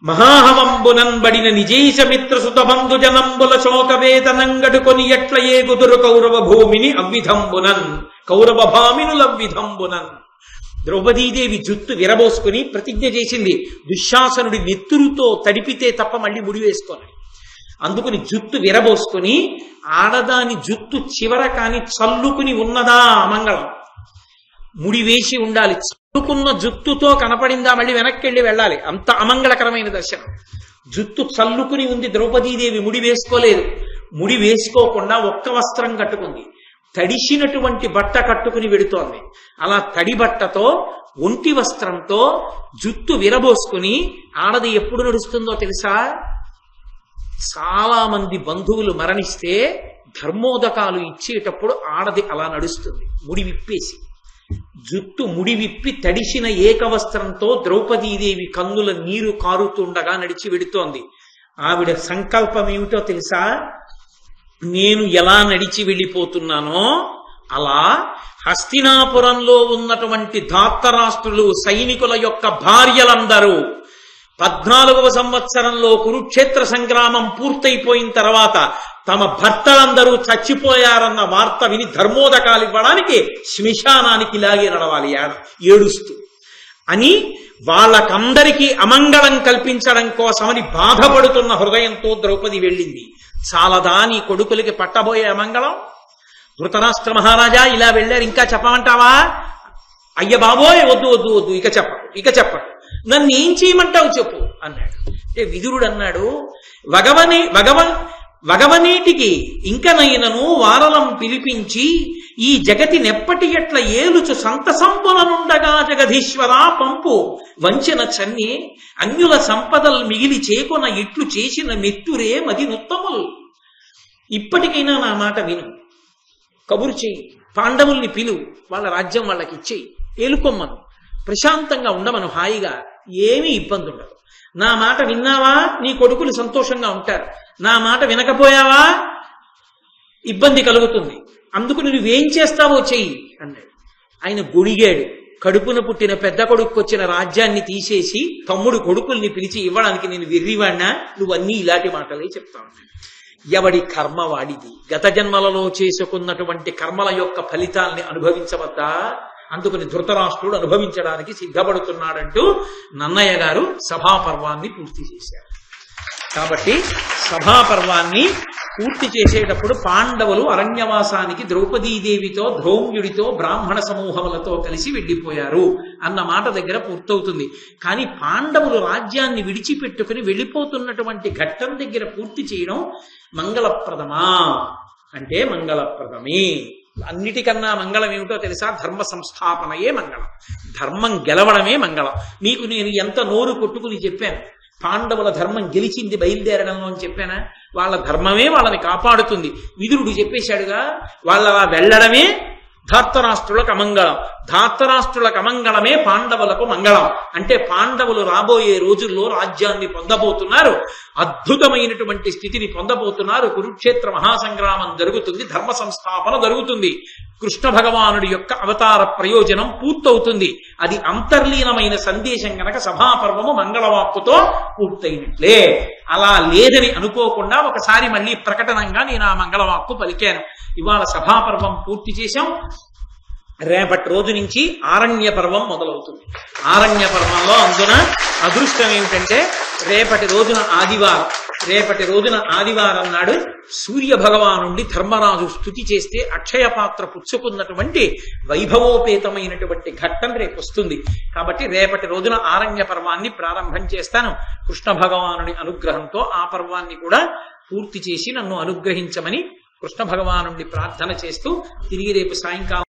S1: మహాహవంబునన్ బడిన నిజేశమిత్ర సుతబంధు జనంబుల శోకవేదనంగడుకొని ఎట్ల ఏగుదురు కౌరవ భూమిని అవ్విధంబునన్ కౌరవ భామినులవ్విధంబునన్. ద్రౌపదీదేవి జుత్తు విరబోసుకుని ప్రతిజ్ఞ చేసింది, దుశ్శాసనుడి నెత్తురుతో తడిపితే తప్ప మళ్ళీ ముడి వేసుకోవాలి. అందుకుని జుత్తు విరబోసుకుని ఆడదాని జుత్తు చివర కాని చల్లుకుని ఉన్నదా అమంగళం. ముడి వేసి ఉండాలి. చల్లుకున్న జుత్తుతో కనపడిందా మళ్ళీ వెనక్కి వెళ్ళి వెళ్ళాలి. అంత అమంగళకరమైన దర్శనం. జుత్తు చల్లుకుని ఉంది ద్రౌపదీదేవి, ముడి వేసుకోలేదు. ముడి వేసుకోకుండా ఒక్క వస్త్రం కట్టుకుంది. తడిసినటువంటి బట్ట కట్టుకుని వెడుతోంది. అలా తడి బట్టతో ఒంటి వస్త్రంతో జుత్తు విరబోసుకుని ఆడది ఎప్పుడు నడుస్తుందో తెలుసా? చాలా మంది బంధువులు మరణిస్తే ధర్మోదకాలు ఇచ్చేటప్పుడు ఆడది అలా నడుస్తుంది, ముడి విప్పేసి. జుట్టు ముడి విప్పి తడిసిన ఏకవస్త్రంతో ద్రౌపదీదేవి కన్నుల నీరు కారుతుండగా నడిచి వెడుతోంది. ఆవిడ సంకల్పం ఏమిటో తెలుసా? నేను ఎలా నడిచి వెళ్ళిపోతున్నానో అలా హస్తినాపురంలో ఉన్నటువంటి ధార్తరాష్ట్రులు సైనికుల యొక్క భార్యలందరూ 14వ సంవత్సరంలో కురుక్షేత్ర సంగ్రామం పూర్తయిపోయిన తర్వాత తమ భర్తలందరూ చచ్చిపోయారన్న వార్త విని ధర్మోదకాలు ఇవ్వడానికి శ్మశానానికి ఇలాగే నడవాలి ఏడుస్తూ అని వాళ్ళకందరికీ అమంగళం కల్పించడం కోసమని బాధపడుతున్న హృదయంతో ద్రౌపది వెళ్ళింది. చాలదా నీ కొడుకులకి పట్టబోయే అమంగళం? ధృతరాష్ట్ర మహారాజా ఇలా వెళ్ళారు, ఇంకా చెప్పమంటావా? అయ్య బాబోయ్, వద్దు వద్దు వద్దు, ఇక చెప్పడు. నన్ను ఏం చేయమంటావు చెప్పు అన్నాడు. అంటే విదురుడు అన్నాడు, వగవనేటికి ఇంకనైనను వారలం పిలిపించి ఈ జగతి నెప్పటి ఎట్ల ఏలుచు సంతసంపులనుండగా జగదీశ్వరా పంపు వంచన చన్ని అన్యుల సంపదల్ మిగిలి చేకొన ఇట్లు చేసిన మెత్తురే మది నుత్తముల్. ఇప్పటికైనా నా మాట విను, కబురు చెయ్యి, పాండవుల్ని పిలు, వాళ్ళ రాజ్యం వాళ్ళకి ఇచ్చేయి, ఏలుకొమ్మను, ప్రశాంతంగా ఉండమను, హాయిగా, ఏమీ ఇబ్బంది ఉండదు. నా మాట విన్నావా నీ కొడుకులు సంతోషంగా ఉంటారు, నా మాట వినకపోయావా ఇబ్బంది కలుగుతుంది, అందుకు నువ్వేం చేస్తావో చెయ్యి అన్నాడు. ఆయన గొడిగాడు. కడుపున పుట్టిన పెద్ద కొడుకు వచ్చిన రాజ్యాన్ని తీసేసి తమ్ముడు కొడుకుల్ని పిలిచి ఇవ్వడానికి నేను వెర్రివాడినా? నువ్వన్నీ ఇలాంటి మాటలే చెప్తావు. ఎవడి కర్మ వాడిది. గత జన్మలలో చేసుకున్నటువంటి కర్మల యొక్క ఫలితాల్ని అనుభవించవద్దా? అందుకని ధృతరాష్ట్రుడు అనుభవించడానికి సిద్ధపడుతున్నాడంటూ నన్నయ్య గారు సభాపర్వాన్ని పూర్తి చేశారు. కాబట్టి సభాపర్వాన్ని పూర్తి చేసేటప్పుడు పాండవులు అరణ్యవాసానికి ద్రౌపదీదేవితో ధౌమ్యుడితో బ్రాహ్మణ సమూహములతో కలిసి వెళ్ళిపోయారు అన్న మాట దగ్గర పూర్తవుతుంది. కానీ పాండవులు రాజ్యాన్ని విడిచిపెట్టుకుని వెళ్ళిపోతున్నటువంటి ఘట్టం దగ్గర పూర్తి చేయడం మంగళప్రదమా అంటే మంగళప్రదమే. అన్నిటికన్నా మంగళం ఏమిటో తెలుసా? ధర్మ సంస్థాపనయే మంగళం, ధర్మం గెలవడమే మంగళం. మీకు నేను ఎంత నోరు కొట్టుకుని చెప్పాను, పాండవుల ధర్మం గెలిచింది బయలుదేరడంలో అని చెప్పానా? వాళ్ళ ధర్మమే వాళ్ళని కాపాడుతుంది. విదురుడు చెప్పేశాడుగా, వాళ్ళ వెళ్ళడమే ధార్తరాష్ట్రులకు అమంగళం, ధార్తరాష్ట్రులకు అమంగళమే పాండవులకు మంగళం. అంటే పాండవులు రాబోయే రోజుల్లో రాజ్యాన్ని పొందబోతున్నారు, అద్భుతమైనటువంటి స్థితిని పొందబోతున్నారు. కురుక్షేత్ర మహాసంగ్రామం జరుగుతుంది, ధర్మ సంస్థాపన జరుగుతుంది, కృష్ణ భగవానుడి యొక్క అవతార ప్రయోజనం పూర్తవుతుంది. అది అంతర్లీనమైన సందేశం గనక సభాపర్వము మంగళవాక్కుతో పూర్తయినట్లే. అలా లేదని అనుకోకుండా ఒకసారి మళ్ళీ ప్రకటనంగా నేను ఆ మంగళవాక్కు పలికాను. ఇవాళ సభాపర్వం పూర్తి చేశాం. రేపటి రోజు నుంచి ఆరణ్య పర్వం మొదలవుతుంది. ఆరణ్య పర్వంలో అందున అదృష్టం ఏమిటంటే రేపటి రోజున ఆదివారం నాడు సూర్య భగవానుండి ధర్మరాజు స్తుతి చేస్తే అక్షయ పాత్ర పుచ్చుకున్నటువంటి వైభవోపేతమైనటువంటి ఘట్టం రేపు వస్తుంది. కాబట్టి రేపటి రోజున ఆరణ్య పర్వాన్ని ప్రారంభం చేస్తాను. కృష్ణ భగవానుడి అనుగ్రహంతో ఆ పర్వాన్ని కూడా పూర్తి చేసి నన్ను అనుగ్రహించమని కృష్ణ భగవానుడి ప్రార్థన చేస్తూ తిరిగి రేపు సాయంకాలం